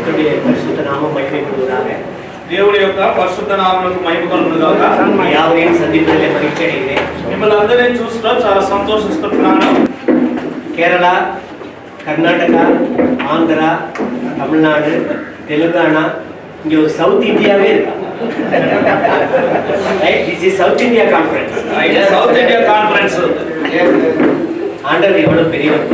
கர்த்தருடைய பரிசுத்த நாமம் மகிமைப்படுவதாக. దేవుడి యొక్క పరిశుద్ధ నామమునకు మహిమ కలుగును గాక. యావరేం సందీపంలో మహిమ అడిగితే మిమ్మల్ని అందరినీ చూస్తూ చాలా సంతోషిస్తున్నాను. కేరళ, కర్ణాటక, ఆంధ్ర, తమిళనాడు, தெலுங்கானா, இங்கே ஒரு சவுத் இந்தியாவே இருக்கா? This is south India conference. South India conference. ஆண்டவர் எவ்வளவு பெரியவர்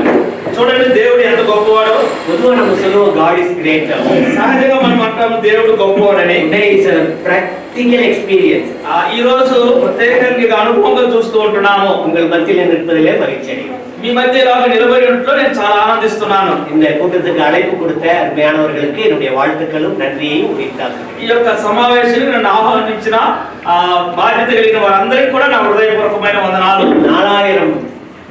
చూడండి, దేవుడు ఎంత గొప్పవాడు. பொதுவா நம்ம சொல்லுவோம் గాడ్ இஸ் గ్రేట్. సహజంగా మనం అంటాము దేవుడు గొప్పవాడని. It's practical experience. ఈ రోజు ప్రత్యేకంగా అనుభవంగా చూస్తూ ఉంటున్నాము. உங்கள் மத்தியில் நிற்பதிலே மகிழ்ச்சி அடைகிறேன். మీ మధ్య ఇలాగ నిలబడి ఉండటంలో నేను చాలా ఆనందిస్తున్నాను. இந்த கூட்டத்துக்கு அழைப்பு கொடுத்த அருமையானவர்களுக்கு என்னுடைய வாழ்த்துக்களும் நன்றியையும் உரித்தாக்குகிறேன். ఈ యొక్క సమావేశానికి నన్ను ఆహ్వానించిన బాధ్యత కలిగిన వారందరికీ కూడా నా హృదయపూర్వకమైన వందనాలు. 4000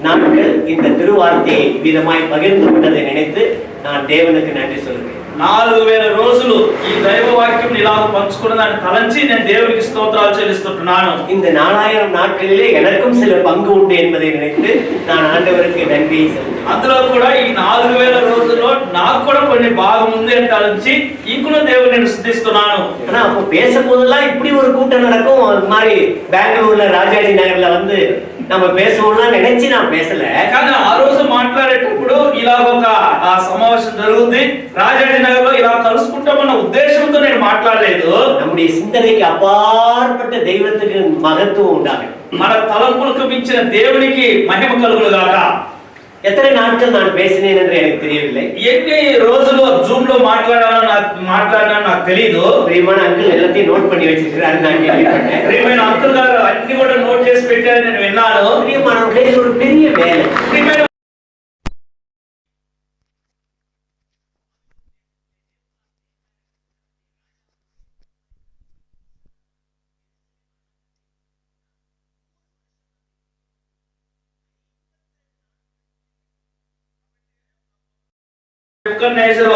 நாட்கள் இந்த திருவார்த்தையை விதமாய் பகிர்ந்து கொண்டதை நினைத்து நான் தேவனுக்கு நன்றி சொல்கிறேன். 4000 రోజులు ఈ దైవ వాక్యం ఇలాగ పంచుకున్నదాన్ని తలంచి నేను దేవునికి స్తోత్రాలు చెల్లిస్తున్నాను. இந்த 4000 నాட்களிலே எனக்கும் சில பங்கு உண்டு என்பதை நினைத்து நான் ஆண்டவருக்கு நன்றி சொல்கிறேன். అందులో కూడా ఈ 4000 రోజుల్లో నాకు కూడా కొన్ని భాగం ఉంది అని తలంచి ఇంకును దేవుని నేను స్తుతిస్తున్నాను. ஆனா அப்போ பேசும்போதெல்லாம் இப்படி ஒரு கூட்டம் நடக்கும். அது மாதிரி பெங்களூர்ல ராஜாஜி நகர்ல வந்து நம்ம பேசுவோம்லாம் நினைச்சு நான் பேசல. కానీ ఆ రోజు మాట్లాడేటప్పుడు ఇలా ఒక సమావేశం జరుగుతుంది, రాజాజీ నగర్ లో ఇలా కలుసుకుంటామన్న ఉద్దేశంతో నేను మాట్లాడలేదు. நம்முடைய சிந்தனைக்கு అపార్పட்ட దైవத்துக்கு మహత్వం ఉండాలి. మన తలంపులకు మించిన దేవునికి మహిమ కలుగును గాక. எத்தனை நாட்கள் நான் பேசினேன் என்று எனக்கு தெரியவில்லை. ఎన్ని రోజులు జూమ్ లో మాట్లాడానో నాకు తెలియదు. ప్రియమైన అంకుల్ எல்லாத்தையும் நோட் பண்ணி வச்சிருக்காரு. நான் கேள்விப்பட்டேன். ప్రియమైన అంకుల్ గారు అన్ని కూడా నోట్ చేసి పెట్టారని నేను విన్నాను. ప్రియమానవர்களே, இது ஒரு பெரிய வேலை. ప్రియమైన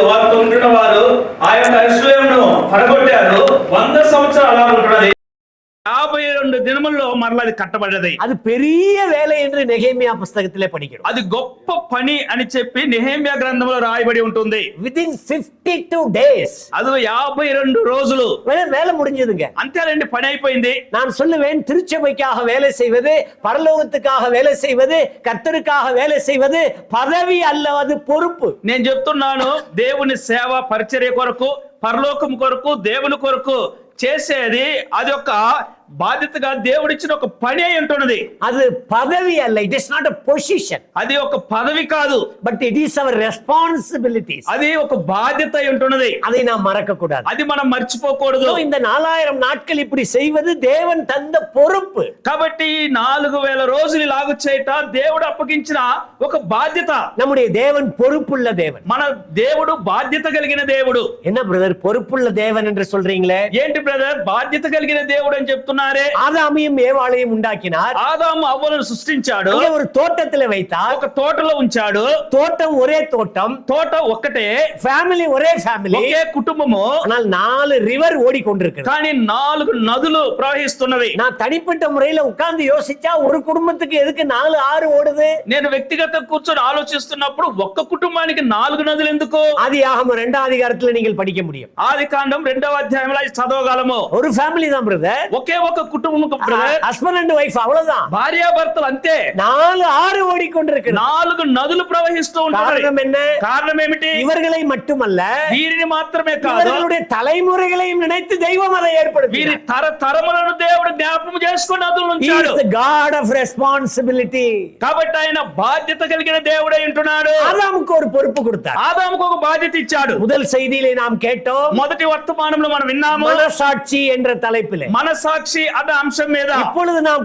వారితో ఉంటున్న వారు ఆ యొక్క ఐశ్వర్యమును పడగొట్టారు. 100 సంవత్సరాలు అలా ఉంటున్నది. 52 దినముల్లో మరలా అది కట్టబడ్డది. அது பெரிய வேலை என்று நெகேமியா புத்தகத்திலே படிக்கிறோம். అది గొప్ప పని అని చెప్పి నెహెమ్యా గ్రంథంలో రాయబడి ఉంటుంది. within 52 days అది 52 రోజులు வேலை முடிஞ்சதுங்க. అంతేనండి, పని అయిపోయింది. நான் சொல்லுவேன், திருச்சபைக்காக வேலை செய்வது, பரலோகத்துக்காக வேலை செய்வது, கர்த்தருக்காக வேலை செய்வது பதவி அல்ல, அது பொறுப்பு. నేను చెప్తున్నాను, దేవుని సేవ పరిచర్య కొరకు, పరలోకం కొరకు, దేవుని కొరకు చేసేది అది ఒక బాధ్యతగా దేవుడిచ్చిన ఒక పని అయి ఉంటున్నది. అది పదవి అల్ల. It is not a position. అది ఒక పదవి కాదు, but it is our responsibilities. అది ఒక బాధ్యత అయి ఉంటున్నది. அதை நாம் மறக்க கூடாது. అది మనం మర్చిపోకూడదు. இந்த 4000 நாட்கள் இப்படி செய்வது தேவன் தந்த பொறுப்பு. కాబట్టి 4000 రోజులు ఇలాగ చేయట దేవుడు అప్పగించిన ఒక బాధ్యత. நம்முடைய தேவன் பொறுப்புள்ள தேவன். మన దేవుడు బాధ్యత కలిగిన దేవుడు. என்ன பிரதர் பொறுப்புள்ள தேவன் என்று சொல்றீங்களே? ఏంటి బ్రదర్ బాధ్యత కలిగిన దేవుడు అని చెప్తున్నారు? ఆదాముయు ఏవాళైயும் ఉండాకినార్. ఆదాము అవ్వలను సృష్టించాడు, ஒரு తోటத்தில் வைத்தார். ఒక తోటలో ఉంచాడు. తోటం ఒరే తోటం, తోట ఒక్కటే, ఫ్యామిలీ ఒరే ఫ్యామిలీ, ఒకే కుటుంబము. ஆனால் 4 రివర్ ஓடிக்கொண்டிருக்கிறது. కానీ 4 నదులు ప్రవహిస్తున్నవి. நான் தனிப்பட்ட முறையில் உட்கார்ந்து யோசிச்சா ஒரு குடும்பத்துக்கு எதுக்கு 4 ஆறு ஓடுது? నేను వ్యక్తిగత కూర్చొని ఆలోచిస్తున్నప్పుడు ఒక్క కుటుంబానికి 4 నదులు ఎందుకు? ஆதியாகமம் 2వ அதிகாரத்தில் நீங்கள் படிக்க முடியும். ఆదికాండం 2వ అధ్యాయంలో చదవగలము. ஒரு ఫ్యామిలీ தான் బ్రదర్. ఒకే ఒక కుటుంబం బ్రదర్. హస్బెండ్ అండ్ వైఫ్ అవ్వలதான். భార్యాభర్తలు అంతే. 4 ఆరు ఓడికొண்டிருக்கு. 4 నదులు ప్రవహిస్తూ ఉంటాయి. కారణం என்ன? కారణం ఏమిటి? ఇవర్களை மட்டுமல்ல, వీరిని మాత్రమే కాదు, ఇవர்களுடைய தலைமுறைகளையும் நினைத்து దైవం அதை ఏర్పడుతుంది. వీరి తరతరములను దేవుడు జ్ఞాపకం చేసుకొని నదులు ఉంచాడు. He is the God of responsibility. కాబట్టి ఆయన బాధ్యత కలిగిన దేవుడై ఉంటున్నాడు. ఆదాముకు ஒரு பொறுப்பு கொடுத்தார். ఆదాముకు ఒక బాధ్యత ఇచ్చాడు. முதல் செய்தியிலே நாம் கேட்டோம். మొదటి వర్తమానంలో మనం విన్నాము, మనసాక్షి என்ற தலைப்பிலே. మనసాక్షి అనే అంశం మీద இப்பொழுது நாம்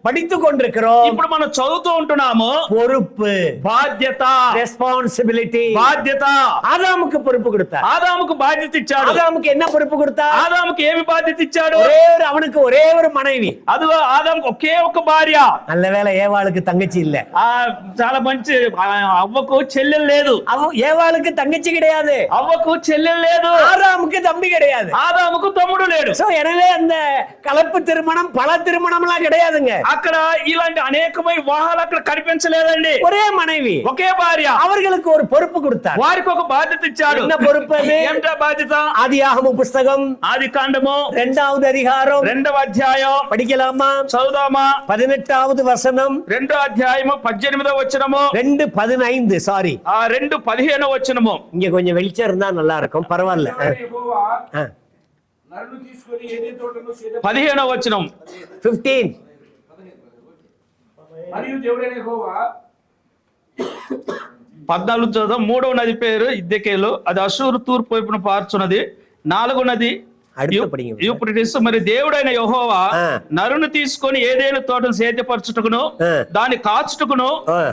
படித்துக் கொண்டிருக்கிறோம். ఇప్పుడు మనం చదువుతూ ఉంటున్నాము. பொறுப்பு, బాధ్యత, రెస్పాన్సిబిలిటీ. బాధ్యత. ఆదాముకు పొరుపు கொடுத்தார். ఆదాముకు బాధ్యత ఇచ్చాడు. ఆదాముకు என்ன పొరుపు கொடுத்தார்? ఆదాముకు ఏమి బాధ్యత ఇచ్చాడు? அவனுக்கு ஒரே ஒரு மனைவி. అది ఆదాముకు ఒకే ఒక భార్య. நல்ல வேளை ஏவாளுக்கு தங்கச்சி இல்ல. చాలా మంచి. అవ్వకు చెల్లెలు లేదు. ஏவாளுக்கு தங்கச்சி கிடையாது. అవ్వకు చెల్లెలు లేదు. ஆதாமுக்கு தம்பி கிடையாது. ఆదాముకు తమ్ముడు లేడు. సో எனவே அந்த கலப்பு கலப்பு திருமணம் பல திருமணம் எல்லாம் கிடையாதுங்க. అక్కడ ఇలాంటి అనేకమైన వివాహాలు అక్కడ కనిపించలేదండి. ஒரே மனைவி, ఒకే భార్య. அவர்களுக்கு ஒரு பொறுப்பு கொடுத்தார். వారికి ఒక బాధ్యత ఇచ్చాడు. என்ன பொறுப்பு அது? ఏమిటా బాధ్యత? ஆதியாகம புஸ்தகம் ఆది కాండము 2வது அதிகாரம் 2వ అధ్యాయం படிக்கலாமா? చదువుదామా? 18வது వசனம், 2వ అధ్యాయము 18వ వచనము, 2:15 సారీ, 2:15వ వచనము. இங்க கொஞ்சம் வெளிச்சம் இருந்தா நல்லா இருக்கும், பரவாயில்ல. యెహోవా ஆ. నరుని తీసుకొని ఏదైనా తోటలో 15వ వచనం. 15 మరియు దేవుడైన యెహోవా 14 చదువు. 3వ నది పేరు ఇద్దెకేలు, అది అషూరు తూర్పు వైపున పార్చున్నది. 4వ నది அடுத்து படிங்க. యూఫ్రటీస్. మరి దేవుడైన యెహోవా నరుని తీసుకొని ఏదైనా తోటను సేద్యపరచుటకును దాన్ని కాచుటకును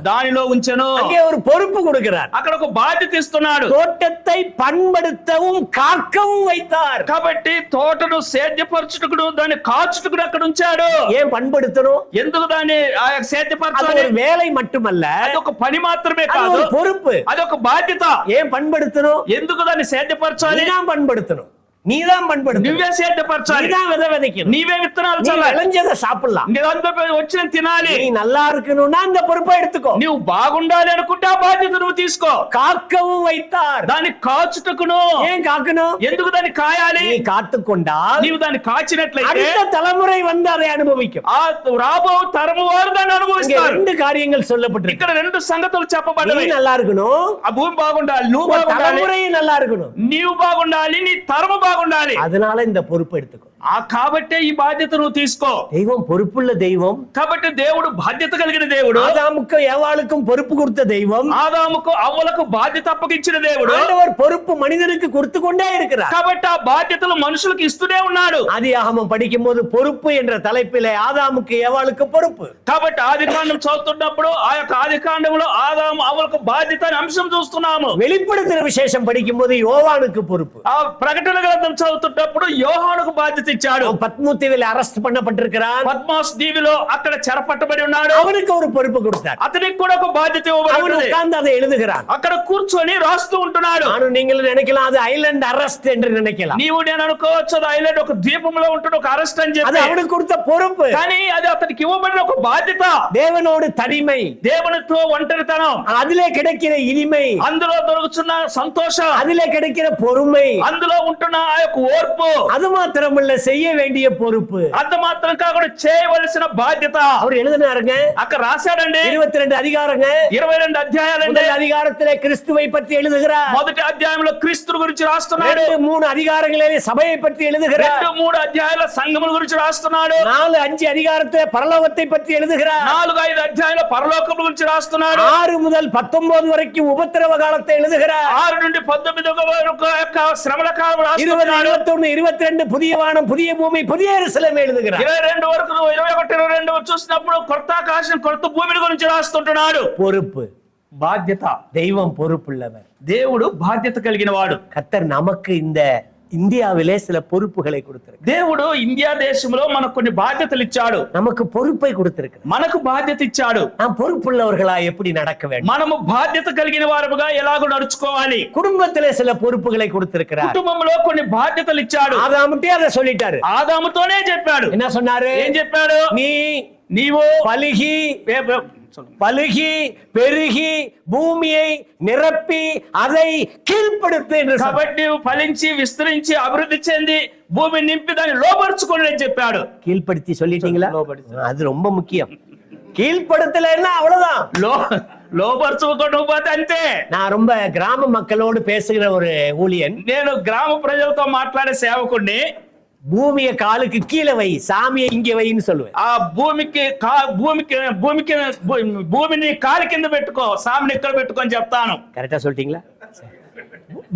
దానిలో ఉంచెను. அங்கே ஒரு பொறுப்பு கொடுக்கிறார். అక్కడ ఒక బాధ్యత ఇస్తున్నాడు. தோட்டத்தை பண்படுத்தவும் காக்கவும் வைத்தார். కాబట్టి తోటను సేద్యపరచుటకును దాన్ని కాచుటకును అక్కడ ఉంచాడు. ஏன் பண்படுத்தணும்? ఎందుకు దాన్ని அது సేద్యపరచాలి? ஒரு வேலை மட்டுமல்ல, అది ఒక పని మాత్రమే அது కాదు, ஒரு பொறுப்பு. అది ఒక బాధ్యత. ஏன் பண்படுத்தணும்? ఎందుకు దాన్ని సేద్యపరచాలి? நீதான் பண்படுத்தணும், நீதான் பண்படுத்தணும், నువ్వే సేద్యపరచాలి, நீதான் விதை விதைக்கணும், నీవే విత్తనాలు நீ చల్లాలి, விளைஞ்சதை சாப்பிடலாம். నీ దాంట్లో వచ్చిన తినాలి. நீ நல்லா இருக்கணும்னா அந்த பொறுப்பை எடுத்துக்கோ. నువ్వు బాగుండాలి అనుకుంటే ఆ బాధ్యత నువ్వు తీసుకో. காக்கவும் வைத்தார். దాన్ని కాచుటకును. ஏன் காக்கணும்? ఎందుకు దాన్ని కాయాలి? நீ காத்து கொண்டால் నీవు దాన్ని కాచినట్లయితే அடுத்த தலைமுறை வந்து அதை அனுபவிக்கும். ఆ రాబో తరము వారు దాన్ని இங்க అనుభవిస్తారు. 2 காரியங்கள் சொல்லப்பட்டிருக்கு. ఇక్కడ 2 సంగతులు நீ చెప్పబడ్డాయి. நல்லா இருக்கணும், ఆ భూమి బాగుండాలి, నువ్వు உன் బాగుండాలి, தலைமுறையும் நல்லா இருக்கணும். నీవు బాగుండాలి, నీ తరము బాగుండాలి. அதனால இந்த பொறுப்பை எடுத்துக்கோ. కాబట్టే ఈ బాధ్యత నువ్వు తీసుకో. தெய்வம் பொறுப்புள்ள தெய்வம். కాబట్టి దేవుడు బాధ్యత కలిగిన దేవుడు. ஆதாமுக்கும் ஏவாளுக்கும் பொறுப்பு கொடுத்த தெய்வம். ఆదాముకు అవ్వలకు బాధ్యత అప్పగించిన దేవుడు. ஆண்டவர் பொறுப்பு மனிதனுக்கு கொடுத்து கொண்டே இருக்கிறார். కాబట్టి ఆ బాధ్యతలు మనుషులకు ఇస్తూనే ఉన్నాడు. ஆதியாகமம் படிக்கும்போது பொறுப்பு என்ற தலைப்பிலே ஆதாமுக்கு ஏவாளுக்கு பொறுப்பு. కాబట్టి ఆది కాండం చదువుతున్నప్పుడు ఆ యొక్క ఆది కాండంలో ఆదాము అవ్వలకు బాధ్యత అనే అంశం చూస్తున్నాము. வெளிப்படுத்தின விசேஷம் படிக்கும்போது யோவானுக்கு பொறுப்பு. ఆ ప్రకటన గ్రంథం చదువుతున్నప్పుడు యోహానుకు బాధ్యత ఇచ్చాడు. அவன் பத்மூத்தீவில் அரெஸ்ட் பண்ணப்பட்டிருக்கிறான். పద్మాస్ దీవిలో అక్కడ చెరపట్టబడి ఉన్నాడు. அவனுக்கு ஒரு பொறுப்பு கொடுத்தார். అతనికి కూడా ఒక బాధ్యత அவன் ఇవ్వబడింది. உட்கார்ந்து அதை எழுதுகிறான். అక్కడ కూర్చొని రాస్తూ ఉంటున్నాడు. நானும் நீங்களும் நினைக்கலாம் அது ஐலண்ட் அரெஸ்ட் என்று நினைக்கலாம். నీవు నేను అనుకోవచ్చు అది ఐలాండ్ ఒక ద్వీపంలో ఉంటున్న ఒక అరెస్ట్ అని அது చెప్పి. அவனுக்கு கொடுத்த பொறுப்பு. కానీ అది అతనికి ఇవ్వబడిన ఒక బాధ్యత. தேவனோடு தனிமை, దేవునితో ఒంటరితనం, அதிலே கிடைக்கிற இனிமை, అందులో దొరుకుతున్న సంతోషం, அதிலே கிடைக்கிற பொறுமை, అందులో ఉంటున్న ఆ యొక్క ఓర్పు, அது మాత్రమல்ல செய்ய வேண்டிய பொறுப்பு. అంత మాత్రం కాకుండా చేయవలసిన బాధ్యత அவர் எழுதினாருங்க. అక్కడ రాశాడండి. 22 அதிகாரங்க. 22 అధ్యాయాలండి. முதல் அதிகாரத்திலே கிறிஸ்துவை பற்றி எழுதுகிறார். మొదటి అధ్యాయంలో క్రీస్తు గురించి రాస్తున్నాడు. 2-3 அதிகாரங்களிலே சபையை பற்றி எழுதுகிறார். 2-3 అధ్యాయాల సంఘముల గురించి రాస్తున్నాడు. 4-5 அதிகாரத்திலே பரலோகத்தை பற்றி எழுதுகிறார். 4-5 అధ్యాయాల పరలోకం గురించి రాస్తున్నాడు. 6 முதல் 19 வரைக்கும் உபத்திரவ காலத்தை எழுதுகிறார். 6 నుండి 19 వరకు యొక్క శ్రమల కాలం 20, రాస్తున్నాడు. 21, 22 புதிய வானம் புதிய பூமி புதிய எருசலேம் எழுதுகிறார். 22 వరకు 21, 22 చూసినప్పుడు కొత్త ఆకాశం కొత్త భూమిని గురించి రాస్తుంటున్నాడు. பொறுப்பு, బాధ్యత. தெய்வம் பொறுப்புள்ளவர். దేవుడు బాధ్యత కలిగిన వాడు. கர்த்தர் நமக்கு இந்த இந்தியாவிலே சில பொறுப்புகளை கொடுத்திருக்கிறார். దేవుడు ఇండియా దేశంలో మనకు కొన్ని బాధ్యతలు ఇచ్చాడు. நமக்கு பொறுப்பை கொடுத்திருக்கிறார். మనకు బాధ్యత ఇచ్చాడు. நாம் பொறுப்புள்ளவர்களா எப்படி நடக்க வேண்டும்? మనము బాధ్యత కలిగిన వారుగా ఎలాగో నడుచుకోవాలి. குடும்பத்திலே சில பொறுப்புகளை கொடுத்திருக்கிறார். కుటుంబంలో కొన్ని బాధ్యతలు ఇచ్చాడు. ஆதாமுட்டே அதை சொல்லிட்டாரு. ఆదాముతోనే చెప్పాడు. என்ன சொன்னாரு? ఏం చెప్పాడు? నీవు பலுகி பலுகி பெருகி பூமியை நிரப்பி அதை கீழ்ப்படுத்து என்று சொன்னார். కాబట్టి నువ్వు ఫలించి విస్తరించి అభివృద్ధి చెంది భూమి నింపి దాన్ని లోపరుచుకోండి అని చెప్పాడు. கீழ்ப்படுத்தி சொல்லிட்டீங்களா? அது ரொம்ப முக்கியம். கீழ்ப்படுத்தலைன்னா அவ்வளவுதான். లోపరుచుకోకుండా పోతే అంతే. நான் ரொம்ப கிராம மக்களோடு பேசுகிற ஒரு ஊழியன். నేను గ్రామ ప్రజలతో మాట్లాడే సేవకుడిని. பூமியை காலுக்கு கீழே வை, சாமியை இங்கே வைன்னு சொல்லுவேன். ఆ భూమిని కాలి కింద పెట్టుకో, సామిని ఇక్కడ పెట్టుకో అని చెప్తాను. కరెక్టా சொல்லிட்டீங்களா?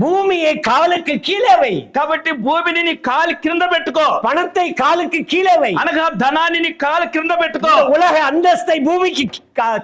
பூமியை காலுக்கு கீழே வை. కాబట్టి భూమిని నీ కాలి కింద పెట్టుకో. பணத்தை காலுக்கு கீழே வை. అనగా ధనాన్ని నీ కాలి కింద పెట్టుకో. உலக அந்தஸ்தை பூமிக்கு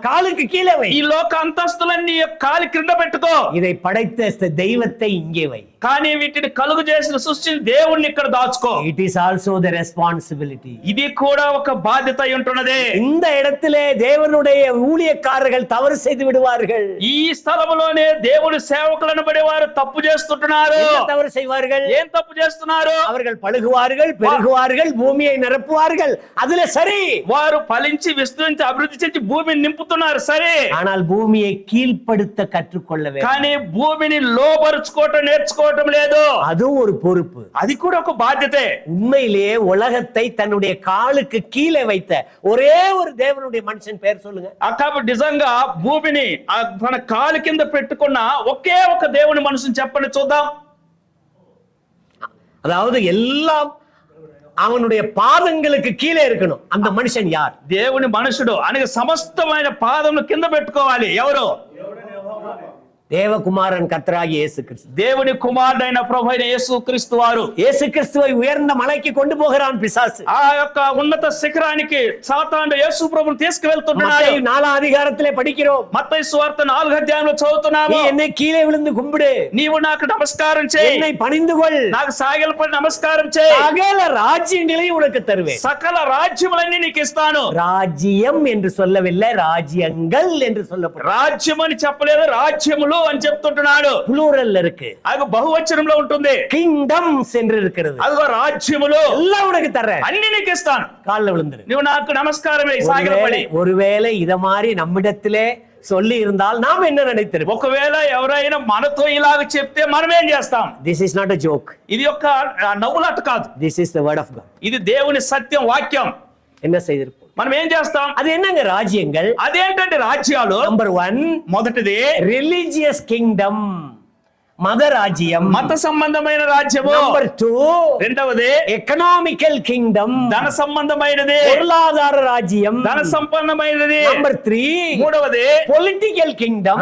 காலுக்கு கீழே வை. ఈ లోక అంతస్తులన్నీ నీ యొక్క కాలి క్రింద పెట్టుకో. இதை படைத்த தெய்வத்தை இங்கே வை. కానీ వీటిని కలుగు చేసిన సృష్టిని దేవుణ్ణి ఇక్కడ దాచుకో. It is also the responsibility. ఇది కూడా ఒక బాధ్యత అయి ఉంటున్నది. இந்த இடத்திலே தேவனுடைய ஊழியக்காரர்கள் தவறு செய்து விடுவார்கள். ఈ స్థలములోనే దేవుడి సేవకులను బడేవారు తప్పు చేస్తుంటున్నారు. என்ன தவறு செய்வார்கள்? ఏం తప్పు చేస్తున్నారు? அவர்கள் பழுகுவார்கள், பெருகுவார்கள், பூமியை நிரப்புவார்கள். அதுல சரி. వారు ఫలించి విస్తరించి అభివృద్ధి చేసి భూమిని నింపుతున్నారు సరే. ஆனால் பூமியை கீழ்ப்படுத்த கற்றுக்கொள்ள வேண்டும். కానీ భూమిని లోబరుచుకోవటం నేర్చుకోవటం లేదు. அது ஒரு பொறுப்பு. అది కూడా ఒక బాధ్యతే. உண்மையிலேயே உலகத்தை தன்னுடைய காலுக்கு கீழே வைத்த ஒரே ஒரு தேவனுடைய மனுஷன் பேர் சொல்லுங்க. కాబట్టి నిజంగా భూమిని తన కాలు కింద పెట్టుకున్న ఒకే ఒక దేవుని మనుషుని చెప్పండి చూద్దాం. அதாவது எல்லாம் அவனுடைய பாதங்களுக்கு கீழே இருக்கணும். அந்த மனுஷன் யார்? దేవుని మనుషుడు అనగా సమస్తమైన పాదములు కింద పెట్టుకోవాలి. ఎవరు? தேவகுமாரன் கர்த்தராகிய இயேசு கிறிஸ்து. దేవుని కుమారుడైన ప్రభువైన యేసుక్రీస్తు వారు. இயேசு கிறிஸ்துவை உயர்ந்த மலைக்கு கொண்டு போகிறான் பிசாசு. ఆ యొక్క ఉన్నత శిఖరానికి సాతానుడు యేసు ప్రభువును తీసుకువెళ్తున్నాడు. மத்தேயு 4 அதிகாரத்திலே படிக்கிறோம். మత్తయి సువార్త 4 అధ్యాయంలో చదువుతున్నాము. நீ என்னை కీழే விழுந்து கும்பிடு. నీవు నాకు నమస్కారం చేయి. என்னை பணிந்து கொள். నాకు సాగిలపడి నమస్కారం చేయి. சகல ராஜ்யங்களை உனக்கு தருவேன். సకల రాజ్యములన్నీ నీకు ఇస్తాను. ராஜ்யம் என்று சொல்லவில்லை, ராஜ்யங்கள் என்று சொல்லப்படும். రాజ్యం అని చెప్పలేదు, రాజ్యములు అని చెప్తుంటున్నాడు. ప్లూరల్ இருக்கு. అది బహువచనంలో ఉంటుంది. கிங்டம்ஸ் என்று இருக்கிறது. అదిగో రాజ్యములు எல்லாம் உனக்கு தரேன். అన్ని నీకు ఇస్తాను. கால்ல விழுந்துரு. నువ్వు నాకు నమస్కారమే సాగిలపడి. ஒருவேளை இத மாதிரி நம்மிடத்திலே சொல்லி இருந்தால் நாம் என்ன நினைத்திருப்போம்? ఒకవేళ ఎవరైనా మనతో ఇలాగ చెప్తే మనం ఏం చేస్తాం? This is not a joke. ఇది ఒక నవ్వులాట కాదు. This is the word of God. ఇది దేవుని సత్యం వాక్యం. என்ன செய்திருப்போம்? మనం ఏం చేస్తాం? அது என்னங்க ராஜ்யங்கள்? అదేంటంటే రాజ్యాలు. நம்பர் 1 మొదటిది రిలీజియస్ కింగ్డమ్, మత రాజ్యం. మత సంబంధమైన రాజ్యము. నంబర్ 2 రెండవది ఎకనామికల్ కింగ్డమ్, ధన సంబంధమైనది. పొరులాధార రాజ్యం. ధన సంపన్నమైనది. నంబర్ 3 మూడవది పొలిటికల్ కింగ్డమ్,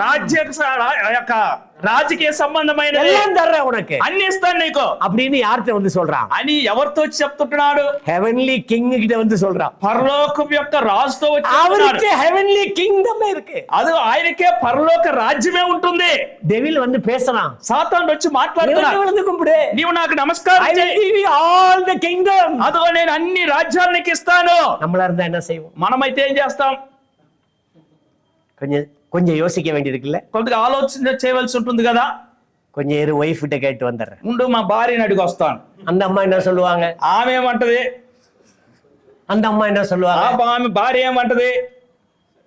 రాజకీయ సంబంధమైనది. எல்லாம் தர்றேன் உனக்கு, అన్ని ఇస్తాను నీకు அப்படின்னு யார்கிட்ட வந்து சொல்றான்? అని ఎవరితో వచ్చి చెప్తుంటున్నాడు? ஹெவன்லி கிங் கிட்ட வந்து சொல்றான். పరలోకం యొక్క రాజుతో వచ్చి அவருக்கு ஹெவன்லி கிங்டம் இருக்கு. అది ఆయనకే పరలోక రాజ్యమే ఉంటుంది. டெவில் வந்து பேசலாம். సాతాను వచ్చి మాట్లాడుతున్నాడు. விழுந்து கும்பிடு, నీవు నాకు నమస్కారం I will చేయి. give you all the kingdom. అదిగో నేను అన్ని రాజ్యాలు నీకు ఇస్తాను. நம்மளா இருந்தா என்ன செய்வோம்? మనమైతే ఏం చేస్తాం? கொஞ்சம் யோசிக்க வேண்டியிருக்குல்ல. కొద్దిగా ఆలోచన చేయవలసి ఉంటుంది కదా. கொஞ்சம் ஏறு ஒய்ஃப் கிட்ட கேட்டு வந்துடுறேன். ఉండు మా భార్యని అడిగి వస్తాను. அந்த అమ్மா என்ன சொல்லுவாங்க? ఆమె ఏమంటది? அந்த అమ్மா என்ன சொல்லுவாங்க? ఆమె భార్య ఏమంటది?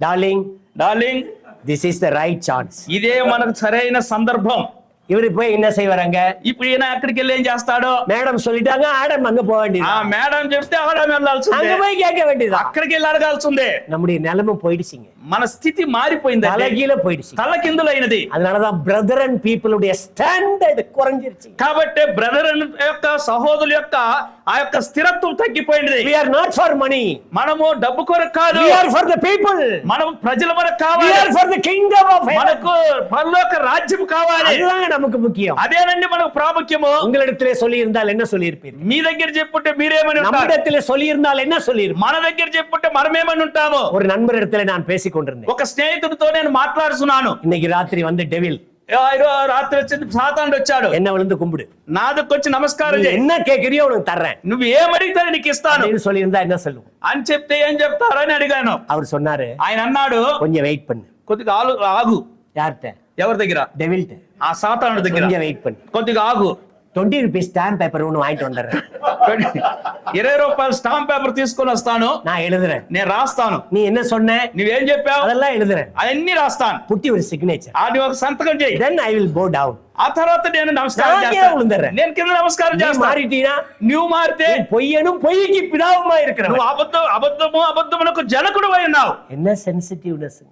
Darling, this is the right chance. ఇదే మనకు సరైన సందర్భం. இவரு போய் என்ன செய்வாங்க? ఇప్పుడు ఈయన అక్కడికి వెళ్ళి ఏం చేస్తాడు? மேடம் சொல்லிட்டாங்க, ஆடம் அங்க போக வேண்டியது. ఆ మేడం చెప్తే ఆడం వెళ్ళాల్సి ఉంది. அங்க போய் கேட்க வேண்டியது. అక్కడికి వెళ్ళి అడగాల్సి ఉంది. நம்முடைய நிலைமை போயிடுச்சுங்க. మన స్థితి మారిపోయింది. தலைகீழ போயிடுச்சு. తలకిందులైనది. அதனாலதான் பிரதர் அண்ட் பீப்புளுடைய ஸ்டாண்டர்డ్ குறைஞ்சிருச்சு. కాబట్టి బ్రదర్ యొక్క సహోదరుల యొక్క ఆ యొక్క స్థిరత్వం తగ్గిపోయింది. We are not for money. మనము డబ్బు కొరకు కాదు. We are for the people. మనం ప్రజల మనకు We కావాలి. are for the kingdom of heaven. మనకు పరలోక రాజ్యం కావాలి. அதுதான் நமக்கு முக்கியம். అదేనండి మనకు ప్రాముఖ్యము. உங்களிடத்திலே சொல்லி இருந்தால் என்ன சொல்லி இருப்பீர்கள்? మీ దగ్గర చెప్పుంటే మీరేమని ఉంటారు? நம்மிடத்திலே சொல்லி இருந்தால் என்ன சொல்லி இருப்பீர்கள்? మన దగ్గర చెప్పుంటే మనమేమని ఉంటాము? ஒரு நண்பர் இடத்துல நான் பேசிக் கொண்டிருந்தேன். ఒక స్నేహితుడితో నేను మాట్లాడుతున్నాను. இன்னைக்கு ராத்திரி வந்து டெவில் రాత్రి వచ్చింది, సాతానుడు వచ్చాడు. என்ன விழுந்து கும்பிடு, నాదకు వచ్చి నమస్కారం చేయి. என்ன கேக்குறியோ உனக்கு தர்றேன் నువ్వు ఏం అడిగితే నీకు ఇస్తాను அப்படின்னு சொல்லி இருந்தா என்ன சொல்லுவோம்? అని చెప్తే ఏం చెప్తారని అడిగాను. அவர் சொன்னாரு, ఆయన అన్నాడు கொஞ்சம் வெயிட் பண்ணு. కొద్దిగా ఆగు. யார்கிட்ட? ఎవరి దగ్గర? டெவில்ட்ட. ఆ సాతానుడి దగ్గర. கொஞ்சம் வெயிட் பண்ணு, కొద్దిగా ఆగు. 20 rupees ஸ்டாம்ப் பேப்பர் ஒன்னு வாங்கிட்டு வந்துடுறேன். 20 రూపాయల స్టాంప్ పేపర్ తీసుకొని వస్తాను. நான் எழுதுறேன், నేను రాస్తాను. நீ என்ன சொன்ன నువ్వేం చెప్పావు அதெல்லாம் எழுதுறேன். అవన్నీ రాస్తాను. புட்டி ஒரு சிக்னேச்சர், అది ఒక సంతకం చేయి. then I will go down. ఆ తర్వాత నేను నమస్కారం நான் చేస్తాను. விழுந்துடுறேன். నేను కింద నమస్కారం நீ చేస్తాను. மாறிட்டீனா నువ్వు మారితే பொய்யனும் பொய்க்கு பிதாவுமா இருக்கிறவன். నువ్వు అబద్ధమునకు జనకుడు అయి ఉన్నావు. என்ன சென்சிட்டிவ்னஸ்.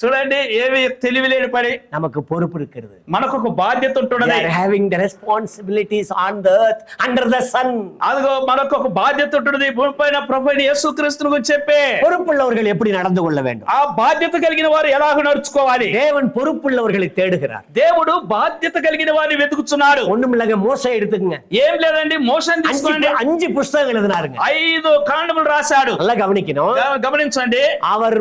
చూడండి ఏమి తెలివి లేని పని. நமக்கு பொறுப்பு இருக்கிறது. మనకు ఒక బాధ్యత We ఉంటున్నది. are having the responsibilities on the earth under the sun. అదిగో మనకు ఒక బాధ్యత ఉంటున్నది. భూమిపైన ప్రభువైన యేసుక్రీస్తును గురించి చెప్పే. பொறுப்புள்ளவர்கள் எப்படி நடந்து கொள்ள வேண்டும்? ఆ బాధ్యత కలిగిన వారు ఎలాగ నడుచుకోవాలి? தேவன் பொறுப்புள்ளவர்களை தேடுகிறார். దేవుడు బాధ్యత కలిగిన వారిని వెతుకుతున్నాడు. ஒண்ணுமில்லங்க, மோசே எடுத்துக்கங்க. ఏం లేదండి, మోషన్ తీసుకోండి. 5 புஸ்தகம் எழுதினாருங்க. 5 కాండములు రాశాడు. நல்லா கவனிக்கணும். గమనించండి. அவர்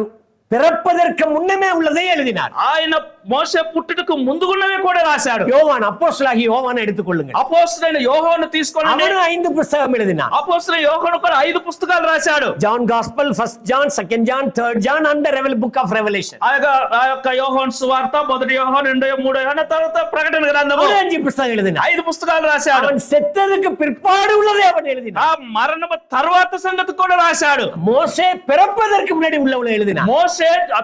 பிறப்பதற்கு முன்னமே உள்ளதை எழுதினார். ఆయన మోషే పుట్టుటకు ముందుగున్నవి కూడా రాశాడు. யோவான், அப்போஸ்தலனாகிய யோவானை எடுத்துக்கொள்ளுங்கள். అపోస్తలుడైన యోహాను తీసుకోండి. அவனும் 5 புத்தகம் எழுதினார். అపోస్తలుడైన యోహాను కూడా 5 పుస్తకాలు రాశాడు. John Gospel, 1 John, 2 John, 3 John and the book of Revelation. ఆ యొక్క యోహాను సువార్త, మొదటి యోహాను, రెండో మూడో యోహాను, తర్వాత ప్రకటన గ్రంథము. 5 పుస్తకం எழுதினார். 5 పుస్తకాలు రాశాడు. அவன் செத்ததுக்கு பிற்பாடு உள்ளதை அவன் எழுதினார். ఆ మరణము తర్వాత సంగతి కూడా రాశాడు. మోసే பிறப்பதற்கு முன்னாடி உள்ளவளை எழுதினார். మోషే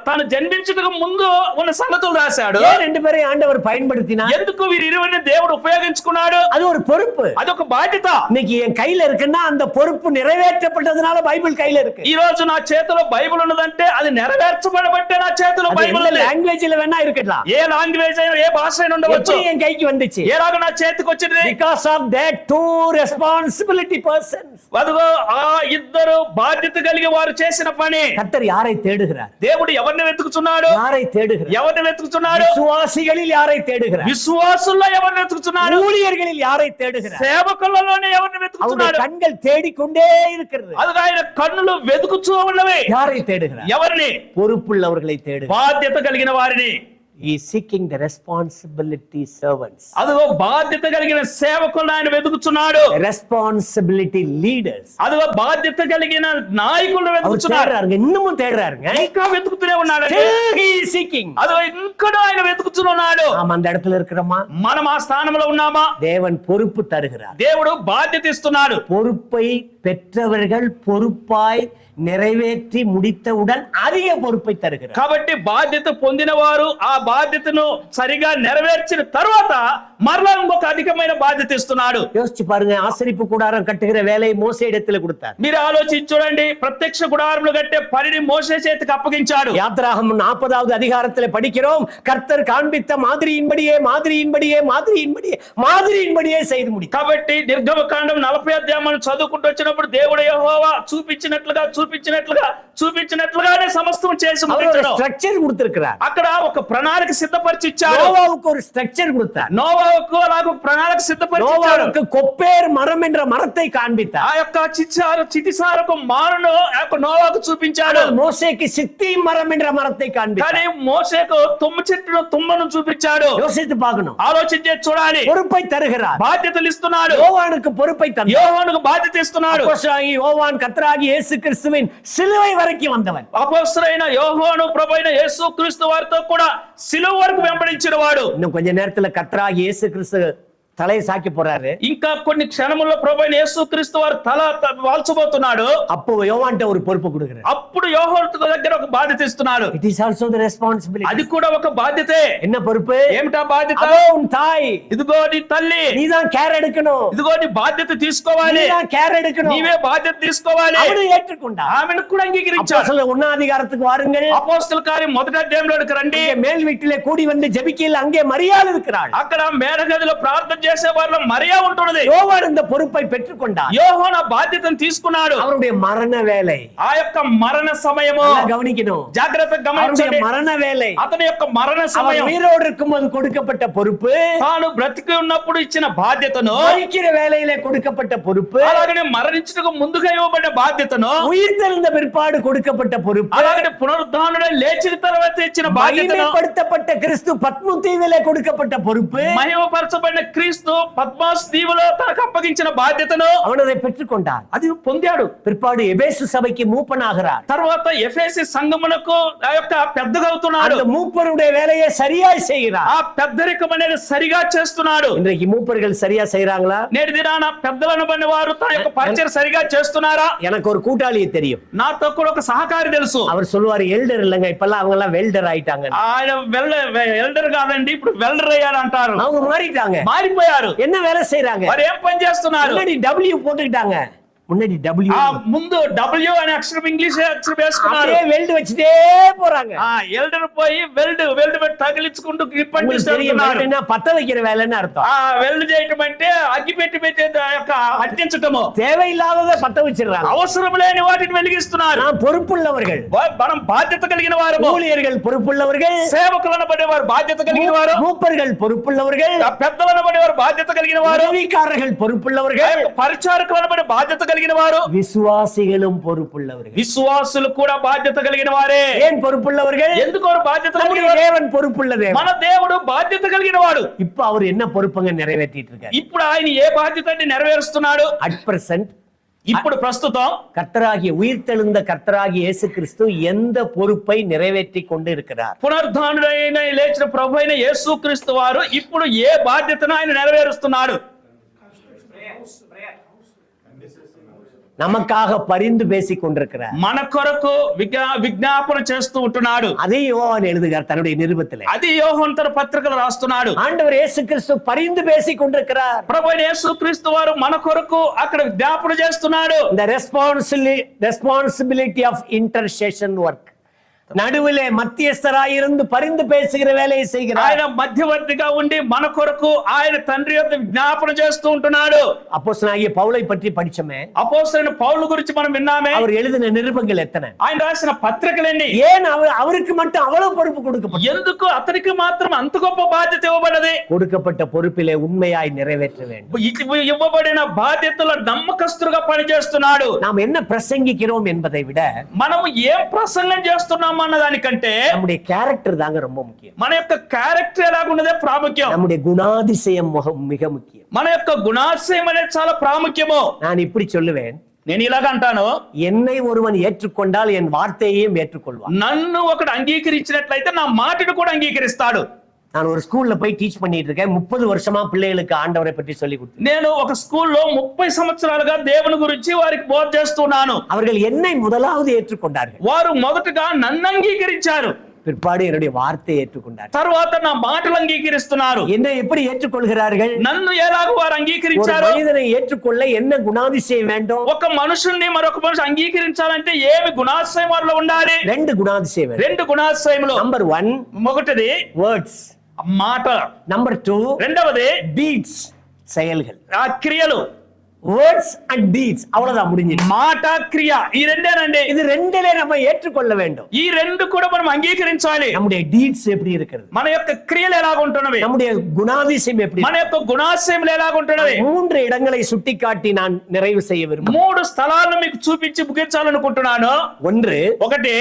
తాను జన్మించడానికి ముందు ఉన్న సంగతులు రాశాడు. ஏன் 2 பேரையும் ஆண்டவர் பயன்படுத்தினார்? ఎందుకు వీరిరువురిని దేవుడు ఉపయోగించుకున్నాడు? அது ஒரு பொறுப்பு. అదొక బాధ్యత. இன்னைக்கு என் கையில இருக்குன்னா அந்த பொறுப்பு நிறைவேற்றப்பட்டதுனால பைபிள் கையில இருக்கு. ఈ రోజు నా చేతిలో బైబిల్ ఉన్నదంటే అది నెరవేర్చబడబట్టే నా చేతిలో బైబిల్ ఉంది. లాంగ్వేజ్ல వేణా இருக்கலாம். ఏ లాంగ్వేజ్ అయినా ఏ భాష అయినా ఉండవచ్చు. ఎన్ కైకి வந்துச்சு? ఎలాగ నా చేతికి వచ్చింది? Because of that two responsibility persons. అదిగో ఆ ఇద్దరు బాధ్యత కలిగి వారు చేసిన పని. కర్తర్ யாரை தேடுகிறார்? దేవుడు ఎవరిని వెతుకుతున్నాడు? யாரை தேடுகிறார்? ఎవరిని వెతుకుతున్నాడు? విశ్వాసిகளில் யாரை தேடுகிறார்? విశ్వాసుల్లో ఎవరిని వెతుకుతున్నాడు? ஊழியர்களில் யாரை தேடுகிறார்? సేవకులలోనే ఎవరిని వెతుకుతున్నాడు? கண்கள் தேடிக்கொண்டே இருக்கிறது. అది ఆయన కన్నులు వెతుకుతూ ఉన్నవి. யாரை தேடுகிறார்? ఎవరిని? பொறுப்புள்ளவர்களை தேடுகிறார். బాధ్యత కలిగిన వారిని. He is seeking the responsibility servants. అదిగో బాధ్యత కలిగిన సేవకులను ఆయన వెతుకుతున్నాడు. Responsibility leaders. అదిగో బాధ్యత కలిగిన నాయకులను వెతుకుతున్నాడు. இன்னமும் தேடுறாருங்க. ఇంకా వెతుకుతూనే ఉన్నాడు. He is seeking. అదిగో ఇంకా ఆయన వెతుకుతున్నాడు. நாம் அந்த இடத்துல இருக்கிறோமா? మనం ఆ స్థానంలో ఉన్నామా? தேவன் பொறுப்பு தருகிறார். దేవుడు బాధ్యత ఇస్తున్నాడు. பொறுப்பை பெற்றவர்கள் பொறுப்பாய் நிறைவேற்றி முடித்தவுடன் அதிக பொறுப்பை தருகிறார். కాబట్టి బాధ్యత పొందిన వారు ఆ బాధ్యతను సరిగా నెరవేర్చిన తర్వాత మరలా ఇంకొక అధికమైన బాధ్యత ఇస్తున్నాడు. யோசிச்சு பாருங்க, ஆசரிப்பு கூடாரம் கட்டுகிற வேலையை மோசே இடத்துல கொடுத்தார். మీరు ఆలోచించి చూడండి, ప్రత్యక్ష గుడారములు కట్టే పనిని మోషే చేతికి అప్పగించాడు. யாத்ராகமம் 40வது அதிகாரத்தில் படிக்கிறோம், கர்த்தர் காண்பித்த மாதிரியின்படியே மாதிரியின்படியே மாதிரியின்படியே மாதிரியின்படியே செய்து முடித்தார். కాబట్టి నిర్గమకాండం 40వ అధ్యాయం చదువుకుంటూ వచ్చినప్పుడు దేవుడు యెహోవా చూపించినట్లుగానే సమస్తం చేసి ముగించాడు. స్ట్రక్చర్ கொடுத்திருக்கிறார். అక్కడ ఒక ప్రణాళిక సిద్ధపరిచి ఇచ్చాడు. நோவாவுக்கு ஒரு ஸ்ட்ரக்சர் கொடுத்தார். నోవాహుకు అలాగ ప్రణాళిక సిద్ధపరిచి ఇచ్చాడు. நோவாவுக்கு கொப்பேர் மரம் என்ற మరத்தை காண்பித்தார். ఆ యొక్క చితిసారపు మానును ఆ యొక్క నోవాహుకు చూపించాడు. మోసేకి సిత్తి మరం என்ற మరத்தை కాண்பித்தார். కానీ మోషేకు తుమ్మను చూపించాడు. யோசித்து பார்க்கணும், ఆలోచించి చూడాలి. பொறுப்பை தருகிறார், బాధ్యతలు ఇస్తున్నాడు. யோவானுக்கு பொறுப்பை தந்தார். యోహానుకు బాధ్యత ఇస్తున్నాడు. அப்போஸ்தலனாகிய யோவான் கர்த்தராகிய இயேசு கிறிஸ்துவின் சிலுவை வரைக்கும் வந்தவன். అపోస్తలుడైన యోహాను ప్రభువైన యేసుక్రీస్తు వారితో కూడా సిలువ వరకు వెంబడించిన వాడు. இன்னும் கொஞ்ச நேரத்துல கர்த்தராகிய இயேசு கிறிஸ்து தலையை சாக்கி போறாரு. ఇంకా కొన్ని క్షణముల్లో ప్రభువైన యేసుక్రీస్తు వారు తల వాల్చబోతున్నాడు. அப்போ யோவான்ட்ட ஒரு பொறுப்பு கொடுக்கிறார். అప్పుడు యోహాను దగ్గర ఒక బాధ్యత ఇస్తున్నాడు. It is also the responsibility. అది కూడా ఒక బాధ్యతే. என்ன பொறுப்பு? ఏమిటా బాధ్యత? அதோ உன் தாய், ఇదిగో నీ తల్లి, நீதான் கேர் எடுக்கணும். ఇదిగో నీ బాధ్యత తీసుకోవాలి. நீதான் கேர் எடுக்கணும். నీవే బాధ్యత తీసుకోవాలి. அவனை ஏற்றுக்கொண்டார். ఆమెను కూడా అంగీకరించాడు. அப்போஸ்தலர் 1ஆம் அதிகாரத்துக்கு வாருங்கள். అపోస్తల కార్యం 1వ అధ్యాయంలోకి రండి. இங்கே மேல் வீட்டிலே கூடி வந்து ஜெபிக்கையில் அங்கே மரியாள் இருக்கிறாள். అక్కడ మేడగదిలో ప్రార్థన చేసే వారిలో మరియా ఉంటున్నది. யோவான் இந்த பொறுப்பை பெற்றுக்கொண்டார். యోహాను ఆ బాధ్యతను తీసుకున్నాడు. அவருடைய మరణ వేళை, ఆ యొక్క మరణ సమయము கவனிக்கணும், జాగ్రత్తగా அவருடைய గమనించండి. மரண வேலை, అతని యొక్క మరణ அவர் సమయం, உயிரோடு இருக்கும்போது கொடுக்கப்பட்ட பொறுப்பு, తాను బ్రతికి ఉన్నప్పుడు ఇచ్చిన బాధ్యతను, மரிக்கிற வேலையிலே கொடுக்கப்பட்ட பொறுப்பு, అలాగనే మరణించడానికి ముందుగా ఇవ్వబడిన బాధ్యతను, உயிர் தெழுந்த பிற்பாடு கொடுக்கப்பட்ட பொறுப்பு, అలాగనే పునరుద్ధానుడై లేచిన తర్వాత ఇచ్చిన బాధ్యతను, மகிமைப்படுத்தப்பட்ட கிறிஸ்து பத்மு தீவிலே கொடுக்கப்பட்ட பொறுப்பு, మహిమపరచబడిన క్రీస్తు పద్మాస్ దీవులో తనకు అప్పగించిన బాధ్యతను அவன் அதை பெற்றுக்கொண்டார். అది పొందాడు. பிற்பாடு எபேசு சபைக்கு மூப்பனாகிறார். తర్వాత ఎఫెసీ సంఘమునకు ఆ యొక్క పెద్దగా అవుతున్నాడు. அந்த மூப்பருடைய வேலையை சரியாய் செய்கிறார். ఆ పెద్దరికం అనేది సరిగా చేస్తున్నాడు. இன்றைக்கு மூப்பர்கள் சரியா செய்றாங்களா? నేటి దినాన పెద్దలను బడిన వారు తన యొక్క పరిచయం సరిగా చేస్తున్నారా? எனக்கு ஒரு கூட்டாளி தெரியும். నాతో కూడా ఒక సహకారి తెలుసు. அவர் சொல்லுவாரு, எல்டர் இல்லங்க, இப்பெல்லாம் அவங்க எல்லாம் வெல்டர் ஆயிட்டாங்க. ఆయన ఎల్డర్ కాదండి, ఇప్పుడు వెల్డర్ అయ్యాడు అంటారు. அவங்க மாறிட்டாங்க. మారిపోయారు. என்ன வேலை செய்றாங்க? వారు ఏం పని చేస్తున్నారు? முன்னாடி W போட்டுக்கிட்டாங்க. முன்னாடி W, ఆ ముందు డబ్ల్యూ అనే అక్షరం ఇంగ్లీష్ అక్షరం వేసుకున్నారు. அப்படியே வெல்ட் வச்சிட்டே போறாங்க. ఆ ఎల్డర్ పోయి వెల్డ్ పెట్టి తగిలించుకుంటూ உங்களுக்கு தெரியும், வெல்ட்னா பத்த வைக்கிற வேலைன்னு அர்த்தம். ఆ వెల్డ్ చేయటం అంటే అగ్గి పెట్టి యొక్క అంటించటము, தேவையில்லாததை பத்த வச்சிடறாங்க. అవసరం లేని వాటిని వెలిగిస్తున్నారు. நாம் பொறுப்புள்ளவர்கள், మనం బాధ్యత కలిగిన వారు, ஊழியர்கள் பொறுப்புள்ளவர்கள், సేవకులను పడేవారు బాధ్యత కలిగిన వారు, மூப்பர்கள் பொறுப்புள்ளவர்கள், పెద్దలను పడేవారు బాధ్యత కలిగిన వారు, உதவிக்காரர்கள் பொறுப்புள்ளவர்கள், పరిచారకులను పడే బాధ్యత కలిగిన వారు, விசுவாசிகளும் பொறுப்புள்ளவர்கள். విశ్వాసులు కూడా బాధ్యత కలిగిన వారే. ஏன் பொறுப்புள்ளவர்கள்? ఎందుకు వారు బాధ్యత కలిగిన நம்முடைய వారు? தேவன் பொறுப்புள்ள தேவன். మన దేవుడు బాధ్యత కలిగిన వాడు. இப்ப அவர் என்ன பொறுப்புங்க நிறைவேற்றிட்டு இருக்காரு? ఇప్పుడు ఆయన ఏ బాధ్యత నెరవేరుస్తున్నాడు? அட் பிரசன்ட் ఇప్పుడు ప్రస్తుతం கர்த்தராகிய உயிர்த்தெழுந்த கர்த்தராகிய இயேசு கிறிஸ்து எந்த பொறுப்பை நிறைவேற்றி கொண்டு இருக்கிறார்? పునరుద్ధానుడైన లేచిన ప్రభు అయిన యేసుక్రీస్తు వారు ఇప్పుడు ఏ బాధ్యతను ఆయన నెరవేరుస్తున్నాడు? நமக்காக பரிந்து பேசிக் கொண்டிருக்கிறார். మన కొరకు విజ్ఞాపన చేస్తూ ఉంటున్నాడు. அதே யோவான் எழுதுகிறார் தன்னுடைய நிருபத்திலே. అది యోహాను తన పత్రికలు రాస్తున్నాడు. ஆண்டவர் இயேசு கிறிஸ்து பரிந்து பேசிக் கொண்டிருக்கிறார். ప్రభు అయిన యేసుక్రీస్తు వారు మన కొరకు అక్కడ విజ్ఞాపన చేస్తున్నాడు. The responsibility of intercession work. நடுவிலே மத்தியஸ்தராய் இருந்து பரிந்து பேசுகிற வேலையை செய்கிறார். ఆయన మధ్యవర్తిగా ఉండి మన కొరకు ఆయన తండ్రి యొక్క విజ్ఞాపన చేస్తూ ఉంటున్నాడు. அப்போஸ்தலனாகிய பவுலை பற்றி படிச்சோமே. అపోస్తలుడైన పౌలు గురించి మనం విన్నామే. அவர் எழுதின நிருபங்கள் ఎత్తனை? ఆయన రాసిన పత్రికలన్నీ. ஏன் அவருக்கு மட்டும் அவ்வளவு பொறுப்பு கொடுக்கப்பட்டது? ఎందుకు అతనికి మాత్రం అంత గొప్ప బాధ్యత ఇవ్వబడది? கொடுக்கப்பட்ட பொறுப்பிலே உண்மையாய் நிறைவேற்ற வேண்டும். ఇవ్వబడిన బాధ్యతలో నమ్మకస్తులుగా పనిచేస్తున్నాడు. நாம் என்ன பிரசங்கிக்கிறோம் என்பதை விட మనము ఏం ప్రసంగం చేస్తున్నాం అన్న దానికంటే நம்முடைய கேரக்டர் தாங்க ரொம்ப முக்கியம். మన యొక్క క్యారెక్టర్ ఎలాగున్నదే ప్రాముఖ్యం. நம்முடைய குணாதிசயம் மிக முக்கியம். మన యొక్క గుణాశయం అనేది చాలా ప్రాముఖ్యము. நான் இப்படி சொல்லுவேன், నేను ఇలాగ అంటాను, என்னை ஒருவன் ஏற்றுக்கொண்டால் என் வார்த்தையையும் ஏற்றுக்கொள்வான். నన్ను ఒకడు అంగీకరించినట్లయితే నా మాటను కూడా అంగీకరిస్తాడు. நான் ஒரு ஸ்கூல்ல போய் டீச் பண்ணிட்டு இருக்கேன். 30 வருஷமா பிள்ளைகளுக்கு ஆண்டவரை பற்றி சொல்லி கொடுத்தேன். నేను ఒక స్కూల్లో 30 సంవత్సరాలుగా దేవుని గురించి వారికి బోధ చేస్తున్నాను. அவர்கள் என்னை முதலாவது ஏற்றுக்கொண்டார்கள். వారు మొదటగా నన్ను అంగీకరించారు, பிற்பாடு என்னுடைய வார்த்தையை ஏற்றுக்கொண்டார்கள். తర్వాత నా మాటలు అంగీకరిస్తున్నారు. என்னை எப்படி ஏற்றுக்கொள்கிறார்கள்? నన్ను ఎలాగ వారు ஒரு అంగీకరించారు? மனிதனை ஏற்றுக்கொள்ள என்ன குணாதிசயம் வேண்டும்? ఒక మనుషుల్ని మరొక మనిషి అంగీకరించాలంటే ఏమి గుణాశయం వారిలో ఉండాలి? 2 குணாதிசயம் வேண்டும். 2 గుణాశయములు. நம்பர் 1 ఒకటిది words, మాట, நம்பர் 2 రెండవది deeds, செயல்கள். ఆ క్రియలు. words and deeds, அவ்வளவுதான் முடிஞ்சது. మాట, క్రియ, ఈ రెండేనండి. இது ரெண்டிலே நம்ம ஏற்றுக்கொள்ள வேண்டும். ఈ రెండు కూడా మనం అంగీకరించాలి. நம்முடைய deeds எப்படி இருக்கிறது? మన యొక్క క్రియలు ఎలాగుంటున్నవి? நம்முடைய குணாதிசயம் எப்படி? మన యొక్క గుణాశయములు ఎలాగుంటున్నవి? 3 இடங்களை சுட்டிக்காட்டி நான் நிறைவு செய்ய விரும்புகிறேன். 3 స్థలాలను మీకు చూపించి ముగించాలనుకుంటున్నాను. 1, ఒకటి,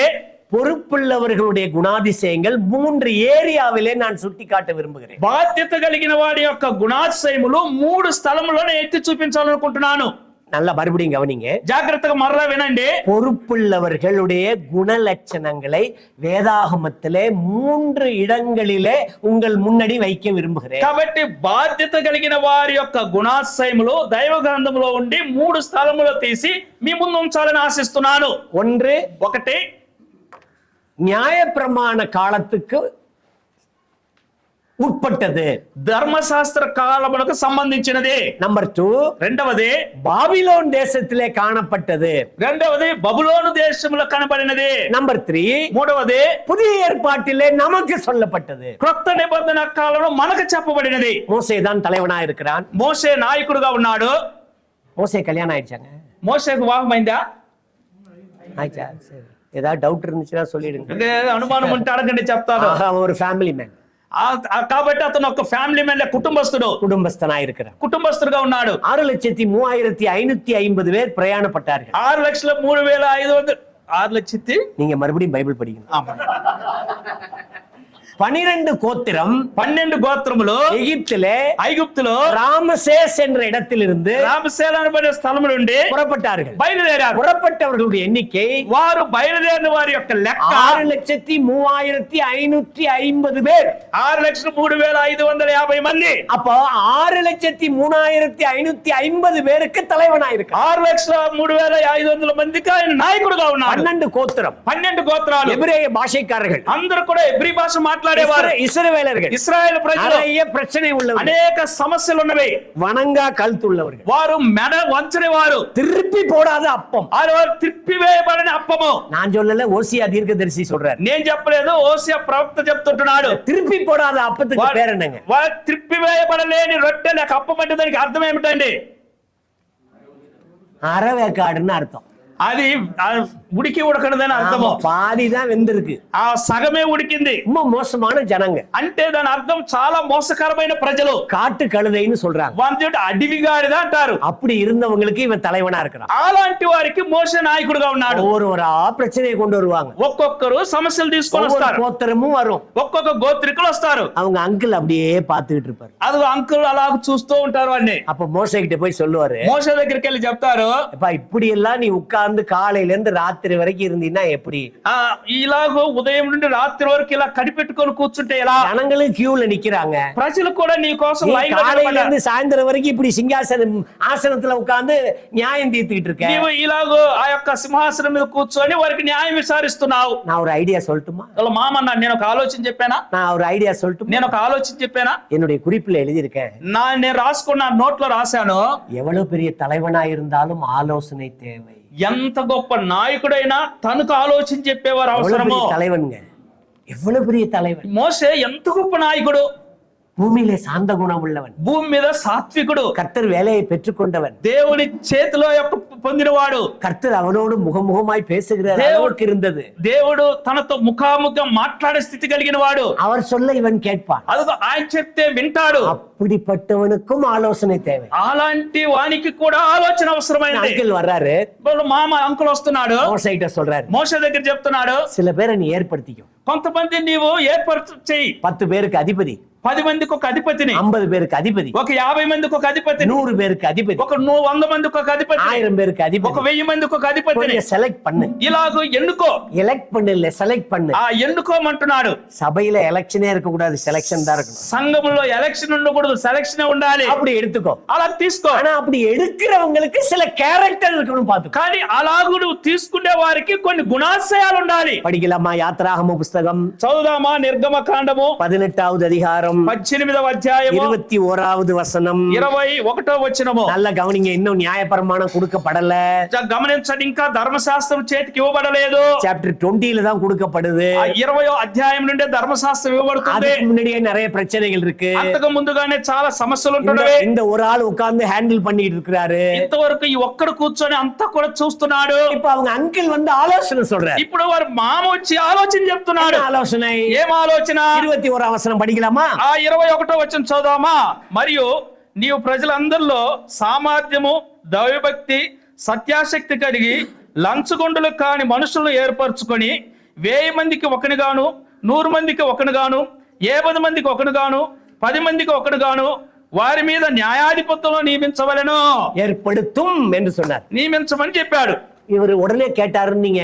பொறுப்புள்ளவர்களுடைய குணாதிசயங்கள் 3 ஏரியாவிலே நான் சுட்டிக்காட்ட விரும்புகிறேன். బాధ్యత కలిగిన వాడి యొక్క గుణాశయములు 3 స్థలములను ఎత్తి చూపించాలనుకుంటున్నాను. நல்லா மறுபடியும் கவனிங்க. జాగ్రత్తగా మరలా వినండి. பொறுப்புள்ளவர்களுடைய குணலட்சணங்களை வேதாகமத்திலே 3 இடங்களிலே உங்கள் முன்னாடி வைக்க விரும்புகிறேன். కాబట్టి బాధ్యత కలిగిన వారి యొక్క గుణాశయములు దైవ గ్రంథములో ఉండి 3 స్థలములు తీసి మీ ముందు ఉంచాలని ఆశిస్తున్నాను. 1, ఒకటి, நியாயப்பிரமாண காலத்துக்கு ఉట్పట్టది, ధర్మశాస్త్ర కాలములకు సంబంధించినది. நம்பர் 2, రెండవది, பாபிலோன் தேசத்திலே காணப்பட்டது. రెండవది బబులోను దేశములో కనబడినది. நம்பர் 3, మూడవది, புதிய ஏற்பாட்டிலே நமக்கு சொல்லப்பட்டது. క్రొత్త నిబంధన కాలంలో మనకు చెప్పబడినది. மோசே தான் தலைவனா இருக்கிறான். మోషే నాయకుడుగా ఉన్నాడు. மோசே கல்யாணம் ஆயிடுச்சாங்க? మోషేకు వివాహమైందా? ஆயிடுச்சா? சரி, ஏதாவது டவுட் இருந்துச்சுன்னா சொல்லிடுங்க. అంటే అనుమానం ఉంటే అడగండి, చెప్తాను. அவன் ஒரு ஃபேமிலி மேன், కాబట్టి అతను ఒక ఫ్యామిలీ మ్యాన్, కుటుంబస్తుడు, குடும்பஸ்தனா இருக்கிறான். కుటుంబస్తుడుగా ఉన్నాడు. 6,03,550 பேர் பிரயாணப்பட்டார்கள். 6,03,500. 6,00,000. நீங்க மறுபடியும் பைபிள் படிக்கணும். 12 கோத்திரம், 12 గోత్రములు எகிப்திலே ఐగుప్తులో ராமசேஸ் என்ற இடத்திலிருந்து రామసేన అనబడే స్థలము నుండి புறப்பட்டார்கள். బయలుదేరారు. புறப்பட்டவர்களுடைய எண்ணிக்கை వారు బయలుదేరిన వారి యొక్క లెక్క 6,03,550 பேர். 6,03,550 మంది. அப்போ 6,03,550 பேருக்கு தலைவனாயிருக்கு. 6,03,500 మందికి ఆయన నాయకుడుగా ఉన్నాడు. 12 கோத்திரம், 12 గోత్రాలు, எபிரேய பாஷைக்காரர்கள், అందరూ కూడా ఎబ్రీ భాష మాట్లాడేవారు. இஸ்ரவேலர்கள், ఇశ్రాయేలు ప్రజలు நிறைய பிரச்சனை உள்ளவர்கள், అనేక సమస్యలు ఉన్నవి. வணங்கா கழுத்துள்ளவர்கள், వారు మెడ వంచని వారు, திருப்பி போடாத அப்பம். వారు తిప్పివేయబడిన అప్పము. நான் சொல்லல, ஓசியா தீர்க்கதரிசி சொல்றாரு. నేను చెప్పలేదు, ఓసియా ప్రవక్త చెప్తుంటున్నాడు. திருப்பி போடாத அப்பத்துக்கு பேர் என்னங்க? వారు తిప్పివేయబడలేని రొట్టె లేక అప్పం అంటే దానికి అర్థం ఏమిటండి? அறவேக்காடுன்னு அர்த்தம். అది ఉడికి ఉడకడదని అర్థము. பாதிதான் வெந்திருக்கு, ఆ సగమే ఉడికింది. ரொம்ப மோசமான ஜனங்க. అంటే దాని అర్థం చాలా మోసకరమైన ప్రజలు. காட்டு கழுதைன்னு சொல்றாங்க. వారి అడవిగాడిదా అంటారు. அப்படி இருந்தவங்களுக்கு இவன் தலைவனா இருக்கிறான். అలాంటి వారికి మోసే నాయకుడుగా ఉన్నాడు. ஒவ்வொருவரா பிரச்சனையை கொண்டு வருவாங்க. ఒక్కొక్కరు సమస్యలు తీసుకొని వస్తారు. கோத்திரமும் வரும். ఒక్కొక్క గోత్రికులు వస్తారు. அவங்க அங்கிள் அப்படியே பாத்துக்கிட்டு இருப்பாரு. అది అంకుల్ అలా చూస్తూ ఉంటారు వాడిని. அப்ப மோசே கிட்ட போய் சொல்லுவாரு, మోసే దగ్గరికి వెళ్ళి చెప్తారు, இப்படி எல்லாம் நீ உட்கார்ந்து காலையில இருந்து ராத்திரி வரைக்கும் இருந்தீங்கன்னா எப்படி? ఇలాగో ఉదయం నుండి రాత్రి వరకు ఇలా కడిపెట్టుకొని కూర్చుంటే ఎలా? ஜனங்களும் கியூல நிக்கிறாங்க. ప్రజలు కూడా నీ కోసం లైన్ காலையில இருந்து சாயந்தரம் வரைக்கும் இப்படி ஆசனத்துல உட்கார்ந்து நியாயம் தீர்த்துக்கிட்டு இருக்க. నీవు ఇలాగో ఆ యొక్క సింహాసనం మీద కూర్చొని వారికి న్యాయం విచారిస్తున్నావు. நான் ஒரு ஐடியா சொல்லட்டுமா? మామ నేను ఒక ఆలోచన చెప్పానా? நான் ஒரு ஐடியா சொல்லட்டுமா? నేను ఒక ఆలోచన చెప్పానా? என்னுடைய குறிப்புல எழுதியிருக்கேன். నేను రాసుకున్న నోట్లో రాశాను. எவ்வளவு பெரிய தலைவனா இருந்தாலும் ஆலோசனை தேவை. ఎంత గొప్ప నాయకుడైనా తనకు ఆలోచన చెప్పేవారు అవసరము. தலைவனுங்க, எவ்வளவு பெரிய தலைவன். మోసే ఎంత గొప్ప నాయకుడు. பூமியிலே சாந்த குணம் உள்ளவன், భూమి మీద సాత్వికుడు, கர்த்தர் வேலையை பெற்றுக்கொண்டவன், దేవుని చేతిలో పొందినవాడు, கர்த்தர் அவனோடு முகமுகமாய் பேசுகிற அளவுக்கு இருந்தது. దేవుడు తనతో ముఖాముఖం మాట్లాడే స్థితి కలిగిన వాడు. அவர் சொல்ல இவன் கேட்பான். అదిగో ఆయన చెప్తే వింటాడు. அப்படிப்பட்டவனுக்கும் ஆலோசனை தேவை. అలాంటి వానికి కూడా ఆలోచన అవసరమైంది. அங்கிள் வர்றாரு, మామ అంకుల్ వస్తున్నాడు. மோசேட்ட சொல்றாரு, మోసే దగ్గర చెప్తున్నాడు, சில பேரை நீ ஏற்படுத்திக்கோ. కొంతమంది నీవు ఏర్పాటు చెయ్యి. 10 பேருக்கு அதிபதி, 10 మందికి ఒక అధిపతిని, 50 பேருக்கு அதிபதி, ఒక 50 మందికి ఒక అధిపతిని, 100 பேருக்கு அதிபதி, ఒక 100 మందికి ఒక అధిపతిని, 1000 பேருக்கு ఒక அதிபதி. 1000 మందికి ఒక అధిపతిని செலக்ட் பண்ணு. ఇలాగ ఎన్నుకో. எலெக்ட் பண்ணு இல்ல, செலக்ட் பண்ணு. ఎన్నుకోమంటున్నాడు. சபையில எலெக்ஷனே இருக்க கூடாது, செலக்ஷன் தான் இருக்கணும். సంఘములో ఎలక్షన్ ఉండకూడదు, సెలక్షన్ ఉండాలి. அப்படி எடுத்துக்கோ. అలా తీసుకో. ஆனா அப்படி எடுக்கிறவங்களுக்கு சில கேரக்டர் இருக்கணும் பாத்து. కానీ అలాగూ నువ్వు తీసుకునే వారికి కొన్ని గుణాశయాలు ఉండాలి. படிக்கலாமா? யாத்ராகம புஸ்தகம் చదువుదామా? నిర్గమ కాండము 18வது அதிகாரம் 18వ అధ్యాయము 21வது வசனம் 21వ వచనము. நல்ல கவனிங்க, இன்னும் நியாயப்பிரமாணம் கொடுக்கப்படல. గమనించండి, ఇంకా ధర్మశాస్త్రం చేతికి ఇవ్వబడలేదు. சாப்டர் 20ல தான் கொடுக்கப்படுது. 20వ అధ్యాయం నుండి ధర్మశాస్త్రం ఇవ్వబడుతుంది. அதுக்கு முன்னாடியே நிறைய பிரச்சனைகள் இருக்கு. అంతకు ముందుగానే చాలా సమస్యలు ఉంటున్నాయి. இந்த ஒரு ஆள் உட்கார்ந்து ஹேண்டில் பண்ணிட்டு இருக்காரு. ఇంతవరకు ఈ ఒక్కడు కూర్చొని అంతా కూడా చూస్తున్నాడు. இப்ப அவங்க அங்கிள் வந்து ஆலோசனை சொல்றாரு. ఇప్పుడు వారి మామ వచ్చి ఆలోచన చెప్తున్నాడు. ஆலோசனை ఏం ఆలోచన? 21వ వచనం படிக்கலாமா? 21వ వచనం చదువుదామా? మరియు నీవు ప్రజలందరిలో సామర్థ్యము, దైవభక్తి, సత్యాసక్తి కలిగి లంచగొండులు కాని మనుషులను ఏర్పరచుకొని 1000 మందికి ఒకనిగాను, 100 మందికి ఒకనిగాను, 50 మందికి ఒకనిగాను, 10 మందికి ఒకనిగాను వారి మీద న్యాయాధిపతులను నియమించవలెను. ஏற்படுத்தும் என்று சொன்னார். నియమించమని చెప్పాడు. இவர் உடனே கேட்டாருன்னு நீங்க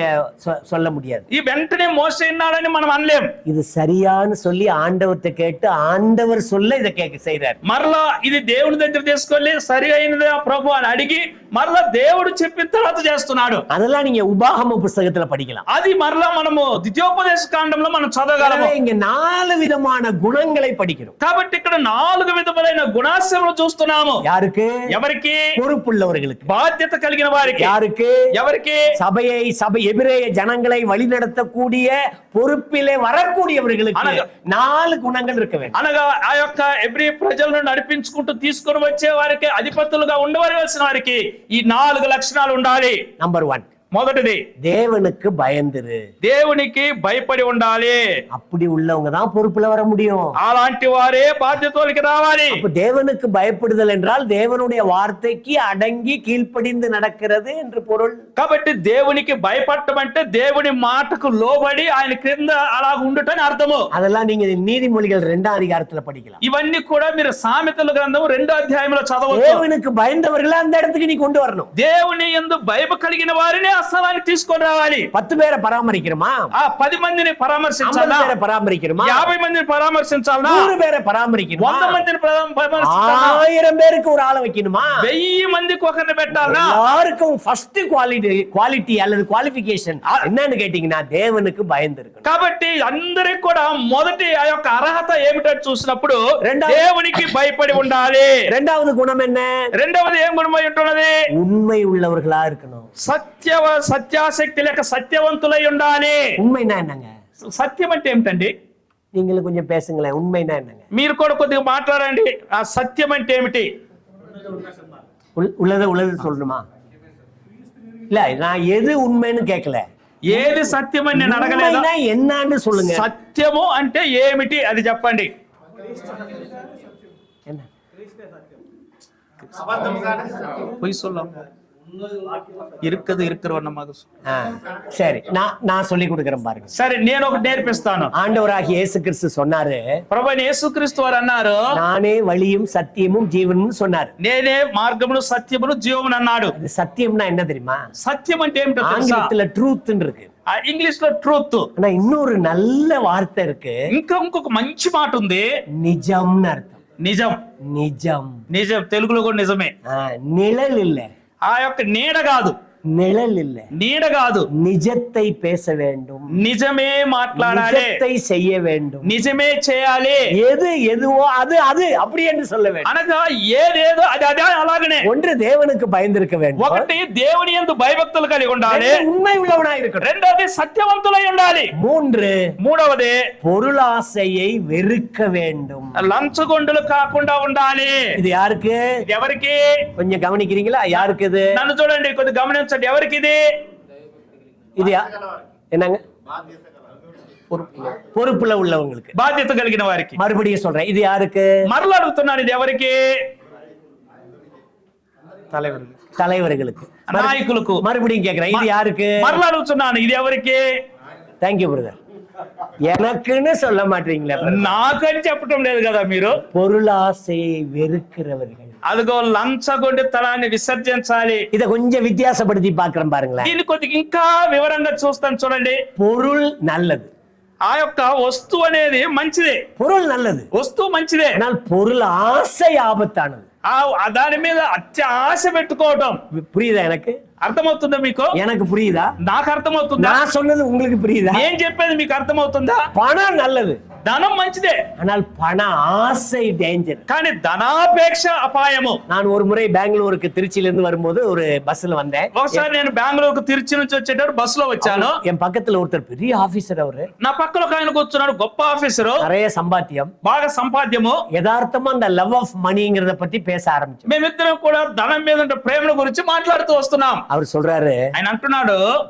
சொல்ல முடியாது. ఈ వెంటనే మోసే అన్నాడని మనం అనలేం. இது சரியான்னு சொல்லி ஆண்டவர்கிட்ட கேட்டு ஆண்டவர் சொல்ல இதை செய்றார். మరలా ఇది దేవుని దగ్గర తీసుకెళ్లి సరి అయినదా ప్రభు అని అడిగి మరలా దేవుడు చెప్పిన తర్వాత చేస్తున్నాడు. அதெல்லாம் நீங்க உபாகம புஸ்தகத்துல படிக்கலாம். అది మరలా మనము ద్వితీయోపదేశ కాండంలో మనం చదవగలము. இங்க 4 విధமான குணங்களை படிக்கிறோம். కాబట్టి ఇక్కడ 4 విధములైన గుణాశములు చూస్తున్నాము. யாருக்கு? ఎవరికి? பொறுப்புள்ளவர்களுக்கு. బాధ్యత కలిగిన వారికి. யாருக்கு? ఎవరికి? சபை எபிரேய ஜனங்களை வழிநடத்தக்கூடிய பொறுப்பிலே வரக்கூடியவர்களுக்கு 4 குணங்கள் இருக்க வேண்டும். అనగా ఆ యొక్క ఎబ్రీ ప్రజలను నడిపించుకుంటూ తీసుకొని వచ్చే వారికి, అధిపతులుగా ఉండవలసిన వారికి ఈ 4 లక్షణాలు ఉండాలి. నంబర్ 1, మొదటిది தேவனுக்கு பயந்துரு. దేవునికి భయపడి ఉండాలి. அப்படி உள்ளவங்க தான் பொறுப்புல வர முடியும். అలాంటి వారే బాధ్యతలోకి రావాలి. அப்ப தேவனுக்கு பயப்படுதல் என்றால் தேவனுடைய வார்த்தைக்கு அடங்கி கீழ்ப்படிந்து நடக்கிறது என்று பொருள். కాబట్టి దేవునికి భయపడటం అంటే దేవుని మాటకు లోబడి ఆయన క్రింద అలా ఉండటం అర్థము. அதெல்லாம் நீங்க நீதிமொழிகள் 2ஆம் அதிகாரத்துல படிக்கலாம். ఇవన్నీ కూడా మీరు సామెతల గ్రంథం 2వ అధ్యాయంలో చదవచ్చు. தேவனுக்கு பயந்தவர்களை அந்த இடத்துக்கு நீ கொண்டு வரணும். దేవుని యందు భయం కలిగిన వారిని ఆ స్థలానికి తీసుకొని రావాలి. 10 பேரை பராமரிக்கிறோமா? 10 మందిని పరామర్శించాలా? 50 பேரை பராமரிக்கிறோமா? 50 మందిని పరామర్శించాలా? 100 பேரை பராமரிக்கணுமா? 100 మందిని పరామర్శించాలా? 1000 பேருக்கு ஒரு ஆளை வைக்கணுமா? 1000 మందికి ఒకరిని పెట్టాలా? எல்லாருக்கும் ஃபர்ஸ்ட் குவாலிட்டி அல்லது குவாலிஃபிகேஷன் என்னன்னு கேட்டீங்கன்னா தேவனுக்கு பயந்து இருக்கணும். కాబట్టి అందరికి కూడా మొదటి ఆ యొక్క అర్హత ఏమిటో చూసినప్పుడు దేవునికి భయపడి ఉండాలి. இரண்டாவது குணம் என்ன? రెండవది ఏం గుణమై ఉంటున్నది? உண்மை உள்ளவர்களா இருக்கணும். సత్యాసక్తి లేక సత్యవంతులై ఉండాలి. உண்மைனா என்னங்க? సత్యం అంటే ఏమిటండి? நீங்களும் கொஞ்சம் பேசுங்களேன். உண்மைனா என்னங்க? మీరు కూడా కొద్దిగా మాట్లాడండి. ఆ సత్యం అంటే ఏమిటి? உள்ளத சொல்லணுமா? இல்ல நான் எது உண்மைன்னு கேட்கல, ఏది సత్యమని నేను అడగలేదు. உண்மைனா என்னன்னு சொல்லுங்க. సత్యము అంటే ఏమిటి అది చెప్పండి. என்ன பொய் சொல்லாம இருக்குது இருக்கிறவన్నமாக. சரி, நான் சொல்லி கொடுக்கிறேன் பாருங்க. సరే నేను ఒకటి నేర్పిస్తాను. ஆண்டவராகிய இயேசு கிறிஸ்து சொன்னாரு, ప్రభువైన యేసుక్రీస్తు వారు అన్నారు, நானே வழியும் சத்தியமும் ஜீவனும் சொன்னாரு. నేనే మార్గమును సత్యమును జీవమును అన్నాడు. அது சத்தியம்னா என்ன தெரியுமா? సత్యం అంటే ఏమిటో తెలుసా? ஆங்கிலத்துல ட்ரூத்ன்னு இருக்கு, ఇంగ్లీష్ లో ట్రూత్. ஆனா இன்னொரு நல்ல வார்த்தை இருக்கு, ఇంకొక మంచి మాట ఉంది, நிஜம்னு அர்த்தம். నిజం. நிஜம், నిజం తెలుగులో కూడా నిజమే. நிழல் இல்ல, ఆ యొక్క నీడ కాదు, நிழல் இல்ல, నీడ కాదు, நிஜத்தை பேச வேண்டும், నిజమే మాట్లాడాలి, நிஜத்தை செய்ய வேண்டும், నిజమే చేయాలి. எதுவோ அது அது அப்படி என்று சொல்ல வேண்டும். అనగా ఏదేదో అది అదే అలాగనే. ஒன்று தேவனுக்கு பயந்திருக்க வேண்டும், ఒకటి దేవుని యందు భయభక్తులు కలిగి ఉండాలి, ரெண்டு உண்மை உள்ளவனாய் இருக்கணும், రెండోది సత్యవంతులై ఉండాలి, மூன்று మూడవది பொருளாசையை வெறுக்க வேண்டும். లంచగొండులు కాకుండా ఉండాలి. இது யாருக்கு? ఇది ఎవరికి? கொஞ்சம் கவனிக்கிறீங்களா? யாருக்கு இது? నన్ను చూడండి, కొద్ది గమనించండి. ఎవరికి ఇది? இது என்னங்க? பொறுப்புல உள்ளவங்களுக்கு, బాధ్యత కలిగిన వారికి. மறுபடியும் சொல்றேன், இது யாருக்கு? మరలా అడుగుతున్నాను, ఇది ఎవరికి? தலைவர்களுக்கு, నాయకులకు. மறுபடியும் கேக்குறேன், இது யாருக்கு? మరలా అడుగుతున్నాను, ఇది ఎవరికి? Thank you brother. எனக்குன்னு சொல்ல மாட்டீங்களா? నాకని చెప్పటం లేదు కదా మీరు. பொருளாசையை வெறுக்கிறவர்கள், అదిగో లంచగొండితనాన్ని విసర్జించాలి. இத கொஞ்சம் வித்தியாசப்படுத்தி பாக்குறேன் பாருங்களேன். దీన్ని కొద్దిగా ఇంకా వివరంగా చూస్తాను చూడండి. பொருள் நல்லது, ఆ యొక్క వస్తువు అనేది మంచిదే, பொருள் நல்லது, వస్తువు మంచిదే. ஆனால் பொருள் ஆசை ஆபத்தானது. దాని మీద అత్యాశ పెట్టుకోవటం. புரியுதா எனக்கு? అర్థమవుతుందా మీకు? எனக்கு புரியுதா? నాకు అర్థమవుతుందా? நான் சொன்னது உங்களுக்கு புரியுதா? నేను చెప్పేది మీకు అర్థమవుతుందా? பணம் நல்லது, ధనం మంచిదే, ஆனால் பண ஆசை டேஞ்சர். కానీ ధనాపేక్ష అపాయము. நான் ஒரு முறை பெங்களூருக்கு திருச்சியில இருந்து வரும்போது ஒரு பஸ்ல வந்தேன். ఒకసారి నేను బెంగళూరుకు తిరుచి నుంచి వచ్చేటప్పుడు బస్సులో వచ్చాను. என் பக்கத்துல ஒருத்தர் பெரிய ఆఫీసర్, அவரு నా పక్కన ఒక ఆయన కూర్చున్నాడు, గొప్ప ఆఫీసరు, நிறைய சம்பாத்தியம், బాగా సంపాద్యము. யதார்த்தமா அந்த லவ் ஆஃப் மணிங்கிறத பத்தி பேச ஆரம்பிச்சோம். మేమిద్దరం కూడా ధనం మీద ఉండే ప్రేమల గురించి మాట్లాడుతూ వస్తున్నాం. அவர் சொல்றாரு, ఆయన అంటున్నాడు,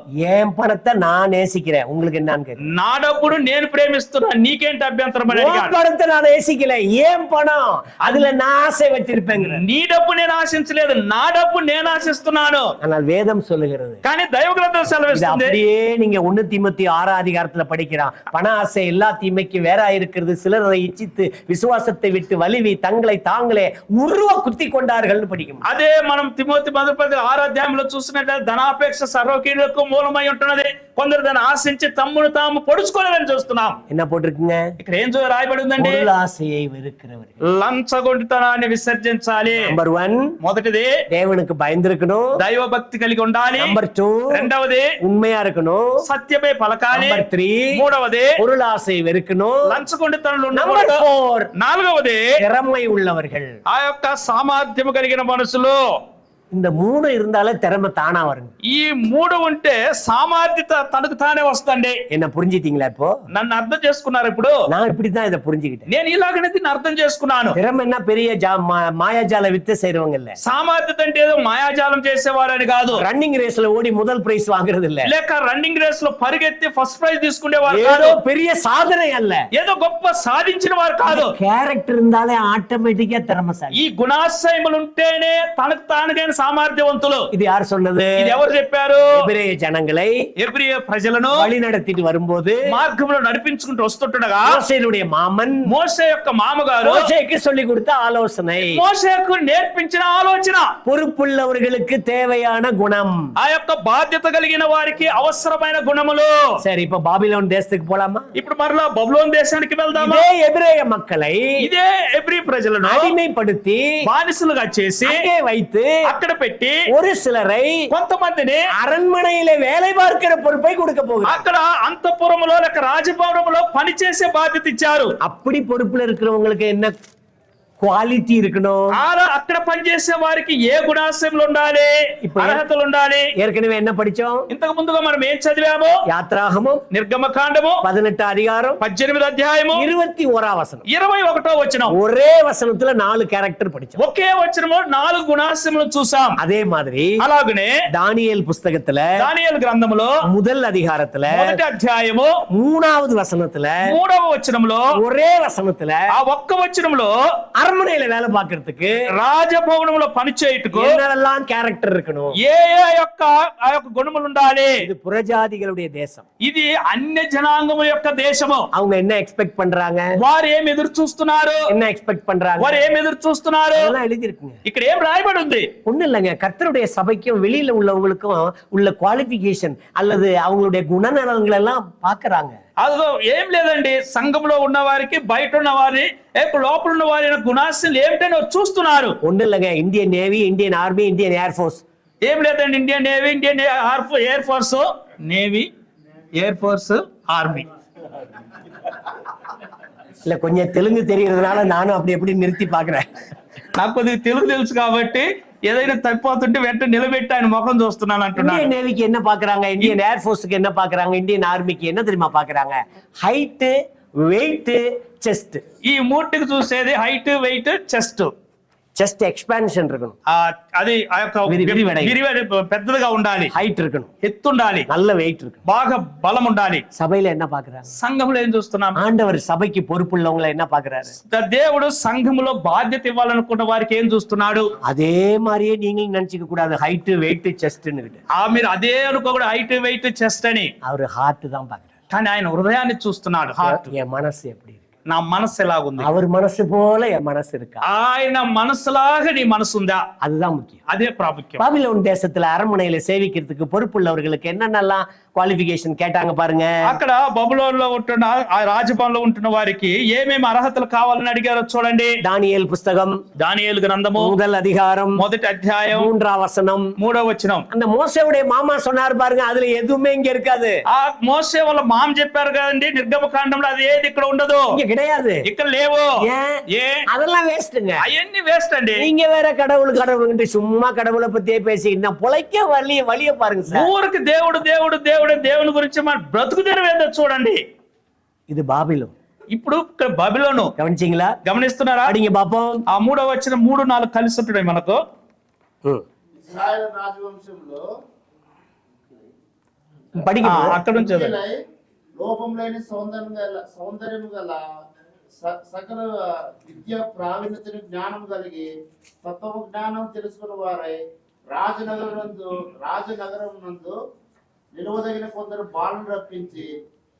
என் பணத்தை நான் நேசிக்கிறேன், உங்களுக்கு என்னன்னு கேட்கிறேன். నా డబ్బును నేను ప్రేమిస్తున్నా, నీకేంటి అభ్యంతరం అని உன் అడిగాడు. பணத்தை நான் நேசிக்கல, ஏன் பணம் அதுல நான் ஆசை வச்சிருப்பேங்க. నీ డబ్బు నేను ఆశించలేదు, నా డబ్బు నేను ఆశిస్తున్నాను. ஆனால் வேதம் சொல்லுகிறது, కానీ దైవ గ్రంథం இது సెలవిస్తుంది. அப்படியே நீங்க 1 தீமோத்தேயு 6 அதிகாரத்துல படிக்கிறான். பண ஆசை எல்லா தீமைக்கு வேற இருக்கிறது, சிலர் அதை இச்சித்து விசுவாசத்தை விட்டு வலிவி தங்களை தாங்களே உருவ குத்தி கொண்டார்கள் படிக்கும். అదే మనం తిమోతి 6వ అధ్యాయంలో చూసినట్లయితే ధనాపేక్ష సర్వకీడులకు మూలమై ఉంటున్నది. కొందరు దాన్ని ఆశించి తమ్మును తాము పొడుచుకోలేదని చూస్తున్నాం. என்ன போட்டிருக்குங்க? ఇక్కడ ఏం రాయబడి ఉందండి? பொருள் ஆசையை வெறுக்கிறவர்கள். లంచగొండితనాన్ని విసర్జించాలి. நம்பர் 1 మొదటిది தேவனுக்கு பயந்திருக்கணும். దైవ భక్తి కలిగి ఉండాలి. நம்பர் 2 రెండవది உண்மையா இருக்கணும். సత్యమే పలకాలి. நம்பர் 3 మూడవది பொருள் ஆசையை வெறுக்கணும். లంచగొండితనంలో நம்பர் ఉండకూడదు. 4 నాలుగవది திறமை உள்ளவர்கள். ఆ యొక్క సామర్థ్యము కలిగిన మనుషులు. இந்த 3 இருந்தாலே திறமை தானா வருங்க. ఈ మూడు ఉంటే సామర్థ్యత తనకు తానే వస్తుంది. என்ன புரிஞ்சிட்டீங்களா? இப்போ నన్ను అర్థం చేసుకున్నారు. ఇప్పుడు நான் இப்படித்தான் இதை புரிஞ்சுக்கிட்டேன். నేను ఇలాగనే దీన్ని అర్థం చేసుకున్నాను. திறமை என்ன பெரிய மாயாஜால வித்தை செய்றவங்க இல்ல. సామర్థ్యత అంటే ఏదో మాయాజాలం చేసేవారని కాదు. ரன்னிங் ரேஸ்ல ஓடி முதல் பிரைஸ் வாங்குறது இல்ல. లేక రన్నింగ్ రేస్ లో పరిగెత్తి ఫస్ట్ ప్రైజ్ తీసుకునేవారు ஏதோ కాదు. பெரிய சாதனை அல்ல. ఏదో గొప్ప సాధించిన వారు కాదు. கேரக்டர் இருந்தாலே ஆட்டோமேட்டிக்கா திறமைசாலி. ఈ గుణాశయములు ఉంటేనే తనకు తానుగైన సామర్థ్యవంతులు. இது யார் சொன்னது? ఇది ఎవరు చెప్పారు? எபிரேய ஜனங்களை ఎబ్రియా ప్రజలను வழி நடத்திட்டு வரும்போது మార్గంలో నడిపించుకుంటూ వస్తుండగా மோசேயுடைய மாமன் మోషే యొక్క మామగారు மோசேக்கு சொல்லி கொடுத்த ஆலோசனை, మోషేకు నేర్పించిన ఆలోచన, பொறுப்புள்ளவர்களுக்கு தேவையான குணம், ఆ యొక్క బాధ్యత కలిగిన వారికి అవసరమైన గుణములు. சரி இப்ப பாபிலோன் தேசத்துக்கு போலாமா? ఇప్పుడు మరలా బబులోన్ దేశానికి వెళ్దామా? இதே எபிரேய மக்களை ఇదే ఎబ్రీ ప్రజలను அடிமைப்படுத்தி బానిసలుగా చేసి அங்கே வைத்து అక్కడ పెట్టి ஒரு சிலரை కొంతమందిని அரண்மனையிலே வேலை பார்க்கிற பொறுப்பை கொடுக்க போகிறார். అక్కడ అంతఃపురములో లేక రాజభవనములో పనిచేసే బాధ్యత ఇచ్చారు. அப்படி பொறுப்புல இருக்கிறவங்களுக்கு என்ன குவாலிட்டி இருக்கணும். అక్కడ పనిచేసే వారికి ఏ గుణాశయములు ఉండాలి, ఇప్పుడు అర్హతలు ఉండాలి. ஏற்கனவே என்ன படிச்சோம்? ఇంతకు ముందుగా మనం ఏం చదివాము? யாத்ராகமம் నిర్గమకాండము 18 அதிகாரம் 18 అధ్యాయము 21 வசனம். 21వ వచనం. ஒரே வசனத்துல 4 கேரக்டர் படிச்சோம். ఒకే వచనము 4 గుణాశయములు చూసాం. அதே மாதிரி అలాగనే தானியேல் புஸ்தகத்துல దానియేలు గ్రంథములో முதல் அதிகாரத்துல మొదటి అధ్యాయము 3வது வசனத்துல 3వ వచనంలో ஒரே வசனத்துல ఆ ఒక్క వచనంలో அரண்மனையில வேலை பார்க்கிறதுக்கு రాజభవనంలో పనిచేయుటకు என்னெல்லாம் கேரக்டர் இருக்கணும்? ఏ యొక్క ఆ యొక్క గుణములు ఉండాలి. இது புறஜாதிகளுடைய தேசம். ఇది అన్య జనాంగముల యొక్క దేశము. அவங்க என்ன எக்ஸ்பெக்ட் பண்றாங்க? వారు ఏం ఎదురు చూస్తున్నారు? என்ன எக்ஸ்பெக்ட் பண்றாங்க? వారు ఏం ఎదురు చూస్తున్నారు? அதெல்லாம் எழுதி இருக்குங்க. ఇక్కడ ఏం రాయబడి ఉంది? ஒண்ணு இல்லைங்க, கர்த்தருடைய சபைக்கும் வெளியில உள்ளவங்களுக்கும் உள்ள குவாலிபிகேஷன் அல்லது அவங்களுடைய குணநலன்கள் எல்லாம் பாக்குறாங்க. అదిగో ఏం లేదండి, సంఘంలో ఉన్న వారికి బయట ఉన్న వారి లోపల ఉన్న వారి గుణాశలు ఏమిటని చూస్తున్నారు. ஒண்ணு இல்லைங்க, Indian navy, Indian army, Indian air force. ఏం లేదండి, Indian navy, Indian air force, navy, air force, army. இல்ல கொஞ்சம் தெலுங்கு தெரியறதுனால நானும் அப்படி எப்படி நிறுத்தி பாக்குறேன். నాకు కొద్దిగా తెలుగు తెలుసు కాబట్టి ఏదైనా తప్పిపోతుంటే వెంటనే నిలబెట్టి ఆయన ముఖం చూస్తున్నాను అంటున్నాను. இந்தியன் நேவிக்கு என்ன பாக்குறாங்க, இந்தியன் ஏர்ஃபோர்ஸுக்கு என்ன பாக்குறாங்க, இந்தியன் ஆர்மிக்கு என்ன தெரியுமா பாக்குறாங்க? Height, weight, chest. ఈ మూర్తికి చూసేది height, weight, chest. Chest expansion இருக்கணும். అది ఆ యొక్క విరివడై. పెద్దదిగా ఉండాలి, హైట్ இருக்கணும், ఎత్తు ఉండాలి, நல்ல வெயிட் இருக்கணும். బాగా బలం ఉండాలి. சபையில என்ன பாக்குறாங்க? సంఘంలో ఏం చూస్తున్నాం? ஆண்டவர் சபைக்கு பொறுப்புள்ளவங்களை என்ன பாக்குறாரு? దేవుడు సంఘములో బాధ్యత ఇవ్వాలనుకున్న వారికి ఏం చూస్తున్నాడు? அதே மாதிரியே நீங்களும் நினைச்சுக்க கூடாது, ஹைட், வெயிட், செஸ்ட்னு. మీరు అదే అనుకోకూడదు, హైట్, వెయిట్, చెస్ట్ అని. அவரு ஹார்ட் தான் பாக்குறாரு. కానీ ఆయన హృదయాన్ని చూస్తున్నాడు. హార్ట్, என் மனசு எப்படி இருக்கு? నా మనసు ఎలాగుంది? அவர் மனசு போல என் மனசு இருக்கா? ఆయన మనసులాగా నీ మనసు ఉందా? அதுதான் முக்கியம். అదే ప్రాముఖ్యం. பாபிலோன் தேசத்துல அரண்மனையில சேவிக்கிறதுக்கு பொறுப்புள்ளவர்களுக்கு என்னென்னலாம் குவாலிஃபிகேஷன் கேட்டாங்க பாருங்க. అక్కడ బబులోనులో ఉంటున్న ఆ రాజభవనంలో ఉంటున్న వారికి ఏమేమి అర్హతలు కావాలని అడిగారో చూడండి. தானியேல் புஸ்தகம் దానియేలు గ్రంథము முதல் அதிகாரம் మొదటి అధ్యాయం 3ஆம் வசனம். 3వ వచనం. அந்த மோசேவுடைய மாமா சொன்னார் பாருங்க, அதுல எதுவுமே இங்க இருக்காது. ఆ మోసే వాళ్ళ మామ చెప్పారు కదండి, నిర్గమకాండంలో అది ఏది ఇక్కడ ఉండదు, இங்க கிடையாது, ఇక్కడ లేవు. ஏன்? ఏ அதெல்லாம் வேஸ்ட்ங்க. అవన్నీ వేస్ట్ అండి. நீங்க வேற கடவுள் சும்மா கடவுளை பத்தியே பேசிக்கிட்டு பொழைக்க வழிய பாருங்க சார். ఊరికి దేవుడు దేవుడు దేవుడు దేవుని గురించి మన బ్రతుకు తెరవేదో చూడండి. இது பாபிலோன். ఇప్పుడు ఇక్కడ బబిలోను கவனிச்சீங்களா? గమనిస్తున్నారా? அடிங்க பாப்போம். ఆ 3వ వచనం 3, 4 కలిసి ఉంటున్నాయి మనకు. ఇశ్రాయేలు రాజవంశంలో படிங்க. అక్కడ నుంచి చదవండి. విద్యలై, లోపం లేని సౌందర్యం గల సకల విద్య ప్రావీణ్యతను జ్ఞానం కలిగి తత్వ జ్ఞానం తెలుసుకున్న వారై రాజనగరం నందు నిలువదగిన కొందరు బాలను రప్పించి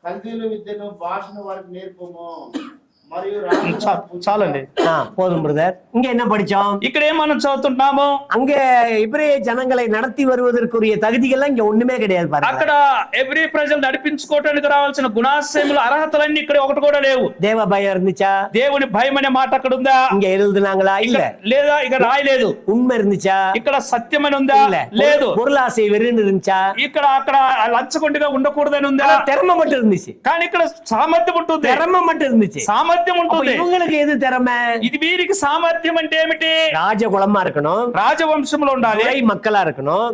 కల్దీల విద్యను భాషను వారికి నేర్పము. మరియు చాలండి, போதும் பிரதர். இங்க என்ன படிச்சோம்? ఇక్కడ ఏం మనం చదువుతుంటాము? அங்க இப்ரேய ஜனங்களை நடத்தி வருவதற்குரிய தகுதிகள்லாம் இங்க ஒண்ணுமே கிடையாது பாருங்க. అక్కడ ఎవ్రీ ప్రజలు నడిపించుకోవడానికి రావాల్సిన గుణాశయములు అర్హతలన్నీ ఇక్కడ ఒకటి కూడా లేవు. தேவ பயம் இருந்துச்சா? దేవుని భయం అనే మాట అక్కడ ఉందా? இங்க எழுதுனாங்களா? இல்ல. లేదా ఇక రాయలేదు. உண்மை இருந்துச்சா? ఇక్కడ సత్యం అని ఉందా? లేదు. பொருளாசை வெறுன்னு இருந்துச்சா? ఇక్కడ అక్కడ లంచగొండిగా ఉండకూడదని ఉందా? திறமை மட்டும் இருந்துச்சு. కానీ ఇక్కడ సామర్థ్యం ఉంటుంది. திறமை மட்டும் இருந்துச்சு. సామర్థ్యం ఉంటుంది. இவங்களுக்கு எது திறமை? ఇది వీరికి సామర్థ్యం అంటే ఏమిటి? ராஜகுலமா இருக்கணும், రాజవంశంలో ఉండాలి, துறை மக்களா இருக்கணும்,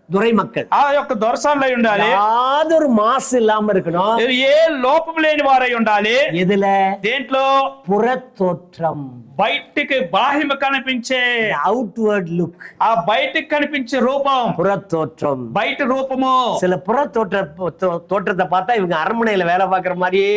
துறை மக்கள் ఆ యొక్క దొరసాన్లై ఉండాలి, யாதொரு மாசு இல்லாம இருக்கணும், ఏ లోపం లేని వారై ఉండాలి. எதுல? దేంట్లో? புறத்தோற்றம், బయటికి బాహ్యము కనిపించే அவுட்வர்ட் லுக். ఆ బయటికి కనిపించే రూపం புறத்தோற்றம், బయట రూపము. சில தோற்றத்தை பார்த்தா இவங்க அரண்மனையில வேலை பார்க்கிற மாதிரியே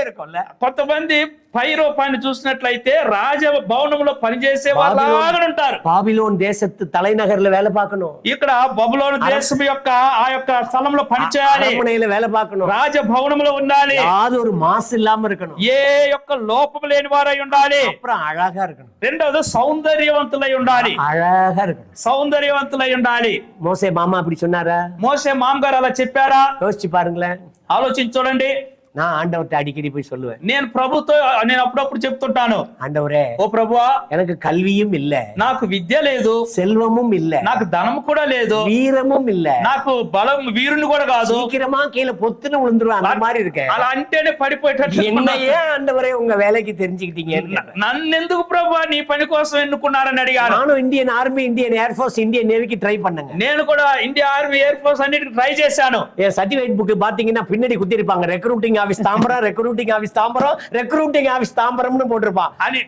இருக்கும்ல. కొంతమంది పై రూపాన్ని చూసినట్లయితే రాజ భవనంలో పనిచేసే వాళ్ళలాగా ఉంటారు. பாபிலோன் தேசத்து தலைநகர்ல வேலை பார்க்கணும், ఇక్కడ బబులోను దేశం యొక్క ఆ యొక్క స్థలంలో పనిచేయాలి, அரண்மனையில வேலை பார்க்கணும், రాజ భవనంలో ఉండాలి, யாதொரு மாசு இல்லாம இருக்கணும், ఏ యొక్క లోపం లేని వారై ఉండాలి. அப்புறம் அழகா இருக்கணும், రెండవది సౌందర్యవంతులై ఉండాలి, அழகா இருக்கணும். సౌందర్యవంతులై ఉండాలి. மோசே மாமா அப்படி சொன்னாரா? మోసే మామగారు అలా చెప్పారా? யோசிச்சு பாருங்களேன். ఆలోచించి చూడండి. நான் ஆண்டவர்கிட்ட அடிக்கடி போய் சொல்லுவேன், నేను ప్రభుతో నేను అప్పుడప్పుడు చెప్తుంటాను, ஆண்டவரே ఓ ప్రభువా எனக்கு கல்வியும் இல்ல, నాకు విద్య లేదు, செல்வமும் இல்ல, నాకు ధనం కూడా లేదు, வீரமும் இல்ல, నాకు బలం వీరుని కూడా కాదు, சீக்கிரமா கீழே பொத்துன்னு விழுந்துருவேன் அந்த மாதிரி இருக்கேன். అలా అంటేనే పడిపోయేటట్టు என்னையே ஆண்டவரே உங்க வேலைக்கு தெரிஞ்சுக்கிட்டீங்க? నన్నెందుకు ప్రభువా నీ పని కోసం ఎన్నుకున్నారని అడిగాను. நானும் Indian army, Indian air force, Indian நேவிக்கு ட்ரை பண்ணுங்க. నేను కూడా ఇండియా ఆర్మీ ఎయిర్ ఫోర్స్ అన్నిటికీ ట్రై చేశాను. என் சர்டிபிகேட் புக் பாத்தீங்கன்னா பின்னாடி குத்தி இருப்பாங்க, recruiting office Tambaram, recruiting office Tambaram, recruiting office தாம்பரம்னு போட்டிருப்பான். అని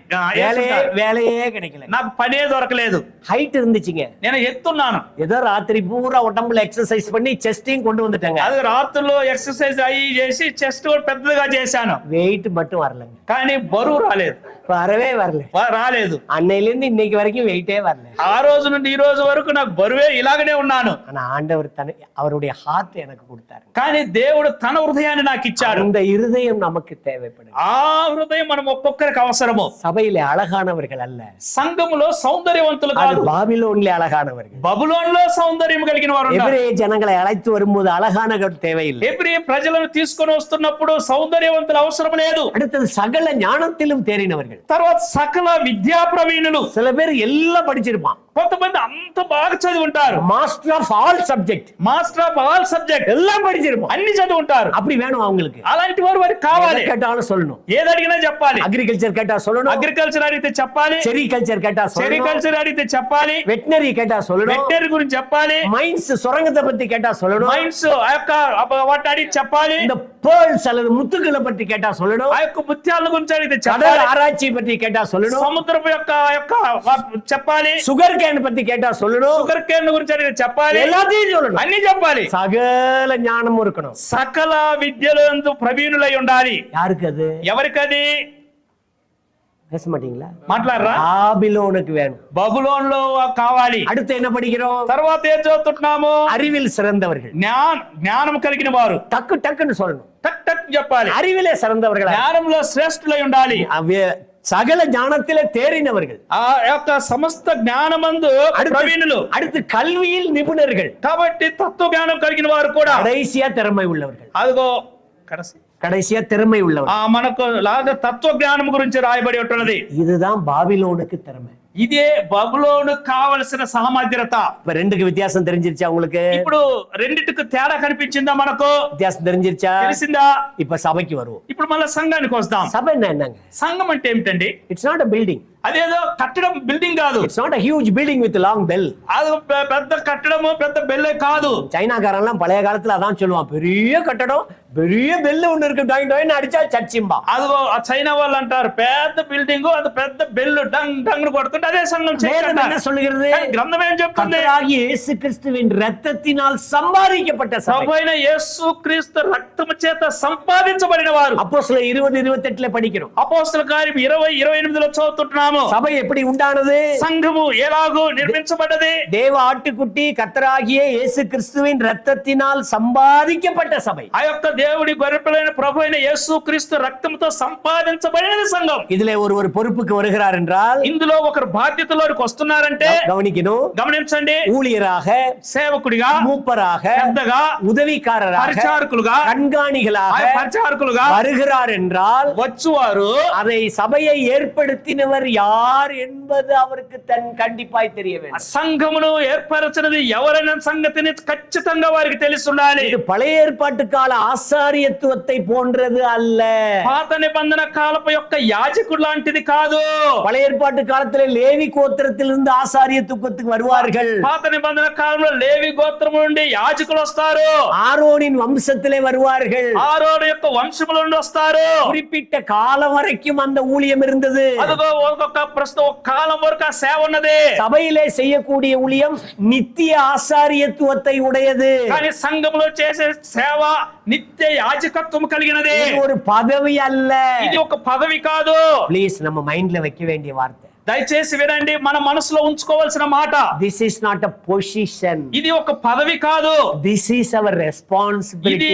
வேலையே கிடைக்கல, నాకు పనే దొరకలేదు. ஹைட் இருந்துச்சுங்க, నేను ఎత్తున్నాను, ஏதோ ராத்திரி பூரா உடம்புல எக்ஸசைஸ் பண்ணி செஸ்டையும் கொண்டு வந்துட்டாங்க. అది రాత్రుల్లో ఎక్సర్సైజ్ అయ్యి చేసి చెస్ట్ కూడా పెద్దగా చేశాను, வெயிட் மட்டும் வரலங்க, కానీ బరువు రాలేదు, வரவே வரல. రాలేదు. அன்னையில இருந்து இன்னைக்கு வரைக்கும் வெயிட்டே வரல. ఆ రోజు నుండి ఈ రోజు వరకు నాకు బరువే ఇలాగనే ఉన్నాను. ஆனா ஆண்டவர் அவருடைய ஹார்ட் எனக்கு கொடுத்தாரு. కానీ దేవుడు తన హృదయాన్ని నాకు ఇచ్చాడు. அந்த இருதயம் நமக்கு தேவைப்படும். ఆ హృదయం మనం ఒక్కొక్కరికి అవసరము. சபையில அழகானவர்கள் அல்ல, సంఘములో సౌందర్యవంతులు కాదు, பாபிலோன்ல அழகானவர்கள். బబులోనులో సౌందర్యం కలిగిన వారు ఉన్నారు. எபிரேய ஜனங்களை அழைத்து வரும்போது அழகானவர்கள் தேவையில்லை. ఎబ్రీ ప్రజలను తీసుకొని వస్తున్నప్పుడు సౌందర్యవంతులు అవసరం లేదు. அடுத்தது சகல ஞானத்திலும் தேறினவர்கள். తర్వాత సకల విద్యా ప్రవీణులు. சில பேர் எல்லாம் படிச்சிருப்பான், కొంతమంది అంత బాగా చదివి ఉంటారు, master of all subject, master of all subject, எல்லாம் படிச்சிருப்பான். అన్ని చదివి ఉంటారు. அப்படி வேணும் அவங்களுக்கு. అలాంటి వారు వారికి కావాలి. எதை கேட்டாலும் சொல்லணும், ఏది అడిగినా చెప్పాలి. அக்ரிகல்ச்சர் கேட்டா சொல்லணும், అగ్రికల్చర్ అడిగితే చెప్పాలి, செரிகல்ச்சர் கேட்டா சொல்லணும், సెరికల్చర్ అడిగితే చెప్పాలి, வெட்டினரி கேட்டா சொல்லணும், వెటర్నరీ గురించి చెప్పాలి, மைன்ஸ் சுரங்கத்தை பத்தி கேட்டா சொல்லணும், మైన్స్ ఆ యొక్క వాటి అడిగి చెప్పాలి, இந்த பேர்ல்ஸ் அல்லது முத்துக்களை பற்றி கேட்டா சொல்லணும், ఆ యొక్క ముత్యాల గురించి అడిగితే கடல் చెప్పాలి, ஆராய்ச்சி பற்றி கேட்டா சொல்லணும், సముద్రపు యొక్క చెప్పాలి, சுகர் கேன் பத்தி கேட்டா சொல்லணும், షుగర్ కేన్ గురించి అడిగితే చెప్పాలి, எல்லாத்தையும் சொல்லணும். అన్ని చెప్పాలి. சகல ஞானமும் இருக்கணும். సకల విద్యలందు ప్రవీణులై ఉండాలి. யாருக்கு அது? ఎవరికది? பேச மாட்டீங்களா? మాట్లాడరా? பாபிலோனுக்கு வேணும். బబులోన్ లో కావాలి. அடுத்து என்ன படிக்கிறோம்? తర్వాత ఏం చదువుతున్నాము? அறிவில் சிறந்தவர்கள். జ్ఞానం కలిగిన వారు. டக்கு டக்குன்னு சொல்லணும். టక్ టక్ చెప్పాలి. அறிவிலே சிறந்தவர்கள், జ్ఞానంలో శ్రేష్ఠులై ఉండాలి. சகல ஞானத்திலே தேறினவர்கள், ఆ యొక్క సమస్త జ్ఞానమందు ప్రవీణులు. அடுத்து கல்வியில் நிபுணர்கள், కాబట్టి తత్వ జ్ఞానం కలిగిన వారు కూడా. கடைசியா திறமை உள்ளவர்கள். అదిగో கடைசியா திறமை உள்ளவர்கள். మనకు తత్వ జ్ఞానం గురించి రాయబడి ఉంటున్నది. இதுதான் பாபிலோனுக்கு திறமை. ఇదే బబులోను కావలసిన సామర్థ్యత. இப்ப ரெண்டுக்கு வித்தியாசம் தெரிஞ்சிருச்சா உங்களுக்கு? ఇప్పుడు రెండిటికి తేడా కనిపించిందా మనకు? வித்தியாசம் தெரிஞ்சிருச்சா? తెలిసిందా? இப்ப సభకి வருவோம். ఇప్పుడు మళ్ళీ సంఘానికి వస్తాం. సభ என்னங்க? సంఘం అంటే ఏమిటండి? It's not a building. అదేదో కట్టడం, బిల్డింగ్ కాదు. It's not a huge building with long bell. அது పెద్ద కట్టడము, పెద్ద బెల్లే కాదు. சைனாக்காரன்லாம் பழைய காலத்துல அதான் சொல்லுவான், பெரிய கட்டடம், பெரிய பெல் ஒண்ணு இருக்கு, டாய் டாய்னு அடிச்சா சர்ச்சிம்பா. అదిగో ఆ చైనా వాళ్ళు అంటారు పెద్ద బిల్డింగ్, అది పెద్ద బెల్ డంగ్ డంగ్ కొడుతుంటే అదే సంఘం வேதம் என்ன சொல்லுகிறது? గ్రంథం ఏం చెప్తుంది? கர்த்தராகிய இயேசு கிறிஸ்துவின் இரத்தத்தினால் சம்பாதிக்கப்பட்ட சபை. ప్రభువైన యేసు క్రీస్తు రక్తము చేత సంపాదించబడిన వారు. அப்போஸ்தலர் 20:28 படிக்கிறோம். అపోస్తల కార్యం 20:28లో చదువుతున్నాము. சபை எப்படி உண்டானது? సంఘము ఎలాగో నిర్మించబడ్డది? தேவ ஆட்டுக்குட்டி கர்த்தராகிய இயேசு கிறிஸ்துவின் இரத்தத்தினால் சம்பாதிக்கப்பட்ட சபை. ఆ యొక్క దేవుడి గొర్రెపిల్లైన ప్రభువైన యేసు క్రీస్తు రక్తంతో సంపాదించబడిన సంఘం. இதுல ஒரு பொறுப்புக்கு வருகிறார் என்றால், ఇందులో ఒకరు బాధ్యతలోకి వస్తున్నారంటే கவனிக்கணும், గమనించండి. ஊழியராக, సేవకుడిగా, மூப்பராக, పెద్దగా, உதவிக்காரராக, పరిచారకులుగా, கண்காணிகளாக పరిచారకులుగా வருகிறார் என்றால், వచ్చువారు அதை சபையை ஏற்படுத்தினவர் யார் என்பது அவருக்கு கண்டிப்பாய் தெரிய வேண்டும். సంఘమును ఏర్పరచినది ఎవరైన సంగతిని ఖచ్చితంగా వారికి తెలుసుండాలి. இது பழைய ஏற்பாட்டு கால ஆசாரியத்துவத்தை போன்றது அல்ல. పాత నిబంధన కాలపు యొక్క యాజకుడు లాంటిది కాదు. பழைய ஏற்பாட்டு காலத்திலே லேவி கோத்திரத்திலிருந்து ஆசாரியத்துவத்துக்கு வருவார்கள். పాత నిబంధన కాలంలో లేవి గోత్రము నుండి యాజకులు వస్తారు. ஆரோனின் வம்சத்திலே வருவார்கள். ఆరోను యొక్క వంశముల నుండి వస్తారు. குறிப்பிட்ட காலம் வரைக்கும் அந்த ஊழியம் இருந்தது. అదిగో ఒక్కొక్క ప్రస్తుత ఒక కాలం వరకు ఆ సేవ ఉన్నది. சபையிலே செய்யக்கூடிய ஊழியம் நித்திய ஆசாரியத்துவத்தை உடையது. కానీ సంఘములో చేసే సేవ నిత్య యాజకత్వం కలిగినది. இது ஒரு பதவி அல்ல. ఇది ఒక పదవి కాదు. ప్లీజ్ நம்ம மைண்ட்ல வைக்க வேண்டிய வார்த்தை. దయచేసి వినండి, మన మనసులో ఉంచుకోవాల్సిన మాట, This is not a position. ఇది ఒక పదవి కాదు, This is our ఇది responsibility.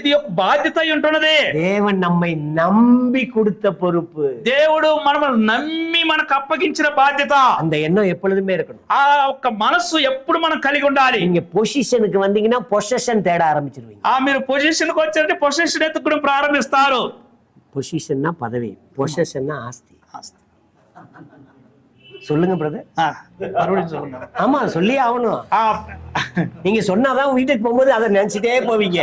ఇది ఒక బాధ్యత అయి ఉంటున్నది. தேவன் நம்மை நம்பி கொடுத்த பொறுப்பு. దేవుడు మనల్ని నమ్మి మనకు అప్పగించిన బాధ్యత. அந்த எண்ணம் எப்பொழுதுமே இருக்கணும். ఆ ఒక్క మనస్సు ఎప్పుడు మనం కలిగి ఉండాలి. நீங்க பொசிஷனுக்கு வந்தீங்கன்னா பொசஷன் தேட ஆரம்பிச்சிருவீங்க. మీరు పొజిషన్ కి వచ్చారంటే పొజిషన్ ఎత్తుకోవడం ప్రారంభిస్తారు. பொசிஷன்னா பதவி, பொசஷன்னா ஆஸ்தி. சொல்லுங்க பிரதர். மறுபடியும் சொல்லுங்க. ஆமா சொல்லி ஆகணும். நீங்க சொன்னாதான் வீட்டுக்கு போகும்போது அதை நினைச்சிட்டே போவீங்க.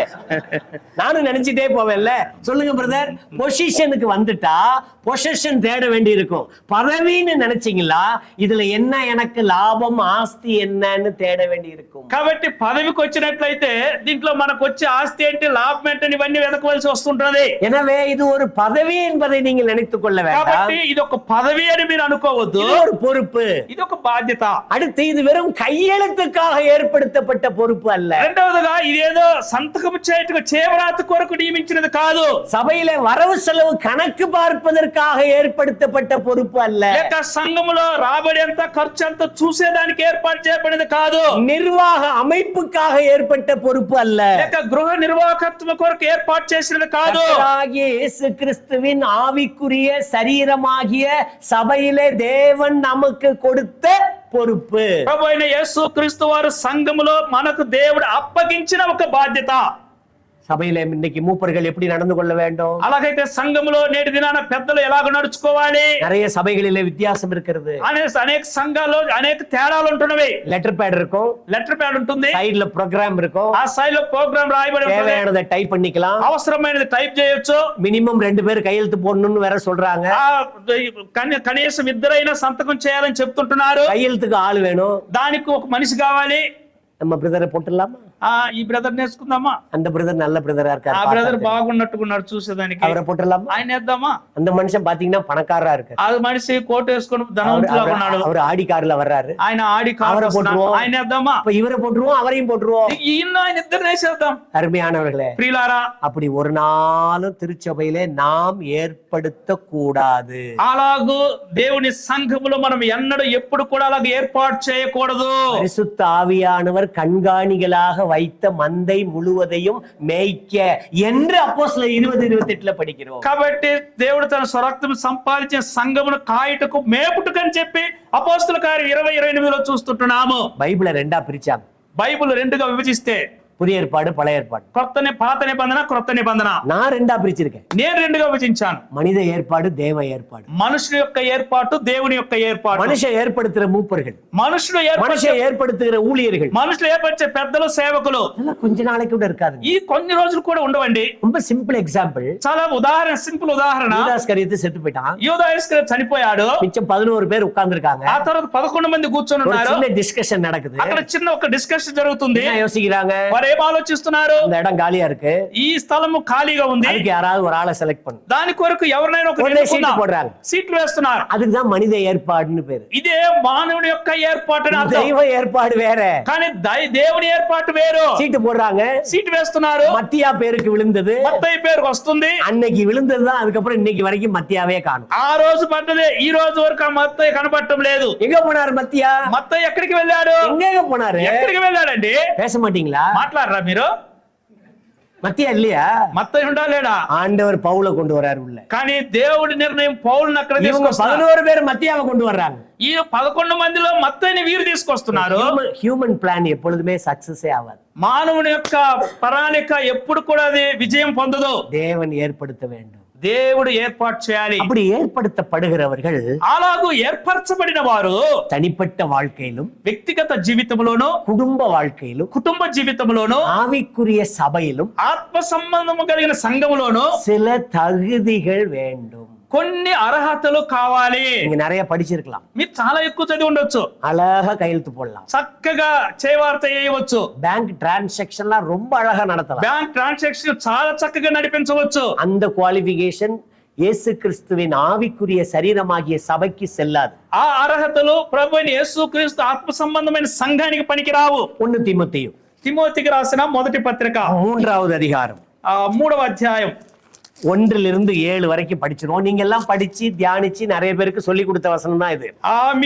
நானும் நினைச்சிட்டே போவேன்ல. சொல்லுங்க பிரதர். பொசிஷனுக்கு வந்துட்டா பொசிஷன் தேட வேண்டி இருக்கும். பதவின்னு நினைச்சீங்களா, இதுல என்ன எனக்கு லாபம், ஆஸ்தி என்னன்னு தேட வேண்டி இருக்கும். కాబట్టి పదవికి వచ్చినట్లయితే దీంట్లో మనకు వచ్చే ఆస్తి ఏంటి, లాభం ఏంటి, ఇవన్నీ వెతకవలసి వస్తుంటది. எனவே இது ஒரு பதவி என்பதை நீங்கள் நினைத்துக் கொள்ள வேண்டாம். కాబట్టి ఇది ఒక పదవి అని మీరు అనుకోవద్దు, இது ஒரு பொறுப்பு. ఇది ఒక బాధ్యత. அடுத்து இது வெறும் கையெழுத்துக்காக ஏற்படுத்தப்பட்ட பொறுப்பு அல்ல. రెండవదిగా ఇదేదో సంతకం చేయటకు చేవరాత కొరకు నియమించినది కాదు. சபையில வரவு செலவு கணக்கு பார்ப்பதற்காக ஏற்படுத்தப்பட்ட பொறுப்பு அல்ல. లేక సంఘములో రాబడి ఎంత ఖర్చు ఎంత చూసేదానికి ఏర్పాటు చేయబడినది కాదు. நிர்வாக அமைப்புக்காக ஏற்பட்ட பொறுப்பு அல்ல. లేక గృహ నిర్వాహకత్వం కొరకు ఏర్పాటు చేసినది కాదు. கர்த்தராகிய இயேசு கிறிஸ்துவின் ஆவிக்குரிய சரீரமாகிய சபையிலே தேவன் நமக்கு கொடுத்த பொறுப்பு. ప్రభు అయిన యేసు క్రీస్తు వారు సంఘములో మనకు దేవుడు అప్పగించిన ఒక బాధ్యత. சபையில இன்னைக்கு மூப்பர்கள் எப்படி நடந்து கொள்ள வேண்டும்? అలాగైతే సంఘములో నేటి దినాన పెద్దలు ఎలాగ నడుచుకోవాలి? நிறைய சபைகளிலே வித்தியாசம் இருக்கிறது. అనేక సంఘాల్లో అనేక తేడాలు ఉంటున్నవి. லெட்டர் பேட் இருக்கும், లెటర్ ప్యాడ్ ఉంటుంది, சைடுல ப்ரோக்ராம் இருக்கும், ఆ సైడ్ లో ప్రోగ్రామ్ రాయబడి ఉంటుంది, தேவையானதை டைப் பண்ணிக்கலாம், అవసరమైనది టైప్ చేయొచ్చు, மினிமம் 2 பேர் கையெழுத்து போடணும்னு வேற சொல்றாங்க. కనీసం ఇద్దరైనా సంతకం చేయాలని చెప్తుంటున్నారు. கையெழுத்துக்கு ஆள் வேணும். దానికి ఒక మనిషి కావాలి. நம்ம பிரதரை போட்டுடலாமா? ఈ బ్రదర్ నేర్చుకుందామా? அந்த பிரதர் நல்ல பிரதரா ఆ இருக்காரு, బ్రదర్ బాగున్నట్టుకున్నాడు చూసేదానికి, அவரை போட்டுடலாமா? ఆయన వేద్దామా? அந்த மனுஷன் பாத்தீங்கன்னா பணக்காரரா இருக்காரு, ఆ మనిషి కోట్ వేసుకొని ధనవంతులాగా ఉన్నాడు, அவர் ஆடி கார்ல வர்றாரு, ఆయన ఆడి కారు அவரை వస్తున్నాడు. போட்டுருவோம். ఆయన వేద్దామా? அப்ப இவரை போட்டுருவோம், அவரையும் போட்டுருவோம். ఈయన ఆయన ఇద్దరు వేసేద్దాం. அருமையானவர்களே, ప్రియులారా, அப்படி ஒரு நாளும் திருச்சபையிலே நாம் ஏற்படுத்த கூடாது. అలాగూ దేవుని సంఘములో మనం ఎన్నడూ ఎప్పుడు కూడా అలాగ ఏర్పాటు చేయకూడదు. பரிசுத்த ஆவியானவர் கண்காணிகளாக வைத்த மந்தை முழுவதையும் மேய்க்க என்று அப்போஸ்தலர் 20:28 படிக்கிறோம். కాబట్టి దేవుడు తన స్వరక్తం సంపాదించిన సంఘమును కాయుటకు మేపుటకు అని చెప్పి అపోస్తల కార్యం 20:28లో చూస్తుంటున్నాము. பைபிளை 2ஆ பிரிச்சாங்க. బైబిల్ రెండుగా విభజిస్తే புதிய ஏற்பாடு, பழைய ஏற்பாடு. పాత నిబంధన, క్రొత్త నిబంధన. நான் 2ஆ பிரிச்சிருக்கேன். నేను రెండుగా విభజించాను. மனித ஏற்பாடு, தேவ ஏற்பாடு. మనుషుల యొక్క ఏర్పాటు, దేవుని యొక్క ఏర్పాటు. மனுஷன் ஏற்படுத்துற மூப்பர்கள், మనుషులు மனுஷன் ஏற்படுத்துகிற ஊழியர்கள், మనుషులు ఏర్పరిచే పెద్దలు, సేవకులు, இதெல்லாம் கொஞ்ச நாளைக்கு கூட இருக்காது. ఈ కొన్ని రోజులు కూడా ఉండవండి. ரொம்ப சிம்பிள் எக்ஸாம்பிள். చాలా ఉదాహరణ, సింపుల్ ఉదాహరణ. யூதாஸ்கரியத்து செத்து போயிட்டான். యూదా ఇస్కరియోతు చనిపోయాడు. மிச்சம் 11 பேர் உட்கார்ந்து இருக்காங்க. ఆ తర్వాత 11 మంది కూర్చొని ஒரு ఉన్నారు. சின்ன டிஸ்கஷன் நடக்குது. అక్కడ చిన్న ఒక డిస్కషన్ జరుగుతుంది. என்ன யோசிக்கிறாங்க? వారు ఏం ఆలోచిస్తున్నారు? இந்த இடம் காலியா இருக்கு, ఈ స్థలము ఖాళీగా ఉంది, அதுக்கு யாராவது ஒரு ஆளை செலக்ட் பண்ணு. దాని కొరకు ఎవరినైనా ఒక ஒரே சீட்டு போடுறாங்க. సీట్లు వేస్తున్నారు. அதுக்குதான் மனித ஏற்பாடுன்னு பேரு. ఇదే మానవుడి యొక్క ఏర్పాటు అని అర్థం. தெய்வ ஏற்பாடு வேற. కానీ దేవుని ఏర్పాటు వేరు. சீட்டு போடுறாங்க, సీటు వేస్తున్నారు. மத்தியா பேருக்கு விழுந்தது, మత్తయి పేరుకు వస్తుంది. அன்னைக்கு விழுந்ததுதான், அதுக்கப்புறம் இன்னைக்கு வரைக்கும் மத்தியாவே காணும். ఆ రోజు పడ్డదే, ఈ రోజు వరకు ఆ మత్తయి కనపడటం లేదు. எங்க போனாரு மத்தியா? మత్తయి ఎక్కడికి వెళ్ళాడు? எங்க போனாரு? ఎక్కడికి వెళ్ళాడండి? பேச மாட்டீங்களா? మాట్లాడరా మీరు? மத்தியா இல்லையா? మత్తయి ఉండాలేడా? ஆண்டவர் பவுல கொண்டு வர்றாரு உள்ள. కానీ దేవుడి నిర్ణయం పౌలుని అక్కడ இவங்க తీసుకొస్తారు. 11 பேர் மத்தியாவை கொண்டு வர்றாங்க. ఈ 11 మందిలో మత్తయిని వీరు తీసుకొస్తున్నారు. హ్యూమన్ ప్లాన్ எப்பொழுதுமே సక్సెస్ ஆகாது. మానవుని యొక్క ప్రణాళిక ఎప్పుడు కూడా అది విజయం పొందదు. தேவன் ஏற்படுத்த வேண்டும். దేవుడు ఏర్పాటు చేయాలి. அப்படி ஏற்படுத்தப்படுகிறவர்கள் అలాగూ ఏర్పరచబడిన వారు தனிப்பட்ட வாழ்க்கையிலும், వ్యక్తిగత జీవితంలోను, குடும்ப வாழ்க்கையிலும், కుటుంబ జీవితంలోను, ஆவிக்குரிய சபையிலும் ఆత్మ సంబంధము కలిగిన సంఘములోను சில தகுதிகள் வேண்டும். కొన్ని అర్హతలు కావాలి. நீங்க நிறைய படிச்சிருக்கலாம், మీరు చాలా ఎక్కువ చదివి ఉండొచ్చు, அழகா கையெழுத்து போடலாம், చక్కగా చేయవార్త చేయవచ్చు, பேங்க் டிரான்சாக்ஷன்லாம் ரொம்ப அழகா நடத்தலாம். బ్యాంక్ ట్రాన్సాక్షన్ చాలా చక్కగా నడిపించవచ్చు. அந்த குவாலிஃபிகேஷன் இயேசு கிறிஸ்துவின் ஆவிக்குரிய சரீரமாகிய சபைக்கு செல்லாது. ఆ అర్హతలు ప్రభువైన యేసుక్రీస్తు ఆత్మ సంబంధమైన సంఘానికి పనికిరావు. 1 தீமோத்தேயு తిమోతికి రాసిన మొదటి పత్రిక 3வது அதிகாரம் 3వ అధ్యాయం 1 to 7 வரைக்கும் படிச்சிருவோம். நீங்க எல்லாம் படிச்சு தியானிச்சு நிறைய பேருக்கு சொல்லி கொடுத்த வசனம் தான் இது.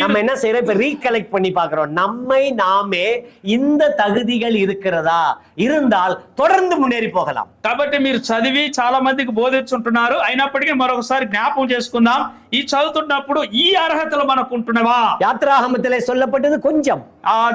நம்ம என்ன செய்யறோம், இப்ப ரீகலெக்ட் பண்ணி பாக்குறோம். நம்மை நாமே இந்த தகுதிகள் இருக்கிறதா, இருந்தால் தொடர்ந்து మునేరి పోగలం. కాబట్టి మీరు చదివి చాలా మందికి బోధించుంటున్నారు. అయినప్పటికీ మరొకసారి జ్ఞాపకం చేసుకుందాం. ఈ చదువుతున్నప్పుడు ఈ అర్హతలు మనకు ఉంటున్నవా? యాత్రాహమத்திலே சொல்லப்பட்டது கொஞ்சம்,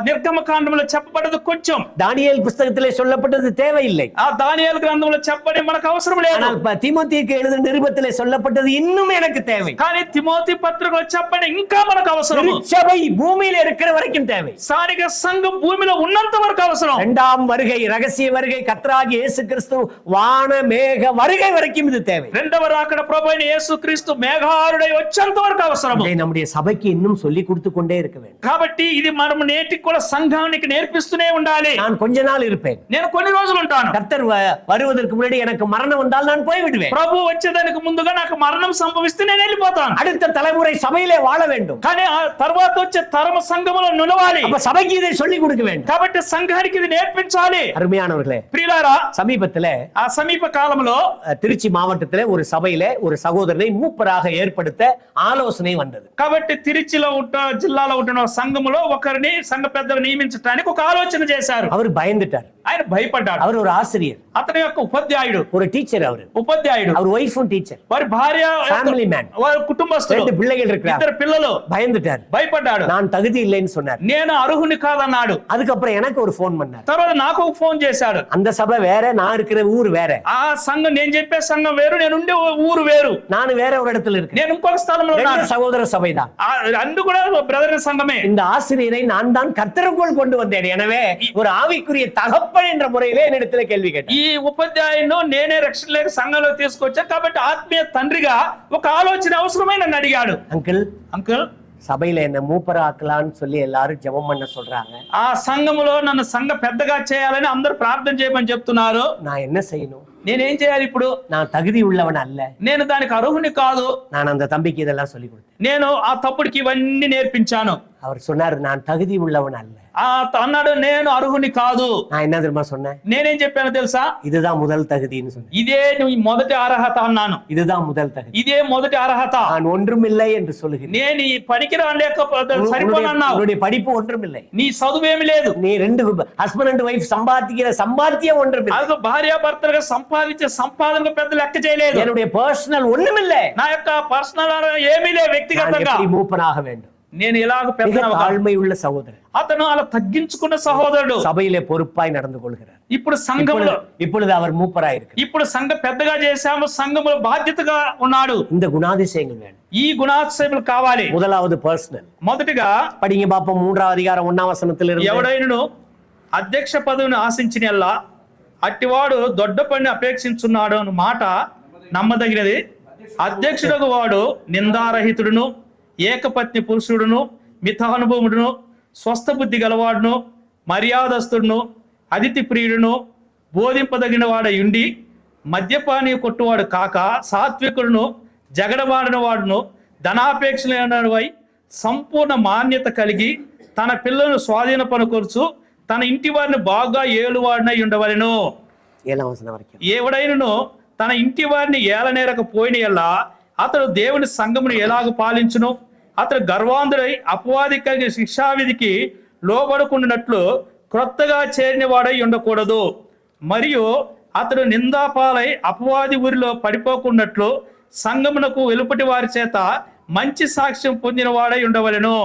నిర్గమకాండంలో చెప్పబడ్డది కొంచెం, దానియేలు పుస్తకத்திலே சொல்லப்பட்டது தேவையில்லை, దానియేలు గ్రంథంలో చెప్పబడి మనకు అవసరం లేదు. ஆனால் தீமோத்தேயுக்கு எழுதின நிருபத்திலே சொல்லப்பட்டது இன்னும் எனக்கு தேவை. కానీ తిమోతి పత్రికలో చెప్పబడి ఇంకా మనకు అవసరం. சபை பூமியில இருக்கிற வரைக்கும் தேவை. స్థానిక సంఘం భూమిలో ఉన్నంత వరకు అవసరం. இரண்டாம் வருகை, ரகசிய வருகை, கர்த்தராகிய இயேசு கிறிஸ்து வான மேக வருகை வரைக்கும் இது தேவை. రెండవ రాకడ ప్రభువైన యేసుక్రీస్తు మేఘారుడై వచ్చేంత వరకు అవసరం. நம்முடைய సభைకి இன்னும் சொல்லி கொடுத்து கொண்டே இருக்க வேண்டும். కాబట్టి ఇది మనం నేటికి కూడా సంఘానికి నేర్పిస్తూనే ఉండాలి. நான் கொஞ்ச நாள் இருப்பேன், నేను కొన్ని రోజులు ఉంటాను. கர்த்தர் வருவதற்கு முன்னாடி எனக்கு மரணம் வந்தால் நான் போய் விடுவேன். ప్రభు వచ్చేదానికి ముందుగా నాకు మరణం సంభవిస్తే నేను వెళ్ళిపోతాను. அடுத்த தலைமுறை சபையிலே வாழ வேண்டும். కానీ ఆ తర్వాత వచ్చే తరం సంఘములో నిలవాలి. அப்ப சபைக்கு இதை சொல்லி கொடுக்க வேண்டும். కాబట్టి సంఘానికి ఇది నేర్పించాలి. அருமையானவர்களே, ప్రియులారా, சமீபத்திலே ఆ సమీప కాలంలో திருச்சி மாவட்டத்திலே ஒரு சபையிலே ஒரு சகோதரனை மூப்பராக ஏற்படுத்த ஆலோசனை வந்தது. కాబట్టి తిరుచిలో జిల్లాలో ఉంటున్న సంఘములో ఒకరిని సంఘ పెద్దగా నియమించడానికి ఒక ఆలోచన చేశారు. அவர் பயந்துட்டார், ఆయన భయపడ్డాడు. அவர் ஒரு ఆసిరియర్, అతని యొక్క ఉపాధ్యాయుడు, ஒரு டீச்சர், ఉపాధ్యాయుడు, அவர் వైఫும் டீச்சర్, వారి భార్య, ఫ్యామిలీ మ్యాన్, వారి కుటుంబస్తులు, 2 பிள்ளைகள் இருக்கிறார். 2 పిల్లలు. பயந்துட்டார், భయపడ్డాడు. நான் தகுதி இல்லைன்னு சொன்னார். నేను అర్హుని కాదన్నాడు. அதுக்கப்புறம் எனக்கு ஒரு ఫోన్ பண்ணார். తర్వాత నాకు ఒక ఫోన్ చేశాడు. அந்த సభை வேற, நான் இருக்கிற ஊர் வேற. ఆ సంఘం, నేను చెప్పే సంఘం వేరు, నేను ఉండే ఊరు వేరు. நான் வேற ஒரு இடத்துல இருக்கேன், నేను ఇంకొక స్థలంలో ఉన్నాను. சகோதர சபைதான், అన్ని కూడా బ్రదర్ సంఘమే. இந்த ஆசிரியரை நான் தான் கர்த்தருக்குள் கொண்டு வந்தேன். எனவே ஒரு ஆவிக்குரிய தகப்பன் என்ற முறையிலே என்னிடத்துல கேள்வி கேட்டார். ఈ ఉపాధ్యాయును నేనే రక్షణ లేక సంఘంలో తీసుకొచ్చా కాబట్టి ఆత్మీయ తండ్రిగా ఒక ఆలోచన అవసరమై నన్ను అడిగాడు. అంకుల్ సభையில என்ன மூப்பராக்கலான்னு சொல்லி எல்லாரும் ஜெபம் பண்ண சொல்றாங்க. ఆ సంఘములో నన్ను సంఘ పెద్దగా చేయాలని అందరూ ప్రార్థన చేయమని చెప్తున్నారు. நான் என்ன செய்யணும்? నేనేం చేయాలి ఇప్పుడు? நான் தகுதி உள்ளவன் அல்ல, నేను దానికి అర్హుని కాదు. நான் அந்த தம்பிக்கு இதெல்லாம் சொல்லி கொடுத்தேன். నేను ఆ తప్పుడికి ఇవన్నీ నేర్పించాను. அவர் சொன்னார், நான் தகுதி உள்ளவன் அல்ல. అన్నాడు, నేను అర్హుని కాదు. நான் என்ன தெரியுமா சொன்னேன்? నేనేం చెప్పాను తెలుసా? இதுதான் முதல் தகுதின்னு சொன்னேன். ఇదే నువ్వు మొదటి అర్హత అన్నాను. இதுதான் முதல் தகுதி. ఇదే మొదటి అర్హత. நான் ஒன்றுமில்லை என்று சொல்லுகிறேன். నేను ఈ పనికిరాని లేకపోతే సరిపోనన్నావు. உன்னுடைய படிப்பு ஒன்றுமில்லை, నీ చదువేమి లేదు, நீ 2 హస్బెండ్ అండ్ వైఫ్ సம்பாதிக்கிற సம்பாத்தியம் ஒன்றுமில்லை, అది భార్యాభర్తలుగా సంపాదించే సంపాదన పెద్ద లెక్క చేయలేదు. என்னுடைய పర్సనల్ ஒண்ணுமில்லை, నా యొక్క పర్సనల్ ఏమీ లేదు. వ్యక్తిగతంగా மூப்பனாக வேண்டும். నేను ఇలాగ పెద్ద தாழ்மை உள்ள சகோதரர். అతను అలా తగ్గించుకున్న సహోదరుడు సభையிலே பொறுப்பாய் நடந்து கொள்கிறார். ఇప్పుడు సంఘంలో இப்பொழுது அவர் மூப்பராய் இருக்கிறார். ఇప్పుడు సంఘ పెద్దగా చేశాము, సంఘంలో బాధ్యతగా ఉన్నాడు. இந்த குணாதிசயங்கள் வேணும். ఈ గుణాతిశయములు కావాలి. முதலாவது పర్సనల్. మొదటిగా படிங்க பாப்போம் 3వ అధికారం 1వ వచనத்திலிருந்து. ఎవడైనను అధ్యక్ష పదవిని ఆశించినల్లా అట్టివాడు దొడ్డ పని అపేక్షించున్నాడు అన్న మాట నమ్మదగినది. అధ్యక్షుడు వాడు నిందారహితుడును, ఏకపత్ని పురుషుడును, మితానుభవుడును, స్వస్థ బుద్ధి గలవాడును, మర్యాదస్తుడును, అతిథి ప్రియుడును, బోధింపదగిన వాడయుండి మద్యపాని కొట్టువాడు కాక సాత్వికుడును, జగడవాడిన వాడును, ధనాపేక్ష లేనివాడై సంపూర్ణ మాన్యత కలిగి తన పిల్లలను స్వాధీనపరచు తన ఇంటి వారిని బాగా ఏలువాడినై ఉండవలెను. 7వ వచనం వరకు. ఎవడైనను తన ఇంటి వారిని ఏలనేరకపోయిన ఎల్లా అతడు దేవుని సంఘమును ఎలాగ పాలించును? అతడు గర్వాంధుడై అపవాది కలిగిన శిక్షావిధికి లోబడుకున్నట్లు క్రొత్తగా చేరిన వాడై ఉండకూడదు. మరియు అతడు నిందాపాలై అపవాది ఊరిలో పడిపోకున్నట్లు సంఘమునకు వెలుపటి వారి చేత మంచి సాక్ష్యం పొందిన వాడై ఉండవలెను.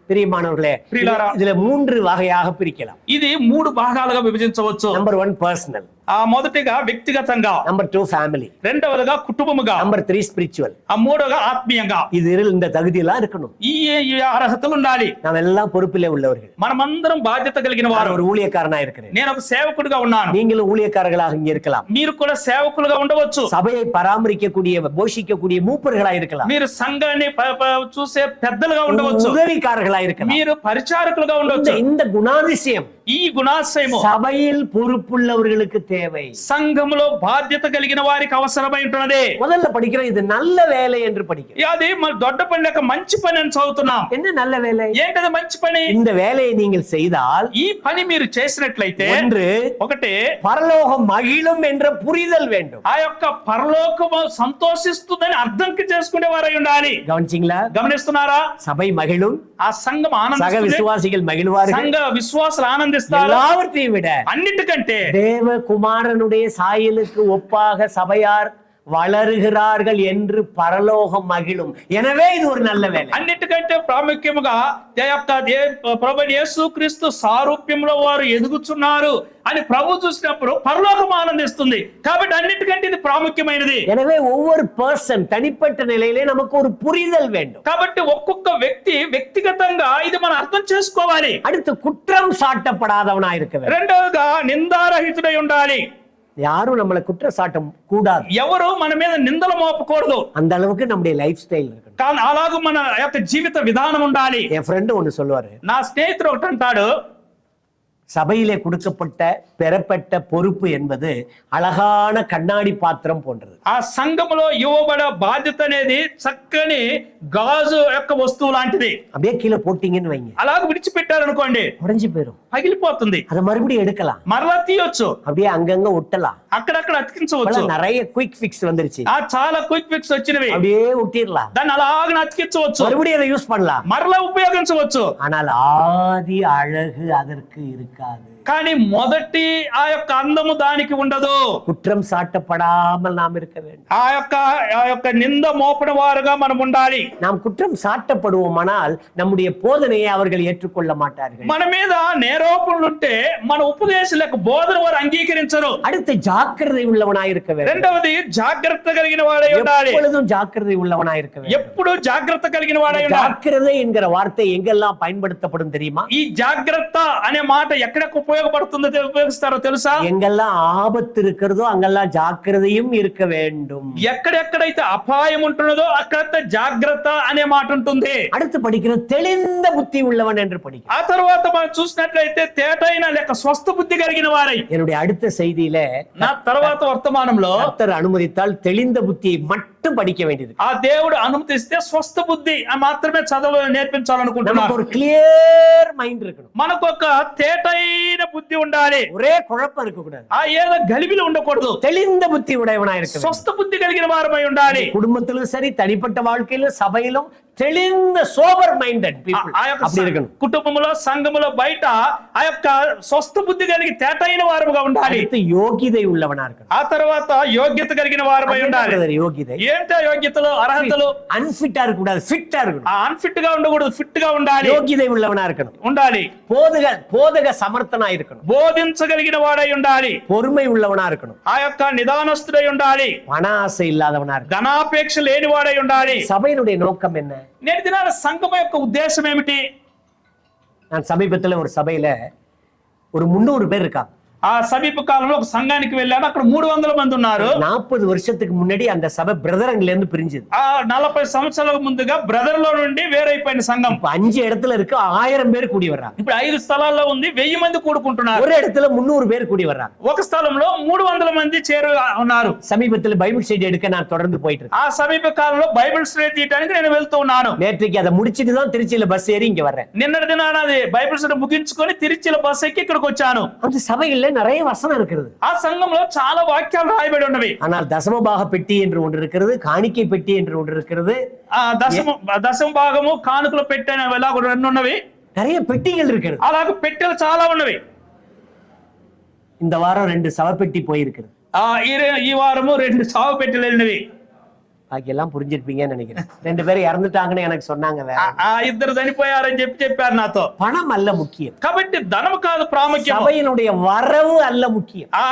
பிரியமானவர்களே, இதுல 3 வகையாக பிரிக்கலாம். ఇది 3 భాగాలుగా విభజించవచ్చు. నంబర్ 1 పర్సనల్, మొదటిగా వ్యక్తిగతంగా. నంబర్ 2 ఫ్యామిలీ, రెండవదిగా కుటుంబముగా. నంబర్ 3 స్పిరిచువల్, మూడవగా ఆత్మీయంగా. இதில் இந்த தகுதி எல்லாம் இருக்கணும். ఈ అర్హతలు ఉండాలి. நாம் எல்லாம் பொறுப்பிலே உள்ளவர்கள். మనమందరం బాధ్యత కలిగిన వారు. ஒரு ஊழியக்காரனா இருக்கிறேன், నేను ఒక సేవకుడిగా ఉన్నాను. நீங்களும் ஊழியக்காரர்களாக இங்க இருக்கலாம். మీరు కూడా సేవకులుగా ఉండవచ్చు. சபையை பராமரிக்கக்கூடிய போஷிக்கக்கூடிய மூப்பர்களா இருக்கலாம். మీరు సంఘాన్ని చూసే పెద్దలుగా ఉండవచ్చు. உதவிக்காரர்களா இருக்கலாம். మీరు పరిచారకులుగా ఉండవచ్చు. இந்த குணாதிசயம் ఈ గుణాశయము சபையில் பொறுப்புள்ளவர்களுக்கு தேவை. సంఘములో బాధ్యత కలిగిన వారికి అవసరమై ఉంటున్నది. முதல்ல படிக்கிறோம், இது நல்ல வேலை என்று படிக்கிறோம். అది మన దొడ్డ పని లేక మంచి పని అని చదువుతున్నాం. என்ன நல்ல வேலை? ఏంటది మంచి పని? இந்த வேலையை நீங்கள் செய்தால் ఈ పని మీరు చేసినట్లయితే ஒன்று ఒకటి பரலோகம் மகிழும் என்ற புரிதல் வேண்டும். ఆ యొక్క పరలోకము సంతోషిస్తుందని అర్థం చేసుకునే వారై ఉండాలి. கவனிச்சீங்களா? గమనిస్తున్నారా? சபை மகிழும், ఆ సంఘం சக ఆనందిస్తుంది, விசுவாசிகள் மகிழ்வார்கள். సంఘ విశ్వాసులు ఆనందిస్తారు. எல்லாவற்றையும் விட అన్నిటికంటే தேவகுமாரனுடைய சாயலுக்கு ஒப்பாக சபையார் வளருகிறார்கள் என்று பரலோகம் மகிழும். எனவே இது ஒரு நல்ல வேலை. అన్నిటికంటే ప్రాముఖ్యముగా ప్రభువైన యేసుక్రీస్తు సారూప్యంలో వారు ఎదుగుతున్నారు అని ప్రభు చూసినప్పుడు పరలోకం ఆనందిస్తుంది. కాబట్టి అన్నిటికంటే ఇది ప్రాముఖ్యమైనది. எனவே ஒவ்வொரு பர்சன் தனிப்பட்ட நிலையிலே நமக்கு ஒரு புரிதல் வேண்டும். కాబట్టి ఒక్కొక్క వ్యక్తి వ్యక్తిగతంగా ఇది మనం అర్థం చేసుకోవాలి. அடுத்து குற்றம் சாட்டப்படாதவனா இருக்க வேண்டும். రెండవదిగా నిందారహితుడై ఉండాలి. யாரும் நம்மளை குற்றம் சாட்ட கூடாது. ఎవరు మన మీద నిందలు మోపకూడదు. அந்த அளவுக்கு நம்முடைய லைஃப் ஸ்டைல் இருக்கணும். కానీ అలాగూ మన యొక్క జీవిత విధానం ఉండాలి. என் ஃப்ரெண்டு ஒன்னு சொல்லுவாரு, నా స్నేహితుడు ఒకటి అంటాడు, சபையிலே கொடுக்கப்பட்ட பெறப்பட்ட பொறுப்பு என்பது அழகான கண்ணாடி பாத்திரம் போன்றது. ఆ సంఘములో ఇవ్వబడే బాధ్యత అనేది చక్కని గాజు యొక్క వస్తువు లాంటిది. அப்படியே கீழே போட்டீங்கன்னு வைங்க, అలాగ విడిచిపెట్టారనుకోండి உடைஞ்சு போயிடும். పగిలిపోతుంది. அதை மறுபடியும் எடுக்கலாம், మరలా తీయొచ్చు, அப்படியே அங்கங்க ஒட்டலாம். అక్కడక్కడ అతికించవచ్చు. இப்ப நிறைய குயிக் ஃபிக்ஸ் வந்துருச்சு, చాలా క్విక్ ఫిక్స్ వచ్చినవి. அப்படியே ஒட்டிடலாம், దాన్ని అలాగ అతికించవచ్చు, மறுபடியும் அதை யூஸ் பண்ணலாம். మరలా ఉపయోగించవచ్చు. ஆனால் ஆதி அழகு அதற்கு இருக்காது. కానీ మొదటి ఆ యొక్క అందము దానికి ఉండదు. குற்றம் சாட்டப்படாமல் நாம் இருக்க வேண்டும். ఆ యొక్క నింద మోపడ వారుగా మనం ఉండాలి. நாம் குற்றம் சாட்டப்படுவோமானால் நம்முடைய போதனையை அவர்கள் ஏற்றுக்கொள்ள மாட்டார்கள். మన మీద నేరోపణలు ఉంటే మన ఉపదేశాలకు బోధన వారు అంగీకరించరు. அடுத்து ஜாக்கிரதை உள்ளவனாய் இருக்க வேண்டும். రెండవది జాగ్రత్త కలిగిన వాడై ఉండాలి. எப்பொழுதும் ஜாக்கிரதை உள்ளவனாய் இருக்க வேண்டும். ఎప్పుడు జాగ్రత్త కలిగిన వాడై ఉండాలి. ஜாக்கிரதை என்கிற வார்த்தை எங்கெல்லாம் பயன்படுத்தப்படும் தெரியுமா? ఈ జాగ్రత్త అనే మాట ఎక్కడెక్కడ ఉపయోగపడుతుందో ఉపయోగిస్తారో తెలుసా? எங்கெல்லாம் ஆபத்து இருக்கிறதோ அங்கெல்லாம் ஜாக்கிரதையும் இருக்க வேண்டும். ఎక్కడెక్కడైతే అపాయం ఉంటున్నదో అక్కడ జాగ్రత్త అనే మాట ఉంటుంది. அடுத்து படிக்கிறது தெளிந்த புத்தி உள்ளவன் என்று படிக்கிறோம். ఆ తర్వాత మనం చూసినట్లయితే తేటైన లేక స్వస్థ బుద్ధి కలిగిన వారై. என்னுடைய அடுத்த செய்தியில నా తర్వాత వర్తమానంలో கர்த்தர் அனுமதித்தால் தெளிந்த புத்தியை மட்டும் படிக்க வேண்டியது. ఆ దేవుడు అనుమతిస్తే స్వస్థ బుద్ధి మాత్రమే చదువు నేర్పించాలనుకుంటున్నాను. நமக்கு ஒரு கிளியர் மைண்ட் இருக்கணும். మనకు ఒక తేటైన బుద్ధి ఉండాలి. ஒரே குழப்பம் இருக்க கூடாது. ఆ ఏదో గలిబిలి ఉండకూడదు. தெளிந்த புத்தி உடையவனாய் இருக்க வேண்டும். స్వస్థ బుద్ధి కలిగిన వారమై ఉండాలి. குடும்பத்திலும் சரி, தனிப்பட்ட வாழ்க்கையிலும், சபையிலும் தெளிந்த சோபர் மைண்டட் பீப்புள் அப்படி இருக்கணும். కుటుంబంలో సంఘములో బయట ఆ యొక్క స్వస్థ బుద్ధి కలిగి తేటైన వారముగా ఉండాలి. அடுத்து யோகிதை உள்ளவனா இருக்கணும். ఆ తర్వాత యోగ్యత కలిగిన వారమై ఉండాలి. யோகிதை ఏంటో యోగ్యతలు అర్హతలు? அன்ஃபிட்டா இருக்க கூடாது, ஃபிட்டா இருக்கணும். అన్ఫిట్ గా ఉండకూడదు, ఫిట్ గా ఉండాలి. யோகிதை உள்ளவனா இருக்கணும். ఉండాలి. போதக சமர்த்தனா இருக்கணும். బోధించగలిగిన వాడై ఉండాలి. பொறுமை உள்ளவனா இருக்கணும். ఆ యొక్క నిదానస్తుడై ఉండాలి. பண ஆசை இல்லாதவனா இருக்கணும். ధనాపేక్ష లేని వాడై ఉండాలి. சபையினுடைய நோக்கம் என்ன? నేటి దినాల సంఘం యొక్క ఉద్దేశం ఏమిటి? நான் சமீபத்துல ஒரு சபையில ஒரு 300 பேர் இருக்காங்க. ఆ సమీప కాలంలో ఒక సంఘానికి వెళ్ళాను. అక్కడ 300 మంది ఉన్నారు. 40 வருஷத்துக்கு முன்னாடி அந்த சபை பிரதரன்ல இருந்து பிரிஞ்சது. ఆ 40 సంవత్సరాల ముందుగా బ్రదర్ లో నుండి వేరైపోయిన సంఘం. இப்ப 5 இடத்துல இருக்கு, 1000 பேர் கூடி வர்றாங்க. ఇప్పుడు 5 స్థలాల్లో ఉంది, 1000 మంది కూడుకుంటున్నారు. ஒரு இடத்துல 300 பேர் கூடி வர்றாங்க. ఒక స్థలంలో 300 మంది చేరు ఉన్నారు. சமீபத்துல பைபிள் ஸ்டடி எடுக்க நான் தொடர்ந்து போயிட்டு இருக்கேன். ఆ సమీప కాలంలో బైబిల్ స్టడీ తీయడానికి నేను వెళ్తూ ఉన్నాను. நேற்றைக்கு அதை முடிச்சிட்டு தான் திருச்சியில பஸ் ஏறி இங்க வர்றேன். నిన్నటి దినాన అది బైబిల్ స్టడీ ముగించుకొని తిరుచిల బస్ ఎక్కి ఇక్కడికి వచ్చాను. அந்த சபையில நிறைய வசனம் இருக்கிறது. ఆ సంఘంలో చాలా వాక్యాలు రాయబడి ఉన్నవి. ஆனால் தசமபாக பெட்டி என்று ஒன்று இருக்கிறது, காணிக்கை பெட்டி என்று ஒன்று இருக்கிறது. ఆ దశమ భాగము కానుకలు పెట్టిన ఎలాగ రెండు ఉన్నవి. நிறைய பெட்டிகள் இருக்கிறது. అలాగే పెట్టెలు చాలా ఉన్నవి. இந்த வாரம் 2 சவப்பெட்டி போயிருக்கிறது. ఈ వారము 2 సాగు పెట్టెలు వెళ్ళినవి. பாக்கி எல்லாம் புரிஞ்சிருப்பீங்கன்னு நினைக்கிறேன். 2 பேரும் இறந்துட்டாங்கன்னு எனக்கு சொன்னாங்க. வேற ఇద్దరు చనిపోయారని చెప్పారు నాతో. பணம் அல்ல முக்கியம். కాబట్టి ధనము కాదు ప్రాముఖ్యం. சபையினுடைய வரவு அல்ல முக்கியம். ఆ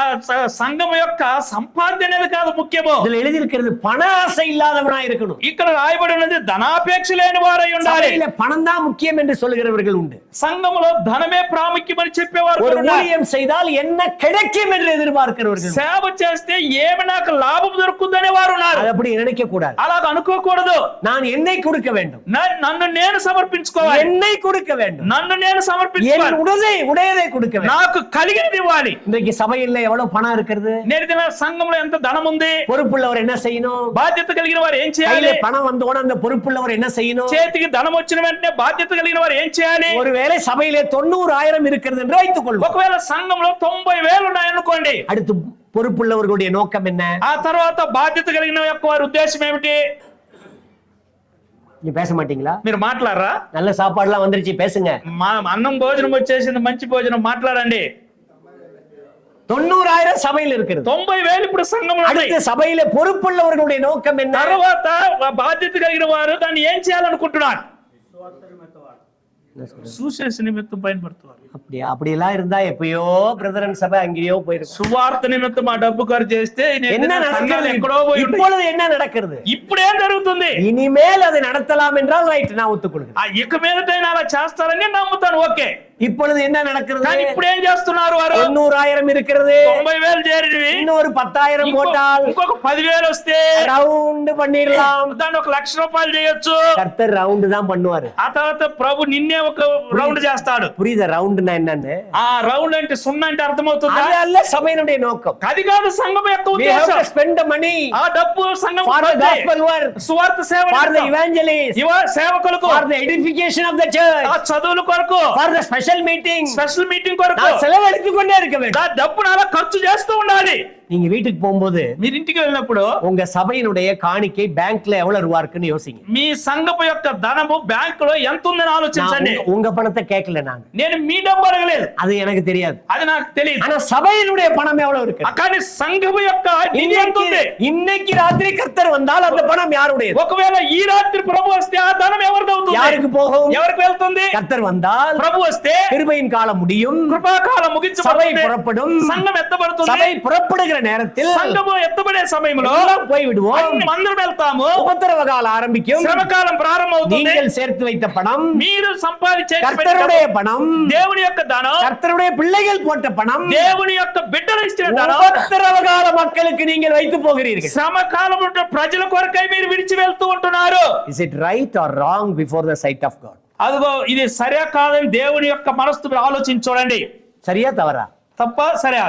సంఘం యొక్క సంపాదన అనేది కాదు ముఖ్యము. இதுல எழுதி இருக்கிறது பண ஆசை இல்லாதவனா இருக்கணும். ఇక్కడ రాయబడి ఉన్నది ధనాపేక్ష లేని వారై ఉండాలి. சபையில பணம் தான் முக்கியம் என்று சொல்லுகிறவர்கள் உண்டு. సంఘములో ధనమే ప్రాముఖ్యం అని చెప్పేవారు. ஒரு ஊழியம் செய்தால் என்ன கிடைக்கும் என்று எதிர்பார்க்கிறவர்கள். సేవ చేస్తే ఏమి నాకు లాభం దొరుకుతుందనే వారు ఉన్నారు. அது அப்படி நினைக்க கூடாது. అలాగ అనుకోకూడదు. நான் என்னை கொடுக்க வேண்டும். నన్ను నేను సమర్పించుకోవాలి. என்னை கொடுக்க வேண்டும். నన్ను నేను என் సమర్పించుకోవాలి. உடையதை கொடுக்க வேண்டும். నాకు కలిగినది ఇవ్వాలి. இன்றைக்கு சபையில எவ்வளவு பணம் இருக்கிறது? నేటి దిన సంఘంలో ఎంత ధనం ఉంది? பொறுப்புள்ளவர் என்ன செய்யணும்? బాధ్యత కలిగిన వారు ఏం చేయాలి? கையில பணம் வந்தோட அந்த பொறுப்புள்ளவர் என்ன செய்யணும்? చేతికి ధనం వచ్చిన వెంటనే బాధ్యత కలిగిన వారు ఏం చేయాలి? ஒருவேளை சபையிலே 90,000 இருக்கிறது என்று வைத்துக் கொள்வோம். ఒకవేళ సంఘంలో 90,000 ఉన్నాయనుకోండి. அடுத்து பொறுப்புள்ளவர்களுடைய நோக்கம் என்ன? ఆ తర్వాత బాధ్యత కలిగిన యొక్క వారి ఉద్దేశం ఏమిటి? நீங்க பேச மாட்டீங்களா? మీరు మాట్లాడరా? நல்ல சாப்பாடுலாம் வந்துருச்சு, பேசுங்க. అన్నం భోజనం వచ్చేసింది, మంచి భోజనం, మాట్లాడండి. 90,000 சபையில் இருக்கிறது. 90,000 ఇప్పుడు సంఘంలో ఉన్నాయి. அடுத்த సభையில பொறுப்புள்ளவர்களுடைய நோக்கம் என்ன? తర్వాత బాధ్యత కలిగిన వారు దాన్ని ఏం చేయాలనుకుంటున్నారు? సుశేష నిమిత్తం பயன்படுத்துவார். அப்படி எல்லாம் இருந்தா எப்பயோ பிரதரன் சபை அங்கேயோ போயிருக்கு. సువార్త నిమిత్తం ఆ డబ్బు ఖర్చు చేస్తే என்ன நடக்கிறது? ఎక్కడో పోయి ఉంటుంది. இப்பொழுது என்ன நடக்கிறது? ఇప్పుడు ఏం జరుగుతుంది? இனிமேல் அதை நடத்தலாம் என்றால் ரைட், நான் ஒத்துக்கொள்கிறேன். ఇక మీదటైనా అలా చేస్తారని నేను నమ్ముతాను, ఓకే. இப்பொழுது என்ன நடக்கிறது? కానీ ఇప్పుడు ఏం చేస్తున్నారు వారు? 90,000 இருக்கிறது. 90,000 చేరినవి இன்னொரு 10,000 போட்டால் ఇంకొక 10,000 వస్తే ரவுண்ட் பண்ணிடலாம். దాన్ని 1,00,000 రూపాయలు చేయొచ్చు. கர்த்தர் ரவுண்ட் தான் பண்ணுவாரு. ఆ తర్వాత ప్రభు నిన్నే ఒక రౌండ్ చేస్తాడు. புரியுதா ரவுண்ட்னா என்னன்னு? ఆ రౌండ్ అంటే 0 అంటే అర్థమవుతుందా? அது அல்ல சபையினுடைய நோக்கம். అది కాదు సంఘం యొక్క We have ఉద్దేశం. to spend the money ఆ డబ్బు సంఘం for the gospel work, సువార్త సేవ, for the evangelists, సేవకులకు, for the edification of the church, ఆ చదువుల కొరకు, for the special meetings. Special meeting కొరకు நான் செலவழித்துக் கொண்டே இருக்க வேண்டும். ఆ డబ్బును అలా ఖర్చు చేస్తూ ఉండాలి. நீங்க வீட்டுக்கு போகும்போது మీరు ఇంటికి వెళ్ళినప్పుడు உங்க சபையினுடைய காணிக்கை பேங்க்ல எவ்வளவு ரூபா இருக்குன்னு யோசிங்க. మీ సంఘపు యొక్క ధనము బ్యాంకులో ఎంత ఉందని ఆలోచించండి. உங்க பணத்தை கேட்கல நான், నేను మీ డబ్బు అడగలేదు, அது எனக்கு தெரியாது. అది నాకు తెలియదు. ஆனா சபையினுடைய பணம் எவ்வளவு இருக்கு? కానీ సంఘము యొక్క నిధి ఎంత ఉంది? இன்னைக்கு ராத்திரி கர்த்தர் வந்தால் அந்த பணம் யாருடையது? ఒకవేళ ఈ రాత్రి ప్రభు వస్తే ఆ ధనం ఎవరిది అవుతుంది? யாருக்கு போகும்? ఎవరికి వెళ్తుంది? கர்த்தர் வந்தால் ప్రభు వస్తే கிருபையின் காலம் முடியும், కృపాకాలం சபை ముగించబడుతుంది, புறப்படும். సంఘం ఎత్తబడుతుంది. சபை புறப்படுகிற நேரத்தில் సంఘము ఎత్తబడే సమయంలో எல்லாம் போய் விடுவோம். అందరం వెళ్తాము. உபத்திரவ காலம் ஆரம்பிக்கும். శ్రమకాలం ప్రారంభమవుతుంది. நீங்கள் சேர்த்து வைத்த பணம், మీరు సంపాదించే கர்த்தருடைய பணம், దేవుని యొక్క ధనం, கர்த்தருடைய பிள்ளைகள் போட்ட பணம், దేవుని యొక్క బిడ్డలు ఇచ్చిన ధనం, உபத்திரவ கால மக்களுக்கு நீங்கள் வைத்து போகிறீர்கள். శ్రమకాలం ప్రజల కొరకై మీరు విడిచి వెళ్తూ ఉంటున్నారు. Is it right or wrong before the sight of God? అదిగో ఇది సరే కాదని దేవుని యొక్క మనస్సు మీరు ఆలోచించి చూడండి. சரியா தவறா? తప్ప సరే?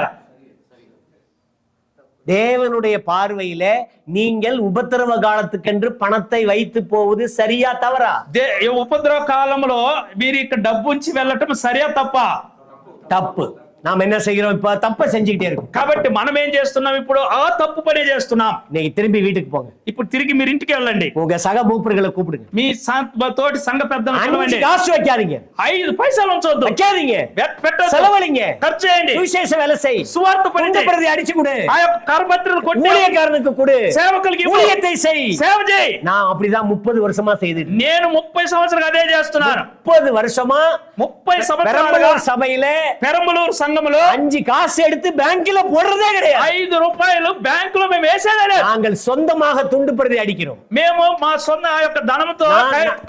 தேவனுடைய பார்வையில நீங்கள் உபத்திரவ காலத்துக்கென்று பணத்தை வைத்து போவது சரியா தவறா? ఉపద్రవ కాలంలో మీరు ఇక్కడ డబ్బు ఉంచి వెళ్ళటం సరియా తప్ప? தப்பு. நாம் என்ன செய்கிறோம்? இப்ப தப்ப செஞ்சுக்கிட்டே இருக்கோம். కాబట్టి మనం ఏం చేస్తున్నాం? ఇప్పుడు ఆ తప్పు పనే చేస్తున్నాం. இன்னைக்கு திரும்பி வீட்டுக்கு போங்க. ఇప్పుడు తిరిగి మీరు ఇంటికి వెళ్ళండి. உங்க சக மூப்பர்களை கூப்பிடுங்க. మీ తోటి సంఘ పెద్దలను పిలవండి. காசு வைக்காதீங்க, 5 పైసలు ఉంచొద్దు, வைக்காதீங்க, పెట్టొద్దు, செலவழிங்க, ఖర్చు చేయండి, சுவிசேஷ வேலை செய், సువార్త పని చేయి, பிரதி அடிச்சு கொடு, ఆ యొక్క కరపత్రాలు కొట్టి ஊழியக்காரனுக்கு கொடு, సేవకులకు ஊழியத்தை செய். సేవ చేయి. நான் அப்படிதான் 30 வருஷமா செய்து, నేను 30 సంవత్సరాలు అదే చేస్తున్నాను. 30 வருஷமா 30 సంవత్సరాలుగా பெரம்பலூர் சபையில పెరంబలూరు సంఘములో 5 காசு எடுத்து பேங்க்ல போடுறதே கிடையாது. 5 రూపాయలు బ్యాంకులో మేము వేసేదే లేదు. நாங்கள் சொந்தமாக துண்டு பிரதி அடிக்கிறோம். మేము మా సొంత ఆ యొక్క ధనంతో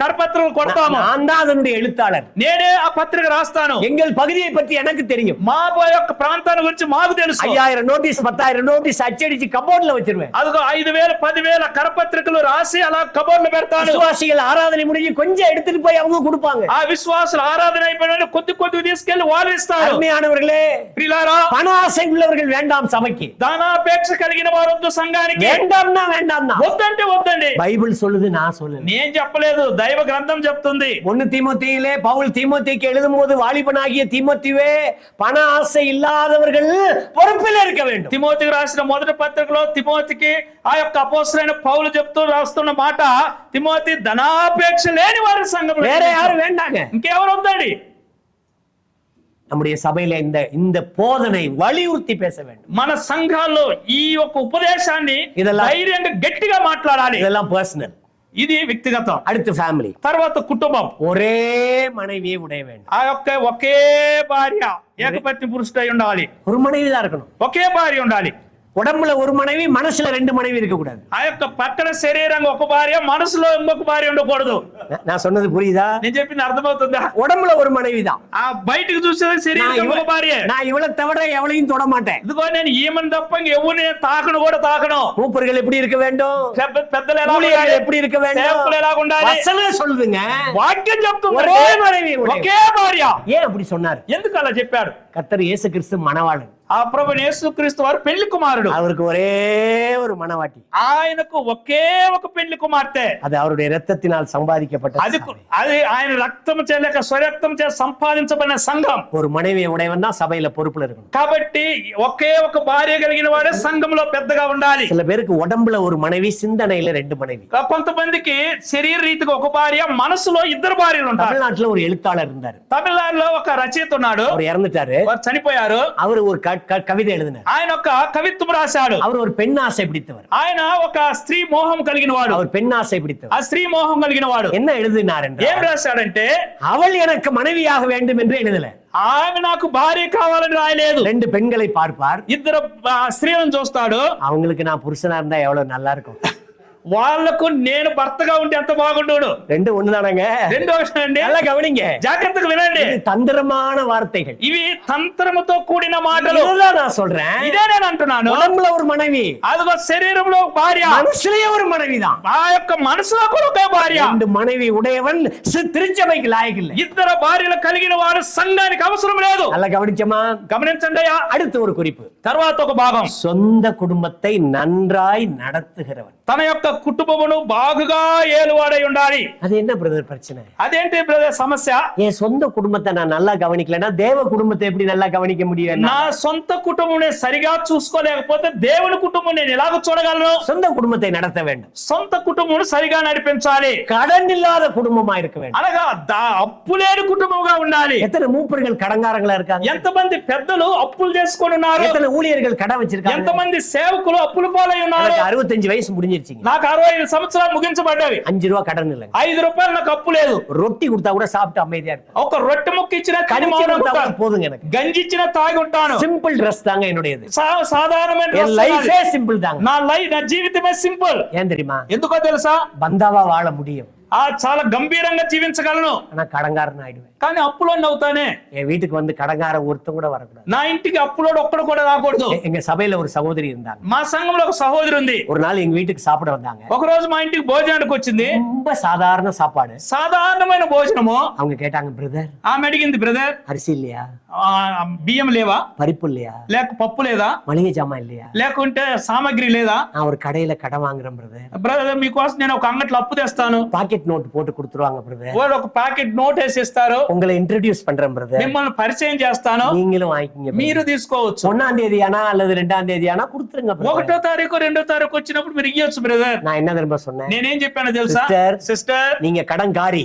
కరపత్రాలు కొడతాము. நான் தான் அதனுடைய எழுத்தாளர். నేనే ఆ పత్రిక రాస్తాను. எங்கள் பகுதியை பற்றி எனக்கு தெரியும். మా యొక్క ప్రాంతాల గురించి మాకు తెలుసు. 5000 நோட்டீஸ் 10,000 நோட்டீஸ் అச்சடிச்சு కబోర్డ్ல வச்சிருவேன். అదిగో 5,000 10,000 కరపత్రికలు రాసి అలా కబోర్డ్లో పెడతాను. విశ్వాసిகள் ఆరాధన முடிஞ்சு கொஞ்சம் எடுத்துட்டு போய் அவங்க கொடுப்பாங்க. ఆ విశ్వాసులు ఆరాధన అయిపోయిన కొద్ది కొద్ది తీసుకెళ్లి వాళ్ళు ఇస్తారు. அருமையானவர்களே, ప్రియులారా, பண ஆசை உள்ளவர்கள் வேண்டாம் சபைக்கு. ధనాపేక్ష కలిగిన వారు వద్దు సంఘానికి. வேண்டாம்னா வேண்டாம் தான். వద్దంటే వద్దండి. బైబిల్ சொல்லுது, நான் சொல்லல. నేను చెప్పలేదు, దైవ గ్రంథం చెప్తుంది. 1 தீமோத்தேயிலே பவுல் தீமோத்தேயுக்கு எழுதும்போது, வாலிபனாகிய தீமோத்தேயுவே, பண ஆசை இல்லாதவர்கள் பொறுப்பில் இருக்க வேண்டும். తిమోతికి రాసిన మొదటి పత్రికలో తిమోతికి ఆ యొక్క అపోస్తలుడైన పౌలు చెప్తూ రాస్తున్న మాట, తిమోతి ధనాపేక్ష లేని వారి సంఘం, வேற யாரும் வேண்டாங்க. ఇంకెవరు వద్దండి. நம்முடைய சபையில இந்த போதனை வலியுறுத்தி பேச வேண்டும். మన సంఘాల్లో ఈ యొక్క ఉపదేశాన్ని இதெல்லாம் ధైర్యంగా గట్టిగా మాట్లాడాలి. இதெல்லாம் பர்சனல். ఇది వ్యక్తిగతం. அடுத்து ఫ్యామిలీ. తర్వాత కుటుంబం. ஒரே மனைவியை உடைய வேண்டும். ఆ యొక్క ఒకే భార్య, ఏకపత్ని పురుషుడై ఉండాలి. ஒரு மனைவி தான் இருக்கணும். ఒకే భార్య ఉండాలి. உடம்புல ஒரு மனைவி, மனசுல 2 மனைவி இருக்க கூடாது. ఆ యొక్క పక్కన శరీరంగా ఒక భార్య, మనసులో ఇంకొక భార్య ఉండకూడదు. நான் சொன்னது புரியுதா? నేను చెప్పింది అర్థమవుతుందా? உடம்புல ஒரு மனைவி தான். ఆ బయటికి చూసేది శరీరం ఒక భార్య. நான் இவளை தவிர எவளையும் தொட மாட்டேன். ఇదిగో నేను ఈమెను తప్ప ఎవరిని తాకను కూడా తాకను. மூப்பர்கள் எப்படி இருக்க வேண்டும்? పెద్దలు ఎలా ஊழியர்கள் ఉండాలి? எப்படி இருக்க வேண்டும்? సేవకులు ఎలా ఉండాలి? வசனம் சொல்லுதுங்க. వాక్యం చెప్తుంది ஒரே மனைவி, ఒకే భార్య. ஏன் அப்படி சொன்னார்? ఎందుకు అలా చెప్పాడు? கர்த்தர் இயேசு கிறிஸ்து மணவாளன். ఆ ప్రభువు యేసుక్రీస్తు వారు పెళ్లి కుమారుడు. அவருக்கு ஒரே ஒரு மணவாட்டி. ఆయనకు ఒకే ఒక పెళ్లి కుమార్తె. அது அவருடைய இரத்தத்தினால் சம்பாதிக்கப்பட்ட అది ఆయన రక్తం చే లేక స్వరక్తం చే సంపాదించబడిన సంఘం. ஒரு மனைவியை உடையவன் தான் சபையில பொறுப்புல இருக்கணும். కాబట్టి ఒకే ఒక భార్య కలిగిన వాడే సంఘంలో పెద్దగా ఉండాలి. சில பேருக்கு உடம்புல ஒரு மனைவி, சிந்தனையில 2 மனைவி. కొంతమందికి శరీర రీతిగా ఒక భార్య, మనసులో 2 భార్యలు ఉంటారు. தமிழ்நாட்டுல ஒரு எழுத்தாளர் இருந்தாரு. తమిళనాడులో ఒక రచయిత ఉన్నాడు. அவர் இறந்துட்டாரு. వారు చనిపోయారు. அவர் ஒரு கவிதை எழுதினார். ఆయన ఒక కవిత్వం రాశాడు. அவர் ஒரு பெண் ஆசை பிடித்தவர். ఆయన ఒక స్త్రీ మోహం కలిగిన వాడు. அவர் பெண் ஆசை பிடித்தவர். ఆ స్త్రీ మోహం కలిగిన వాడు என்ன எழுதினார் ఏం என்றால், రాశాడంటే, அவள் எனக்கு மனைவியாக வேண்டும் என்று எழுதல. ఆమె నాకు భార్య కావాలని రాయలేదు. 2 பெண்களை பார்ப்பார். 2 స్త్రీలను చూస్తాడు. அவங்களுக்கு நான் புருஷனா இருந்தா எவ்வளவு நல்லா இருக்கும். వాళ్లకు నేను భర్తగా ఉంటే ఎంత బాగుండును. 2 ஒண்ணுதானங்க. 2 విషయం అండి. நல்லா கவனிங்க. జాగ్రత్తగా వినండి. இது தந்திரமான வார்த்தைகள். ఇవి తంత్రముతో కూడిన మాటలు. இதுதான் நான் சொல்றேன். ఇదే నేను అంటున్నాను. உடம்புல ஒரு மனைவி, అదిగో శరీరంలో ఒక భార్య, மனசுலயே ஒரு மனைவிதான். ఆ యొక్క మనసులో కూడా ఒక భార్య. 2 மனைவி உடையவன் திருச்சபைக்கு லாயக்கு இல்லை. 2 భార్యలు కలిగిన వాడు సంఘానికి అవసరం లేదు. நல்லா கவனிச்சமா? గమనించండి అయ్యా. அடுத்து ஒரு குறிப்பு. తర్వాత ఒక భాగం, சொந்த குடும்பத்தை நன்றாய் நடத்துகிறவன். తన యొక్క కుటుంబమును బాగుగా ఏలువాడై ఉండాలి. அது என்ன பிரதர் பிரச்சனை? అదేంటి బ్రదర్ సమస్య? என் சொந்த குடும்பத்தை நான் நல்லா கவனிக்கலன்னா தேவ குடும்பத்தை எப்படி நல்லா கவனிக்க முடியும்? నా సొంత కుటుంబం సరిగా చూసుకోలేకపోతే దేవుని కుటుంబం నేను ఎలాగ చూడగలను? சொந்த குடும்பத்தை நடத்த வேண்டும். సొంత కుటుంబం సరిగా నడిపించాలి. கடன் இல்லாத குடும்பமா இருக்க வேண்டும். అనగా అప్పు లేని కుటుంబంగా ఉండాలి. எத்தனை மூப்பர்கள் கடன்காரங்களா இருக்காங்க? ఎంతమంది పెద్దలు అప్పులు చేసుకొని ఉన్నారు? எத்தனை ஊழியர்கள் கடன் வச்சிருக்காங்க? ఎంతమంది సేవకులు అప్పులు పాలై ఉన్నారు? 65 వయసు முடிஞ்சிருச்சுங்க. నాకు 65 సంవత్సరాలు ముగించబడ్డవి. 5 ரூபாய் கடன் இல்ல. 5 రూపాయలు నాకు అప్పు లేదు. ரொட்டி கொடுத்தா கூட சாப்பிட்டு அமைதியா இருப்பேன். ఒక రొట్టె ముక్క ఇచ్చినా తిని கஞ்சி మౌనంగా கொடுத்தா ఉంటాను. போதுங்க எனக்கு. గంజి ఇచ్చినా తాగి ఉంటాను. சிம்பிள் ட்ரெஸ் தாங்க என்னுடையது. సాధారణమైన என் dress லைஃபே నాది. சிம்பிள் தாங்க. నా జీవితమే సింపుల్. ஏன் தெரியுமா? ఎందుకో తెలుసా? பந்தாவா வாழ முடியும். చాలా గంభీరంగా జీవించగలను. ஆனா கடன்காரன் ஆயிடுவேன். కానీ అప్పులోని అవుతానే. என் வீட்டுக்கு வந்து கடன்காரன் ஒருத்தன் கூட வரக்கூடாது. నా ఇంటికి అప్పులోడు ఒక్కడు కూడా రాకూడదు. எங்க சபையில ஒரு சகோதரி இருந்தாங்க. మా సంఘంలో ఒక సహోదరి ఉంది. ஒரு நாள் எங்க வீட்டுக்கு சாப்பிட வந்தாங்க. ఒక రోజు మా ఇంటికి భోజనానికి వచ్చింది. ரொம்ப சாதாரண சாப்பாடு. సాధారణమైన భోజనము. அவங்க கேட்டாங்க, பிரதர் ఆమె అడిగింది, బ్రదర్ அரிசி இல்லையா? బియ్యం లేవా? பருப்பு இல்லையா? లేక పప్పు లేదా? மளிகை ஜாமான் இல்லையா? లేకుంటే సామాగ్రి లేదా? நான் ஒரு கடையில கடன் வாங்குறேன் பிரதர். బ్రదర్ మీకోసం నేను ఒక అంగట్లో అప్పు తెస్తాను. பாக்கெட் நோட் போட்டு கொடுத்துருவாங்க பிரதர். వాళ్ళు ఒక ప్యాకెట్ నోట్ వేసి ఇస్తారు. உங்களை இன்ட்ரோடியூஸ் பண்றேன் பிரதர். మిమ్మల్ని పరిచయం చేస్తాను. நீங்களும் வாங்கிக்கங்க. మీరు తీసుకోవచ్చు. 1ஆம் தேதியானா அல்லது 2ஆம் தேதியானா கொடுத்துருங்க பிரதர். 1వ తారీఖు 2వ తారీఖు వచ్చినప్పుడు మీరు ఇయ్యొచ్చు బ్రదర్. நான் என்ன தெரியுமா சொன்னேன்? నేనేం చెప్పానో తెలుసా? సిస్టర్, நீங்க கடன்காரி,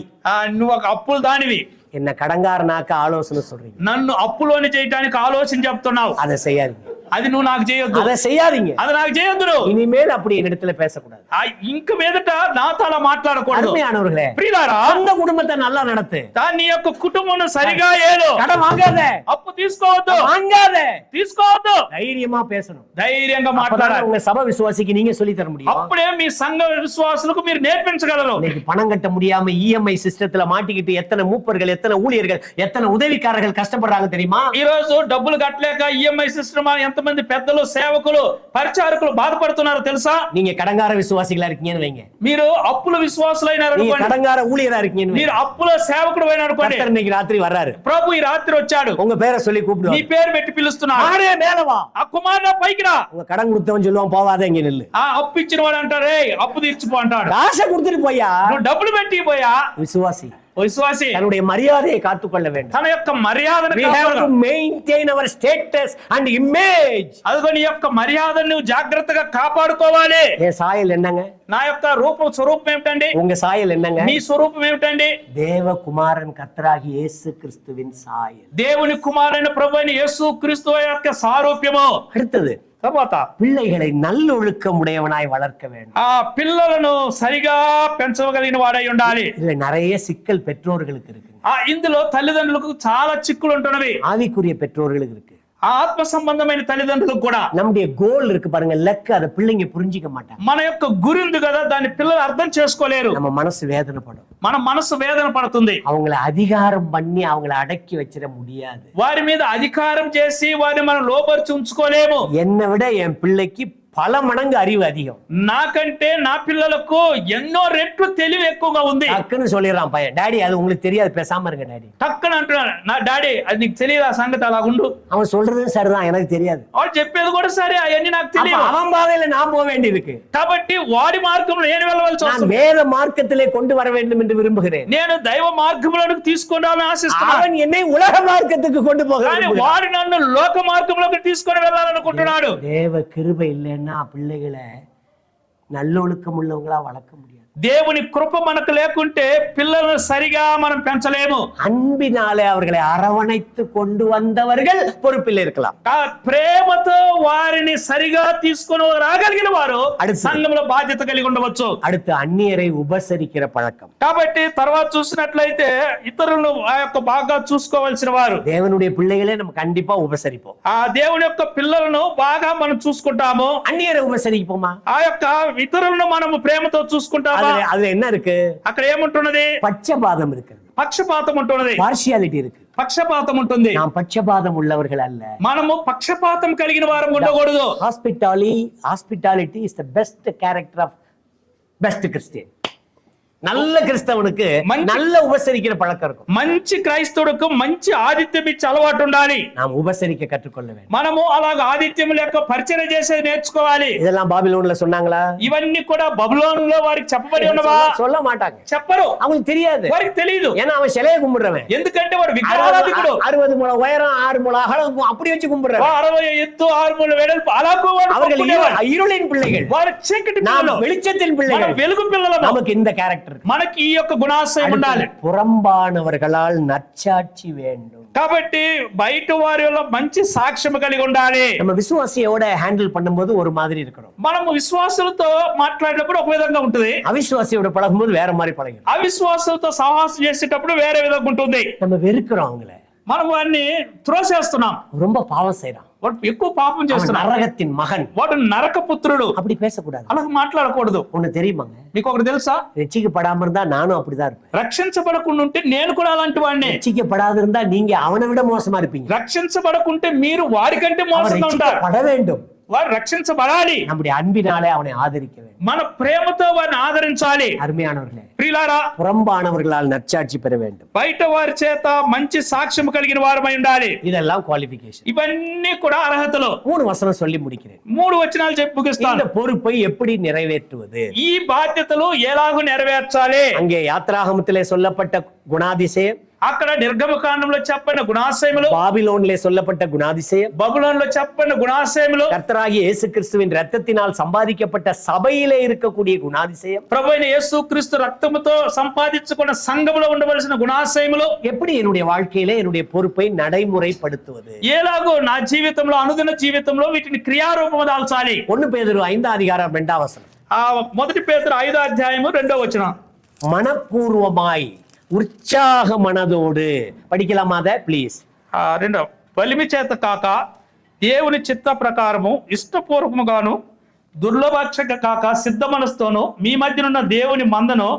నువ్వు ఒక అప్పులు దానివి. என்ன கடன்காரனாக்க ஆலோசனை சொல்றீங்க. నన్ను అప్పులోని చేయడానికి ఆలోచన చెప్తున్నావు. அதை செய்யாதீங்க. అది నువ్వు నాకు చేయొద్దు. அதை செய்யாதீங்க. అది నాకు చేయొద్దు నువ్వు. இனிமேல் அப்படி என்னிடத்துல பேசக்கூடாது. ఇంక మీదట నాతో అలా మాట్లాడకూడదు. அருமையானவர்களே, ప్రియులారా, சொந்த குடும்பத்தை நல்லா நடத்து. నీ యొక్క కుటుంబం సరిగా ఏలు. கடன் வாங்காத. అప్పు తీసుకోవద్దు. வாங்காத. తీసుకోవద్దు. தைரியமா பேசணும். ధైర్యంగా அப்பதான் మాట్లాడాలి. உங்க சபை விசுவாசிக்கு நீங்க சொல்லி தர முடியும். అప్పుడే మీ సంఘ విశ్వాసులకు మీరు నేర్పించగలరు. இன்னைக்கு பணம் கட்ட முடியாம இஎம்ஐ சிஸ்டத்துல மாட்டிக்கிட்டு எத்தனை மூப்பர்கள், எத்தனை ஊழியர்கள், எத்தனை உதவிக்காரர்கள் கஷ்டப்படுறாங்க தெரியுமா? ఈ రోజు డబ్బులు కట్టలేక ఈఎంఐ సిస్టమ్ ఎంతమంది పెద్దలు, సేవకులు, పరిచారకులు బాధపడుతున్నారో తెలుసా? நீங்க கடங்கார விசுவாசிகளா இருக்கீங்கன்னு வைங்க. మీరు అప్పుల విశ్వాసులైనారు நீங்க అనుకోండి. கடங்கார ஊழியரா இருக்கீங்கன்னு మీరు வைங்க. అప్పుల సేవకుడు అయిన అనుకోండి. கர்த்தர் இன்னைக்கு ராத்திரி வர்றாரு. ప్రభు ఈ రాత్రి వచ్చాడు. உங்க பேரை சொல்லி నీ கூப்பிடுவாரு. పేరు పెట్టి పిలుస్తున్నాడు. ஆடே மேல வா. ఆ కుమారుడు పైకి రా. உங்க கடன் கொடுத்தவன் சொல்லுவான், போவாத இங்க நில்லு. ఆ అప్పు ఇచ్చిన వాడు అంటారే అప్పు తీర్చిపో అంటాడు. காசை கொடுத்துட்டு போயா. నువ్వు డబ్బులు పెట్టి పోయా. விசுவாசி ఓ విశ్వాసి தன்னுடைய மரியாதையை காத்துக்கொள்ள வேண்டும். తన యొక్క మర్యాదను We have to maintain our status and image. అదిగో నీ యొక్క మర్యాదను నువ్వు జాగ్రత్తగా కాపాడుకోవాలి. என் சாயல் என்னங்க? నా యొక్క స్వరూపం ఏమిటండి? உங்க சாயல் என்னங்க? నీ స్వరూపం ఏమిటండి? தேவகுமாரன் கர்த்தராகி இயேசு கிறிஸ்துவின் சாயல். దేవుని కుమారుడైన ప్రభువైన యేసు క్రీస్తు యొక్క సారూప్యము. அடுத்தது, తర్వాత பிள்ளைகளை நல்லொழுக்கம் உடையவனாய் வளர்க்க வேண்டும். ఆ పిల్లలను సరిగా పెంచగలిగిన వాడై ఉండాలి. இதுல நிறைய சிக்கல் பெற்றோர்களுக்கு இருக்கு. ఇందులో తల్లిదండ్రులకు చాలా చిక్కులు ఉంటున్నవి. ஆவிக்குரிய பெற்றோர்களுக்கு இருக்கு. ఆత్మ సంబంధమైన తల్లిదండ్రులకు కూడా நம்முடைய கோல் இருக்கு பாருங்க, லக்கு, அதை பிள்ளைங்க புரிஞ்சிக்க மாட்டாங்க. మన యొక్క గురి ఉంది కదా, దాన్ని పిల్లలు అర్థం చేసుకోలేరు. நம்ம மனசு வேதனைப்படும். మన మనసు వేదన పడుతుంది. அவங்கள அதிகாரம் பண்ணி அவங்கள அடக்கி வச்சிட முடியாது. వారి మీద అధికారం చేసి వారిని మనం లోపరిచి ఉంచుకోలేము. என்னை விட என் பிள்ளைக்கு பல மடங்கு அறிவு அதிகம். నాకంటే నా పిల్లలకు ఎన్నో రెట్లు తెలివి ఎక్కువగా ఉంది. டக்குன்னு சொல்லிடுறான் பையன், டாடி அது உங்களுக்கு தெரியாது, பேசாம இருங்க டாடி. టక్కన అంటున్నాడు, నా డాడీ అది నీకు తెలియదు, ఆ సంగతి అలా ఉండు. அவன் சொல்றது சரிதான், எனக்கு தெரியாது. వాడు చెప్పేది కూడా సరే, అవన్నీ నాకు அப்ப తెలియదు. அவன் பாதையில நான் போக வேண்டியிருக்கு. కాబట్టి వాడి మార్గంలో నేను వెళ్ళవలసి நான் వస్తుంది. வேத மார்க்கத்திலே கொண்டு வர வேண்டும் என்று விரும்புகிறேன். నేను దైవ మార్గంలోకి తీసుకురావాలని ఆశిస్తున్నాను. அவன் என்னை உலக மார்க்கத்துக்கு கொண்டு போக కానీ விரும்புகிறான். వాడు నన్ను లోక మార్గంలోకి తీసుకొని వెళ్ళాలనుకుంటున్నాడు. தேவ கிருபை இல்லைன்னா பிள்ளைகளை நல்லொழுக்கம் உள்ளவங்களா வளர்க்க முடியாது. దేవుని కృప మనకు లేకుంటే పిల్లలను సరిగా మనం పెంచలేము. அன்பினாலே அவர்களை அரவணைத்து கொண்டு வந்தவர்கள் பொறுப்பில் இருக்கலாம். ఆ ప్రేమతో వారిని సరిగా తీసుకొని రాగలిగిన వారు அடுத்து. సంఘంలో బాధ్యత కలిగి ఉండవచ్చు. அடுத்து అన్నియரை உபசரிக்கிற பழக்கம். కాబట్టి తర్వాత చూసినట్లయితే ఇతరులను ఆ యొక్క బాగా చూసుకోవాల్సిన వారు. தேவனுடைய பிள்ளைகளே நம்ம கண்டிப்பா உபசரிப்போம். ఆ దేవుని యొక్క పిల్లలను బాగా మనం చూసుకుంటాము. அந்நியரை உபசரிப்போமா? ఆ యొక్క ఇతరులను మనము ప్రేమతో చూసుకుంటాము. அதுல என்ன இருக்கு? అక్కడ ఏముంటున్నది? பட்சபாதம் இருக்கு, పక్షపాతం ఉంటున్నది, பார்ஷியாலிட்டி இருக்கு. పక్షపాతం ఉంటుంది. நாம் பட்சபாதம் உள்ளவர்கள் அல்ல. మనము పక్షపాతం కలిగిన వారం ఉండకూడదు. Hospitality is the best character of best Christian. நல்ல கிறிஸ்தவனுக்கு நல்ல உபசரிக்கிற பழக்கம் இருக்கும். మంచి క్రైస్తవుడికి మంచి ఆతిథ్యం ఇచ్చే అలవాటు ఉండాలి. நாம் உபசரிக்க కట్టుకొள்ள வேண்டும். మనము అలాగ ఆతిథ్యం లేక పరిచయం చేసేది నేర్చుకోవాలి. இதெல்லாம் பாபிலோன்ல சொன்னாங்களா? ఇవన్నీ కూడా బబులోనులో వారికి చెప్పబడి ఉన్నవా? சொல்ல மாட்டாங்க, చెప్పరు. அவங்களுக்கு தெரியாது. వారికి తెలియదు. ஏன்னா அவன் சிலையை கும்பிடுறவன். ఎందుకంటే వాడు విగ్రహారాధికుడు. 60 முழ உயரம் 6 முழ அகலம் அப்படி வச்சு கும்பிடுறவன். 60 ఎత్తు 6 మూల వెడల్పు అలాగూ వాడు அவர்கள் కుమ్మేవాడు. இருளின் பிள்ளைகள், వారు చీకటి நாம் పిల్లలు, வெளிச்சத்தின் మనం பிள்ளைகள். వెలుగు పిల్లలు. நமக்கு இந்த கேரக்டர். మనకి ఈ యొక్క గుణాశయం ఉండాలి. புறம்பானவர்களால் நற்சாட்சி வேண்டும். కాబట్టి బయట వారి వల్ల మంచి సాక్ష్యం కలిగి ఉండాలి. நம்ம விசுவாசியோட ஹேண்டில் பண்ணும்போது ஒரு மாதிரி இருக்கணும். మనము విశ్వాసులతో మాట్లాడేటప్పుడు ఒక విధంగా ఉంటుంది, அவிசுவாசியோட பழகும்போது வேற மாதிரி பழகணும். అవిశ్వాసులతో సహవాసం చేసేటప్పుడు వేరే విధంగా ఉంటుంది. நம்ம வெறுக்கிறோம் அவங்கள, మనం వారిని త్రోసేస్తున్నాం. ரொம்ப பாவம் செய்யறான், వాడు ఎక్కువ పాపం చేస్తున్నాడు, நரகத்தின் மகன், వాడు నరక పుత్రుడు. அப்படி பேசக்கூடாது. అలా మాట్లాడకూడదు. ஒண்ணு தெரியுமாங்க, నీకు ఒకటి తెలుసా? ரட்சிக்கப்படாம இருந்தா நானும் அப்படிதான் இருப்பேன். రక్షించబడకుండా ఉంటే నేను కూడా అలాంటి వాడిని. ரட்சிக்கப்படாது இருந்தா நீங்க அவனை விட மோசமா இருப்பீங்க. రక్షించబడకుంటే మీరు వారికంటే அவன் మోసంగా ఉంటారు. ரட்சிக்கப்பட வேண்டும். వారు రక్షించబడాలి. நம்முடைய அன்பினாலே அவனை ஆதரிக்க வேண்டும். మన ప్రేమతో వారిని ఆదరించాలి. அருமையானவர்களே, ప్రియులారా, புறம்பானவர்களால் நற்சாட்சி பெற வேண்டும். బయట వారి చేత మంచి సాక్ష్యం కలిగిన వారమై ఉండాలి. இதெல்லாம் குவாலிஃபிகேஷன். ఇవన్నీ కూడా అర్హతలు. 3 வசனம் சொல்லி முடிக்கிறேன். 3 వచనాలు చెప్పి ముగిస్తాను. இந்த பொறுப்பை எப்படி நிறைவேற்றுவது? ఈ బాధ్యతలు ఎలాగో నెరవేర్చాలి. அங்கே யாத்ராகமத்திலே சொல்லப்பட்ட குணாதிசயம், అక్కడ నిర్గమకాండంలో చెప్పిన గుణాశయములు, பாபிலோனிலே சொல்லப்பட்ட குணாதிசயம், బబులోనులో చెప్పిన గుణాశయములు, கர்த்தராகிய இயேசு கிறிஸ்துவின் ரத்தத்தினால் சம்பாதிக்கப்பட்ட சபையிலே இருக்கக்கூடிய குணாதிசயம், ప్రభువైన యేసుక్రీస్తు రక్తముతో సంపాదించుకున్న సంఘములో ఉండవలసిన గుణాశయములు, எப்படி என்னுடைய வாழ்க்கையிலே என்னுடைய பொறுப்பை நடைமுறைப்படுத்துவது? ఎలాగో నా జీవితంలో అనుదిన జీవితంలో వీటిని క్రియారూపము దాల్చాలి. 1 பேதுரு 5 அதிகாரம் 2 வசனம். ఆ 1 పేతురు 5వ అధ్యాయము 2వ వచనం. மனப்பூர்வமாய் உற்சாக மனதோடு படிக்கலாமா? அத ப்ளீஸ். 2 బలిమి చేత కాక దేవుని చిత్త ప్రకారము ఇష్టపూర్వకముగాను దుర్లభాక్షక కాక సిద్ధ మనసుతోను మీ మధ్యనున్న దేవుని మందను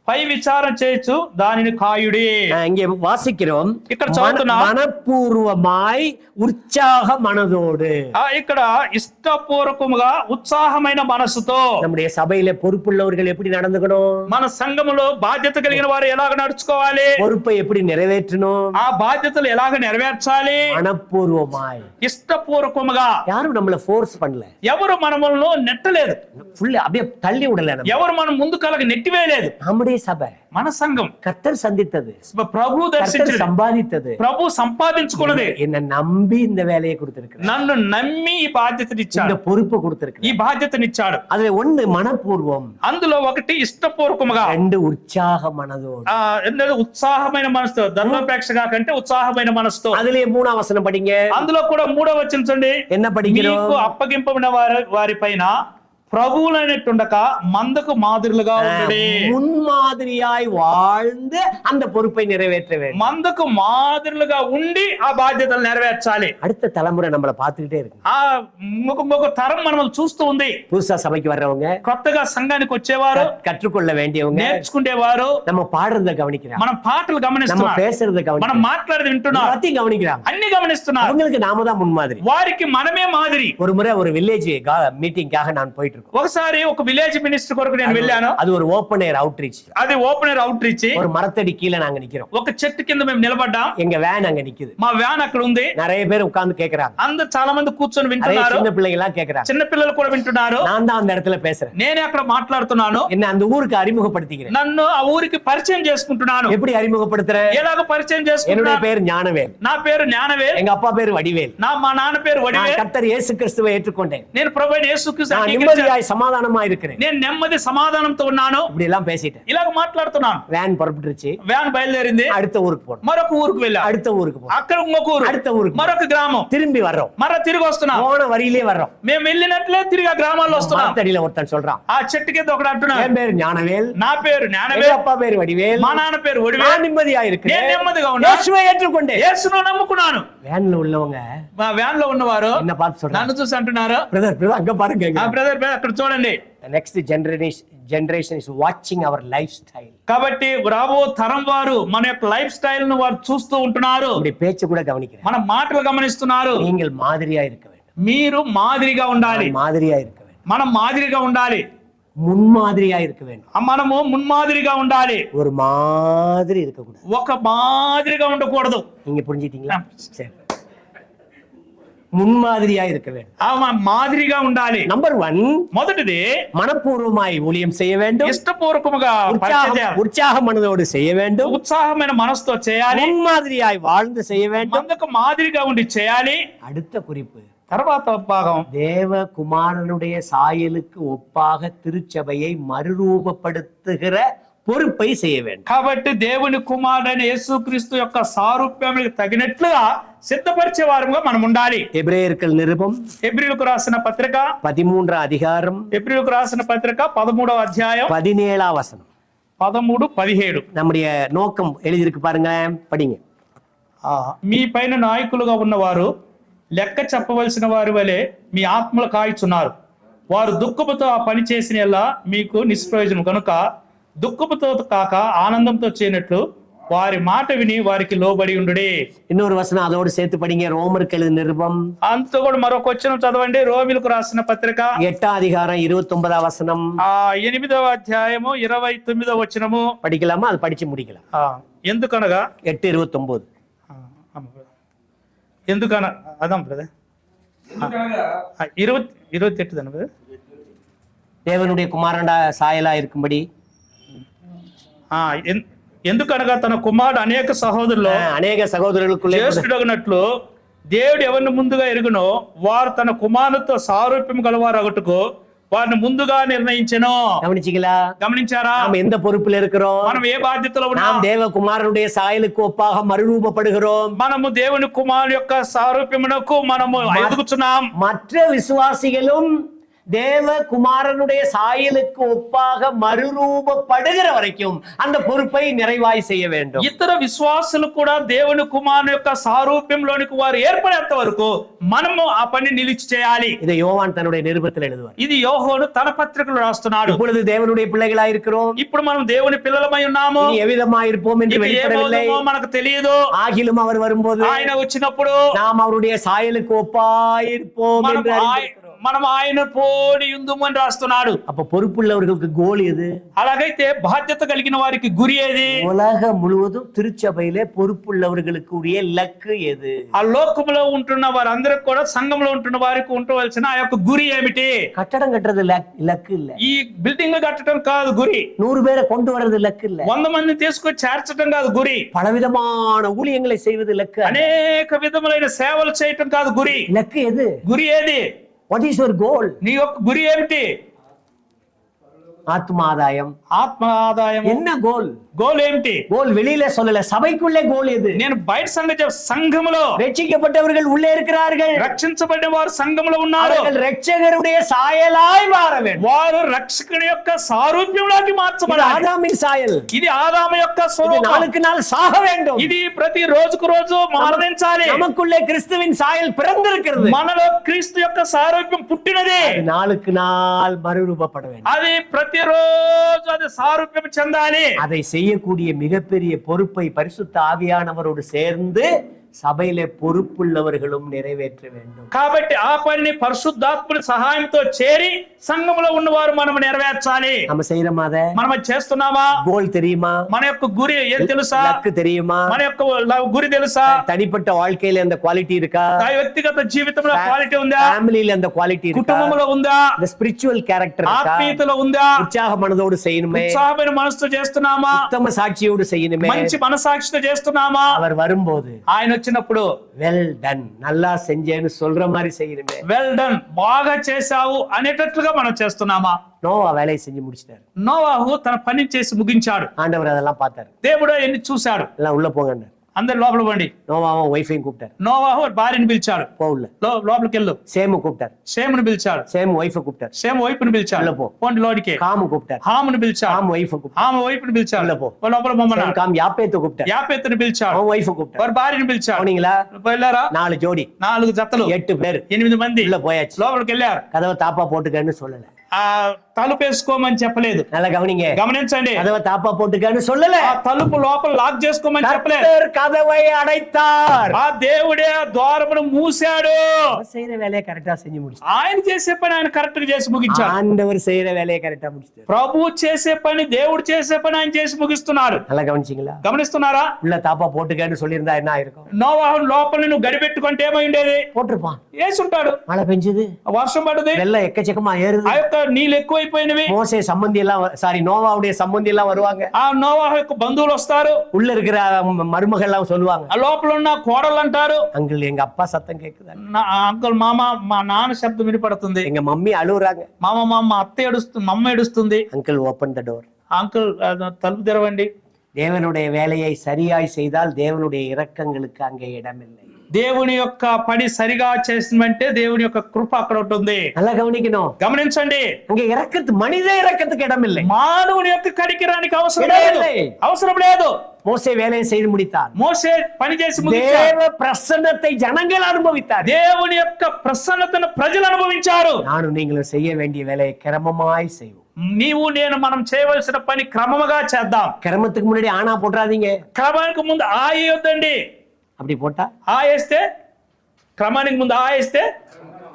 పై విచారం చేయొచ్చు దానిని కాయుడి. இங்கே வாசிக்கிறோம், ఇక్కడ చదువుతున్నా, மனப்பூர்வமாய் உற்சாக மனதோடு. ఇక్కడ ఇష్టపూర్వకముగా ఉత్సాహమైన మనసుతో. நம்முடைய சபையில பொறுப்புள்ளவர்கள் எப்படி நடந்துக்கணும்? మన సంఘములో బాధ్యత కలిగిన వారు ఎలాగ నడుచుకోవాలి? பொறுப்பை எப்படி நிறைவேற்றணும்? ఆ బాధ్యతలు ఎలాగ నెరవేర్చాలి? மனப்பூர்வமாய். ఇష్టపూర్వకముగా. யாரும் நம்மள ஃபோர்ஸ் பண்ணல, ఎవరు మనములను నెట్టలేదు, ஃபுல் அப்படியே தள்ளி விடல. ఎవరు మనం ముందు కలగ నెట్టివేయలేదు. நம்முடைய சபை, మన సంఘం கர்த்தர் சந்தித்தது, ప్రభు கர்த்தர் దర్శించదు, சம்பாதித்தது, ప్రభు సంపాదించుకున్నది. என்ன நம்பி இந்த வேலையை கொடுத்திருக்கிறார், నన్ను నమ్మి ఈ బాధ్యతనిచ్చాడు, இந்த பொறுப்பு ఈ கொடுத்திருக்கிறார். బాధ్యతనిచ్చాడు. அதுல 1 மனப்பூர்வம், అందులో 1 ఇష్టపూర్వకముగా, 2 ఉற்சாக மனதோடு. రెండోది ఉత్సాహమైన మనసుతో, ధర్మపేక్షగా కంటే ఉత్సాహమైన మనసుతో. அதுலயே 3ஆம் వచనం படிங்க. అందులో కూడా 3వ వచనం చూడండి. என்ன படிக்கிறோம்? మీకు అప్పగింపబడిన వారి పైన ప్రభువులైనట్టుండక మందకు మాదిరులుగా ఉండుడి. முன்மாதிரியாய் வாழ்ந்து அந்த பொறுப்பை நிறைவேற்ற வேண்டும். మందకు మాదిరులుగా ఉండి ఆ బాధ్యతలు నెరవేర్చాలి. அடுத்த தலைமுறை நம்மள பார்த்துக்கிட்டே இருக்கு. ఆ ఇంకొక తరం మనం చూస్తూ ఉంది. புதுசா சபைக்கு வர்றவங்க, కొత్తగా సంఘానికి వచ్చేవారు, கற்றுக்கொள்ள வேண்டியவங்க, నేర్చుకునేవారు, நம்ம பாடுறத கவனிக்கிறாங்க, మనం పాటలు நம்ம గమనిస్తున్నారు, பேசுறத మనం கவனிக்கிறாங்க, మాట్లాడేది వింటున్నారు, எல்லாத்தையும் கவனிக்கிறாங்க. అన్ని గమనిస్తున్నారు. அவங்களுக்கு நாம தான் முன்மாதிரி. వారికి మనమే మాదిరి. ஒரு முறை ஒரு வில்லேஜ் மீட்டிங்காக நான் போயிட்டு இருக்கோம். ఒకసారి ఒక విలేజ్ మినిస్టర్ కొరకు నేను వెళ్ళాను. அது ஒரு ஓப்பன் ஏர் அவுட்ரீச். అది ఓపెన్ ఎయిర్ అవుట్ రీచ్. ஒரு மரத்தடி கீழே நாங்க நிக்கிறோம். ఒక చెట్టు కింద మేము నిలబడ్డాం. எங்க வேன் அங்க நிக்குது. మా వ్యాన్ అక్కడ ఉంది. நிறைய பேர் உட்கார்ந்து கேக்குறாங்க. అందరు చాలా మంది కూర్చొని நிறைய వింటున్నారు. சின்ன பிள்ளைங்க எல்லாம் கேக்குறாங்க. చిన్న పిల్లలు కూడా వింటున్నారు. நான் தான் அந்த இடத்துல பேசுறேன். నేనే అక్కడ మాట్లాడుతున్నాను. என்ன அந்த ஊருக்கு அறிமுகப்படுத்திக்கிறேன். నన్ను ఆ ఊరికి పరిచయం చేసుకుంటున్నాను. எப்படி அறிமுகப்படுத்துறேன்? ఎలాగ పరిచయం என்னுடைய చేసుకుంటున్నా? பேர் ஞானவேல். నా పేరు జ్ఞానవేల్. எங்க அப்பா பேர் வடிவேல். మా నాన్న పేరు நான் వడివేల్. கர்த்தர் இயேசு கிறிஸ்துவை ஏற்றுக்கொண்டேன். నేను ప్రభువైన యేసుక్రీస్తుని நான் అంగీకరించాను. நிம்மதியாய் சமாதானமா இருக்கிறேன். నేను నెమ్మది సమాధానంతో ఉన్నాను. இப்படி எல்லாம் பேசிட்டேன். ఇలాగ మాట్లాడుతున్నాను. வேன் புறப்பட்டுருச்சு. వ్యాన్ బయలుదేరింది. அடுத்த ஊருக்கு போனோம். మరొక ఊరికి వెళ్ళా. அடுத்த ஊருக்கு போனோம். అక్కడ ఇంకొక ఊరు, அடுத்த ஊருக்கு మరొక గ్రామం, திரும்பி வர்றோம். తిరిగి వస్తున్నాం. போன வரியிலே வர்றோம். మేము వెళ్ళినట్లే తిరిగి ఆ గ్రామాల్లో వస్తున్నాం. மரத்தடியில ஒருத்தன் சொல்றான், ఆ చెట్టు కింద ఒకడు అంటున్నాడు, என் பேர் ஞானவேல், నా పేరు எங்க జ్ఞానవేల్, அப்பா பேர் வடிவேல், మా నాన్న పేరు நான் వడివేల్, நிம்மதியா இருக்கிறேன், నేను నెమ్మదిగా ఉన్నా, இயேசுவை ஏற்றுக்கொண்டேன். యేసును నమ్ముకున్నాను. வேன்ல உள்ளவங்க మా వ్యాన్ లో ఉన్నవారు என்ன பார்த்து சொல்றாங்க, నన్ను చూసి అంటున్నారు, பிரதர் அங்க பாருங்க, ఆ బ్రదర్ అక్కడ చూడండి. Next generation is watching our life style. కాబట్టి రాబో తరం వారు మన యొక్క లైఫ్ స్టైల్ ను వారు చూస్తూ ఉంటున్నారు. உங்களுடைய பேச்சு கூட கவனிக்கிறேன். మన మాటలు గమనిస్తున్నారు. நீங்கள் மாதிரியா இருக்க வேண்டும். మీరు మాదిరిగా ఉండాలి. மாதிரியா இருக்க வேண்டும். మనం మాదిరిగా ఉండాలి. முன்மாதிரியா இருக்க வேண்டும். మనము మున్మాదిరిగా ఉండాలి. ஒரு மாதிரி இருக்க கூடாது. ఒక మాదిరిగా ఉండకూడదు. நீங்க புரிஞ்சிட்டீங்களா? சரி, முன்மாதிரியா இருக்க வேண்டும். మాదిరిగా ఉండాలి. நம்பர் 1, మొదటిది மனப்பூர்வமாய் ஊழியம் செய்ய வேண்டும். ఇష్టపూర్వకముగా పరిచయం చేయాలి. உற்சாக மனதோடு செய்ய வேண்டும். ఉత్సాహమైన మనసుతో చేయాలి. முன்மாதிரியாய் வாழ்ந்து செய்ய வேண்டும். అందుకు మాదిరిగా ఉండి చేయాలి. அடுத்த குறிப்பு, తర్వాత భాగం, தேவ குமாரனுடைய சாயலுக்கு ஒப்பாக திருச்சபையை மறுரூபப்படுத்துகிற பொறுப்பை செய்ய வேண்டும். కాబట్టి దేవుని కుమారుడైన యేసుక్రీస్తు యొక్క సారూప్యానికి తగినట్లుగా సిద్ధపరిచే వారముగా మనం ఉండాలి. எபிரேயர்கள் நிருபம் హెబ్రీయులకు రాసిన పత్రిక 13 அதிகாரம் హెబ్రీయులకు రాసిన పత్రిక 13వ అధ్యాయం 17 வசனம். 13, 17. நம்முடைய நோக்கம் எழுதியிருக்கு பாருங்க, படிங்க. మీ పైన నాయకులుగా ఉన్నవారు లెక్క చెప్పవలసిన వారి వలె మీ ఆత్మలు కాయిచున్నారు. వారు దుఃఖముతో ఆ పని చేసిన ఎలా మీకు నిష్ప్రయోజనం కనుక దుఃఖముతో కాక ఆనందంతో చేయనట్లు వారి మాట విని వారికి లోబడి ఉండుడి. இன்னொரு வசனம் அதோடு சேர்த்து படிங்க. ரோமருக்கு எழுதின நிருபம் అంతా కూడా మరొక వచనం చదవండి. రోమిలకు రాసిన పత్రిక 8 அதிகாரம் 29 வசனம். 8వ అధ్యాయము 29వ వచనము படிக்கலாமா? அது படிச்சு முடிக்கலாம். ఎందుకనగా 8:29. ఎందుకన అదాం బ్రదర్ 28 தானே బ్రదర్. தேவனுடைய குமாரண்டா சாயலா இருக்கும்படி ఎందుకనగా తన కుమారుడు అనేక సహోదరులు అనేక సహోదరులకుள்ளே జ్యేష్ఠుడగినట్లు దేవుడు ఎవరిని ముందుగా ఎరుగునో వారు తన కుమారునితో సారూప్యం గలవారు అగటుకు వారిని ముందుగా నిర్ణయించెను. గమనించారా? நாம் எந்த பொறுப்பில் இருக்கிறோம்? మనం ఏ బాధ్యతలో ఉన్నాం? நாம் தேவ குமாரனுடைய சாயலுக்கு ஒப்பாக மறுரூபப்படுகிறோம். మనము దేవుని కుమారుని యొక్క సారూప్యమునకు మనము ఎదుగుచున్నాం. மற்ற விசுவாசிகளும் தேவ குமாரனுடைய சாயலுக்கு ஒப்பாக மறுரூபப்படுகிற வரைக்கும் அந்த பொறுப்பை நிறைவாய் செய்ய வேண்டும். ఇతర విశ్వాసులు కూడా దేవుని కుమారుని యొక్క సారూప్యంలోనికి వారు ఏర్పడేంత వరకు మనము ఆ పని నిలిచి చేయాలి. இதை யோவான் தன்னுடைய நிருபத்தில் எழுதுவார். ఇది యోహోను తన పత్రికలో రాస్తున్నాడు. இப்பொழுது தேவனுடைய பிள்ளைகளாய் இருக்கிறோம். ఇప్పుడు మనం దేవుని పిల్లలమై ఉన్నాము. எவ்விதமாய் இருப்போம் என்று வெளிப்படவில்லை. మనకు తెలియదు. ஆகிலும் அவர் வரும்போது ఆయన వచ్చినప్పుడు நாம் அவருடைய சாயலுக்கு ஒப்பாய் இருப்போம் என்று మనం ఆయన పోలి ఉందుము అని రాస్తున్నాడు. அப்ப பொறுப்புள்ளவர்களுக்கு கோல் எது? అలాగైతే బాధ్యత కలిగిన వారికి గురి ఏది? உலகம் முழுவதும் திருச்சபையிலே பொறுப்புள்ளவர்களுக்கு உரிய లక్కు ఎது? ఆ లోకములో ఉంటున్న వారందరికి కూడా సంఘంలో ఉంటున్న వారికి ఉండవలసిన ఆ యొక్క గురి ఏమిటి? கட்டடம் கட்டுறது లక్కు இல்ல. ఈ బిల్డింగ్ కట్టడం కాదు గురి. 100 பேரை கொண்டு வர்றது లక్కు இல்ல. 100 మందిని తీసుకొని చేర్చడం కాదు గురి. பலவிதமான ஊழியங்களை செய்வது లక్కు. అనేక విధములైన సేవలు చేయటం కాదు గురి. లక్కు ఎது? గురి ఏది? What is your goal? నీ యొక్క గురి ఏమిటి? ఆత్మాదాయం. ఆత్మ ఆదాయం. என்ன గోల్? గోల్ ఏమిటి? கோல் வெளியில சொல்லல, சபைக்குள்ளே கோல் எது? నేను బయట సంగతి సంఘములో, ரட்சிக்கப்பட்டவர்கள் உள்ளே இருக்கிறார்கள். రక్షించబడిన వారు సంఘములో ఉన్నారు. அவர்கள் ரட்சகருடைய சாயலாய் மாற வேண்டும். వారు రక్షకుని యొక్క సారూప్యంలోకి இது మార్చబడాలి. ஆதாமின் சாயல். ఇది ఆదాము యొక్క இது స్వరూపం. நாளுக்கு நாள் சாக வேண்டும். ఇది ప్రతి రోజుకు రోజు మరణించాలి. நமக்குள்ளே கிறிஸ்துவின் சாயல் பிறந்திருக்கிறது. మనలో క్రీస్తు యొక్క సారూప్యం పుట్టినది. அது நாளுக்கு நாள் மறுரூபப்பட வேண்டும். అది ప్రతిరోజు అది సారూప్యం చెందాలి. அதை செய்யக்கூடிய மிகப்பெரிய பொறுப்பை பரிசுத்த ஆவியானவரோடு சேர்ந்து சபையிலே பொறுப்புள்ளவர்களும் நிறைவேற்ற வேண்டும். కాబట్టి ఆ పనిని పరిశుద్ధాత్ముని సహాయంతో చేరి సంఘములో ఉన్నవారు మనం నెరవేర్చాలి. நம்ம செய்யறோமா? அதை మనం అది చేస్తున్నామా? கோல் தெரியுமா? మన యొక్క గురి ఏం తెలుసా? லக்கு தெரியுமா? మన యొక్క గురి తెలుసా? தனிப்பட்ட வாழ்க்கையில அந்த குவாலிட்டி இருக்கா? నా వ్యక్తిగత జీవితంలో క్వాలిటీ ఉందా? ஃபேமிலில அந்த குவாலிட்டி இருக்கா? కుటుంబంలో ఉందా? இந்த ஸ்பிரிச்சுவல் கேரக்டர் இருக்கா? ఆత్మీయతలో ఉందా? உற்சாக மனதோடு செய்யணுமே. ఉత్సాహమైన మనసుతో చేస్తున్నామా? உத்தம சாட்சியோடு செய்யணுமே. మంచి మనసాక్షితో చేస్తున్నామా? அவர் வரும்போது ఆయన వచ్చినప్పుడు வெல் டன், நல்லா செஞ்சேன்னு சொல்ற மாதிரி செய்யணுமே. వెల్ డన్, బాగా చేశావు అనేటట్లుగా మనం చేస్తున్నామా? நோவா வேலையை செஞ்சு முடிச்சிட்டாரு. నోవాహు తన పని చేసి ముగించాడు. ஆண்டவர் அதெல்லாம் பார்த்தாரு. దేవుడు ఎన్ని చూశాడు. எல்லாம் உள்ள போங்க. అందరు లోపల పండి. நோவாவும் ஒய்ஃபையும் கூப்பிட்டாரு. నోవాహు భార్యని పిలిచాడు. போகல. లోపలికి వెళ్ళు. சேமு கூப்பிட்டாரு. షేమును పిలిచాడు. சேமு ஒய்ஃபை கூப்பிட்டாரு. షేము వైపుని పిలిచాడు. உள்ள போ. పోండి లోడికి. காமு கூப்பிட்டாரு. హామును పిలిచాడు. காமு ஒய்ஃபை கூப்பிட்டாரு. ఆమె వైపుని పిలిచాడు. உள்ள போ. లోపల పొమ్మన్నాడు. காம் யாப்பேத்து கூப்பிட்டாரு. యాపెత్తుని పిలిచాడు. அவன் ஒய்ஃபை கூப்பிட்டாரு. వారి భార్యని పిలిచాడు. போனீங்களா? వెళ్ళారా? 4 ஜோடி, 4 జతలు, 8 பேர் 8 మంది உள்ள போயாச்சு. లోపలికి వెళ్ళారు. கதவை தாப்பா போட்டுக்கன்னு சொல்லல. ఆ తలుపేసుకోమని చెప్పలేదు. நல்லா கவனிங்க. గమనించండి, கதவை தாப்பா போட்டுக்கன்னு சொல்லல. ఆ తలుపు లోపల లాక్ చేసుకోమని చెప్పలేదు. கர்த்தர் கதவை அடைத்தார். ఆ దేవుడే ఆ ద్వారమును మూసాడు. அவர் செய்யற வேலையை கரெக்டா செஞ்சு முடிச்சார். ఆయన చేసే పని ఆయన కరెక్ట్ గా చేసి ముగించాడు. ஆண்டவர் செய்யற வேலையை கரெக்டா முடிச்சார். ప్రభు చేసే పని, దేవుడు చేసే పని ఆయన చేసి ముగిస్తున్నాడు. நல்லா கவனிச்சீங்களா? గమనిస్తున్నారా? உள்ள தாப்பா போட்டுக்கன்னு சொல்லியிருந்தா என்ன ஆயிருக்கும்? నోవాహు లోపల నువ్వు గడిపెట్టుకుంటే ఏమై ఉండేది? போட்டிருப்பான். వేసుంటాడు. மழை பெஞ்சது, వర్షం పడుతుంది, வெள்ளம் எக்கச்சக்கமா ஏறுது. ఆ యొక్క నీళ్ళు ఎక్కువైపోయినవి. மோசே சம்பந்தி எல்லாம் நோவாவுடைய சம்பந்தி எல்லாம் வருவாங்க. ఆ నోవాహు యొక్క బంధువులు వస్తారు. உள்ள இருக்கிற மருமகள் எல்லாம் சொல்லுவாங்க, ఆ లోపల ఉన్న కోడలు అంటారు, அங்கிள் எங்க அப்பா சத்தம் கேக்குதா? నా అంకుల్ మామ, మా నాన్న శబ్దం వినపడుతుంది. எங்க மம்மி அழுகுறாங்க. మా అత్త ఏడుస్తుంది, మా అమ్మ ఏడుస్తుంది. Uncle open the door. Uncle తలుపు తెరవండి. தேவனுடைய வேலையை சரியாய் செய்தால் தேவனுடைய இரக்கங்களுக்கு அங்கே இடமில்லை. దేవుని యొక్క పని సరిగా చేసినట్టే దేవుని యొక్క కృప అక్కడ ఉంటుంది. நல்லா கவனிக்கணும். గమనించండి, அங்க மனித இரக்கத்துக்கு இடமில்லை. మానవుని యొక్క కనికరానికి అవసరం లేదు. இடமில்லை. అవసరం లేదు. மோசே வேலையை செய்து முடித்தார். మోసే పని చేసి ముగించాడు. தேவ பிரசன்னத்தை ஜனங்கள் அனுபவித்தார். దేవుని యొక్క ప్రసన్నతను ప్రజలు అనుభవించారు. நானும் நீங்களும் செய்ய வேண்டிய வேலையை கிரமமாய் செய்வோம். నీవు నేను మనం చేయవలసిన పని క్రమముగా చేద్దాం. கிரமத்துக்கு முன்னாடி ஆனா போட்டுறாதீங்க. క్రమానికి ముందు ఆయేయొద్దండి. அப்படி போட்டா ఆయేస్తే, క్రమానికి ముందు ఆయేస్తే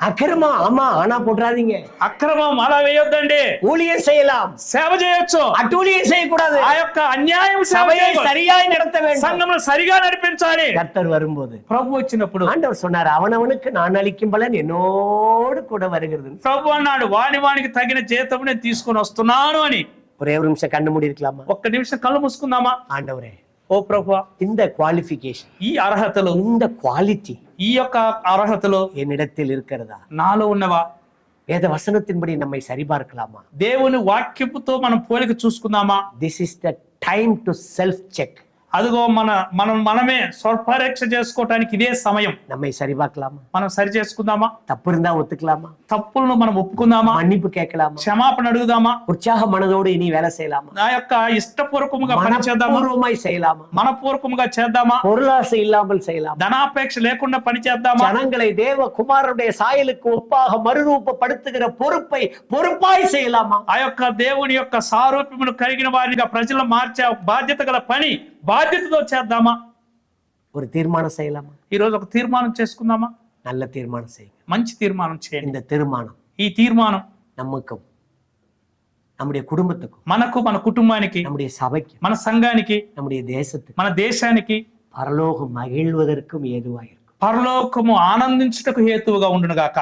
அக்கிரமம். ஆமா, ஆனா போட்டுறாதீங்க. అక్రమం అలా వేయొద్దండి. ஊழியம் செய்யலாம், సేవ చేయొచ్చు, அட்டூழியம் செய்யக்கூடாது. ఆ యొక్క అన్యాయం సేవ சபையை చేయకూడదు. சரியாய் நடத்த வேண்டும். సంఘమును సరిగా నడిపించాలి. கர்த்தர் வரும்போது ప్రభు వచ్చినప్పుడు ஆண்டவர் சொன்னார், அவனவனுக்கு நான் அளிக்கும் பலன் என்னோடு கூட வருகிறது. ప్రభు అన్నాడు, వానికి తగిన జీతం నేను తీసుకొని వస్తున్నాను అని. ஒரே ஒரு நிமிஷம் கண்ணு மூடி இருக்கலாமா? ఒక్క నిమిషం కళ్ళు మూసుకుందామా? ஆண்டவரே, ఓ ప్రభు, இந்த குவாலிஃபிகேஷன், ఈ అర్హతలు, இந்த குவாலிட்டி ఈ యొక్క అర్హతలు என்னிடத்தில் இருக்கிறதா? నాలో ఉన్నవా? வேத வசனத்தின்படி நம்மை சரிபார்க்கலாமா? దేవుని వాక్యపుతో మనం పోలిక చూసుకుందామా? This is the time to self check. అదిగో మనమే స్వపరీక్ష చేసుకోవటానికి ఇదే సమయం. நம்மை சரிபார்க்கலாமா? మనం సరి చేసుకుందామా? தப்பு இருந்தா ஒத்துக்கலாமா? తప్పులను మనం ఒప్పుకుందామా? மன்னிப்பு கேட்கலாமா? క్షమాపణ అడుగుదామా? உற்சாக மனதோடு இனி வேலை செய்யலாமா? నా యొక్క ఇష్టపూర్వకముగా పని చేద్దామా? மனப்பூர்வமாய் செய்யலாமா? మనపూర్వకముగా చేద్దామా? பொருளாசை இல்லாமல் செய்யலாமா? ధనాపేక్ష లేకుండా పని చేద్దామా? ஜனங்களை தேவ குமாரனுடைய சாயலுக்கு ஒப்பாக மறுரூபப்படுத்துகிற பொறுப்பாய் செய்யலாமா? ఆ యొక్క దేవుని యొక్క సారూప్యమును కలిగిన వారిగా ప్రజలు మార్చే బాధ్యత గల పని బాధ్యతతో చేద్దామా? ஒரு தீர்மானம் செய்யலாமா? ఈ రోజు ఒక తీర్మానం చేసుకుందామా? நல்ல தீர்மானம் செய்யுங்க. మంచి తీర్మానం చేయండి. இந்த தீர்மானம் ఈ తీర్మానం நமக்கும், நம்முடைய குடும்பத்துக்கும், మనకు, మన కుటుంబానికి, நம்முடைய சபைக்கும், మన సంఘానికి, நம்முடைய தேசத்துக்கு, మన దేశానికి பரலோகம் மகிழ்வதற்கும் ஏதுவாயிருக்கும். పరలోకము ఆనందించుటకు హేతువుగా ఉండును గాక.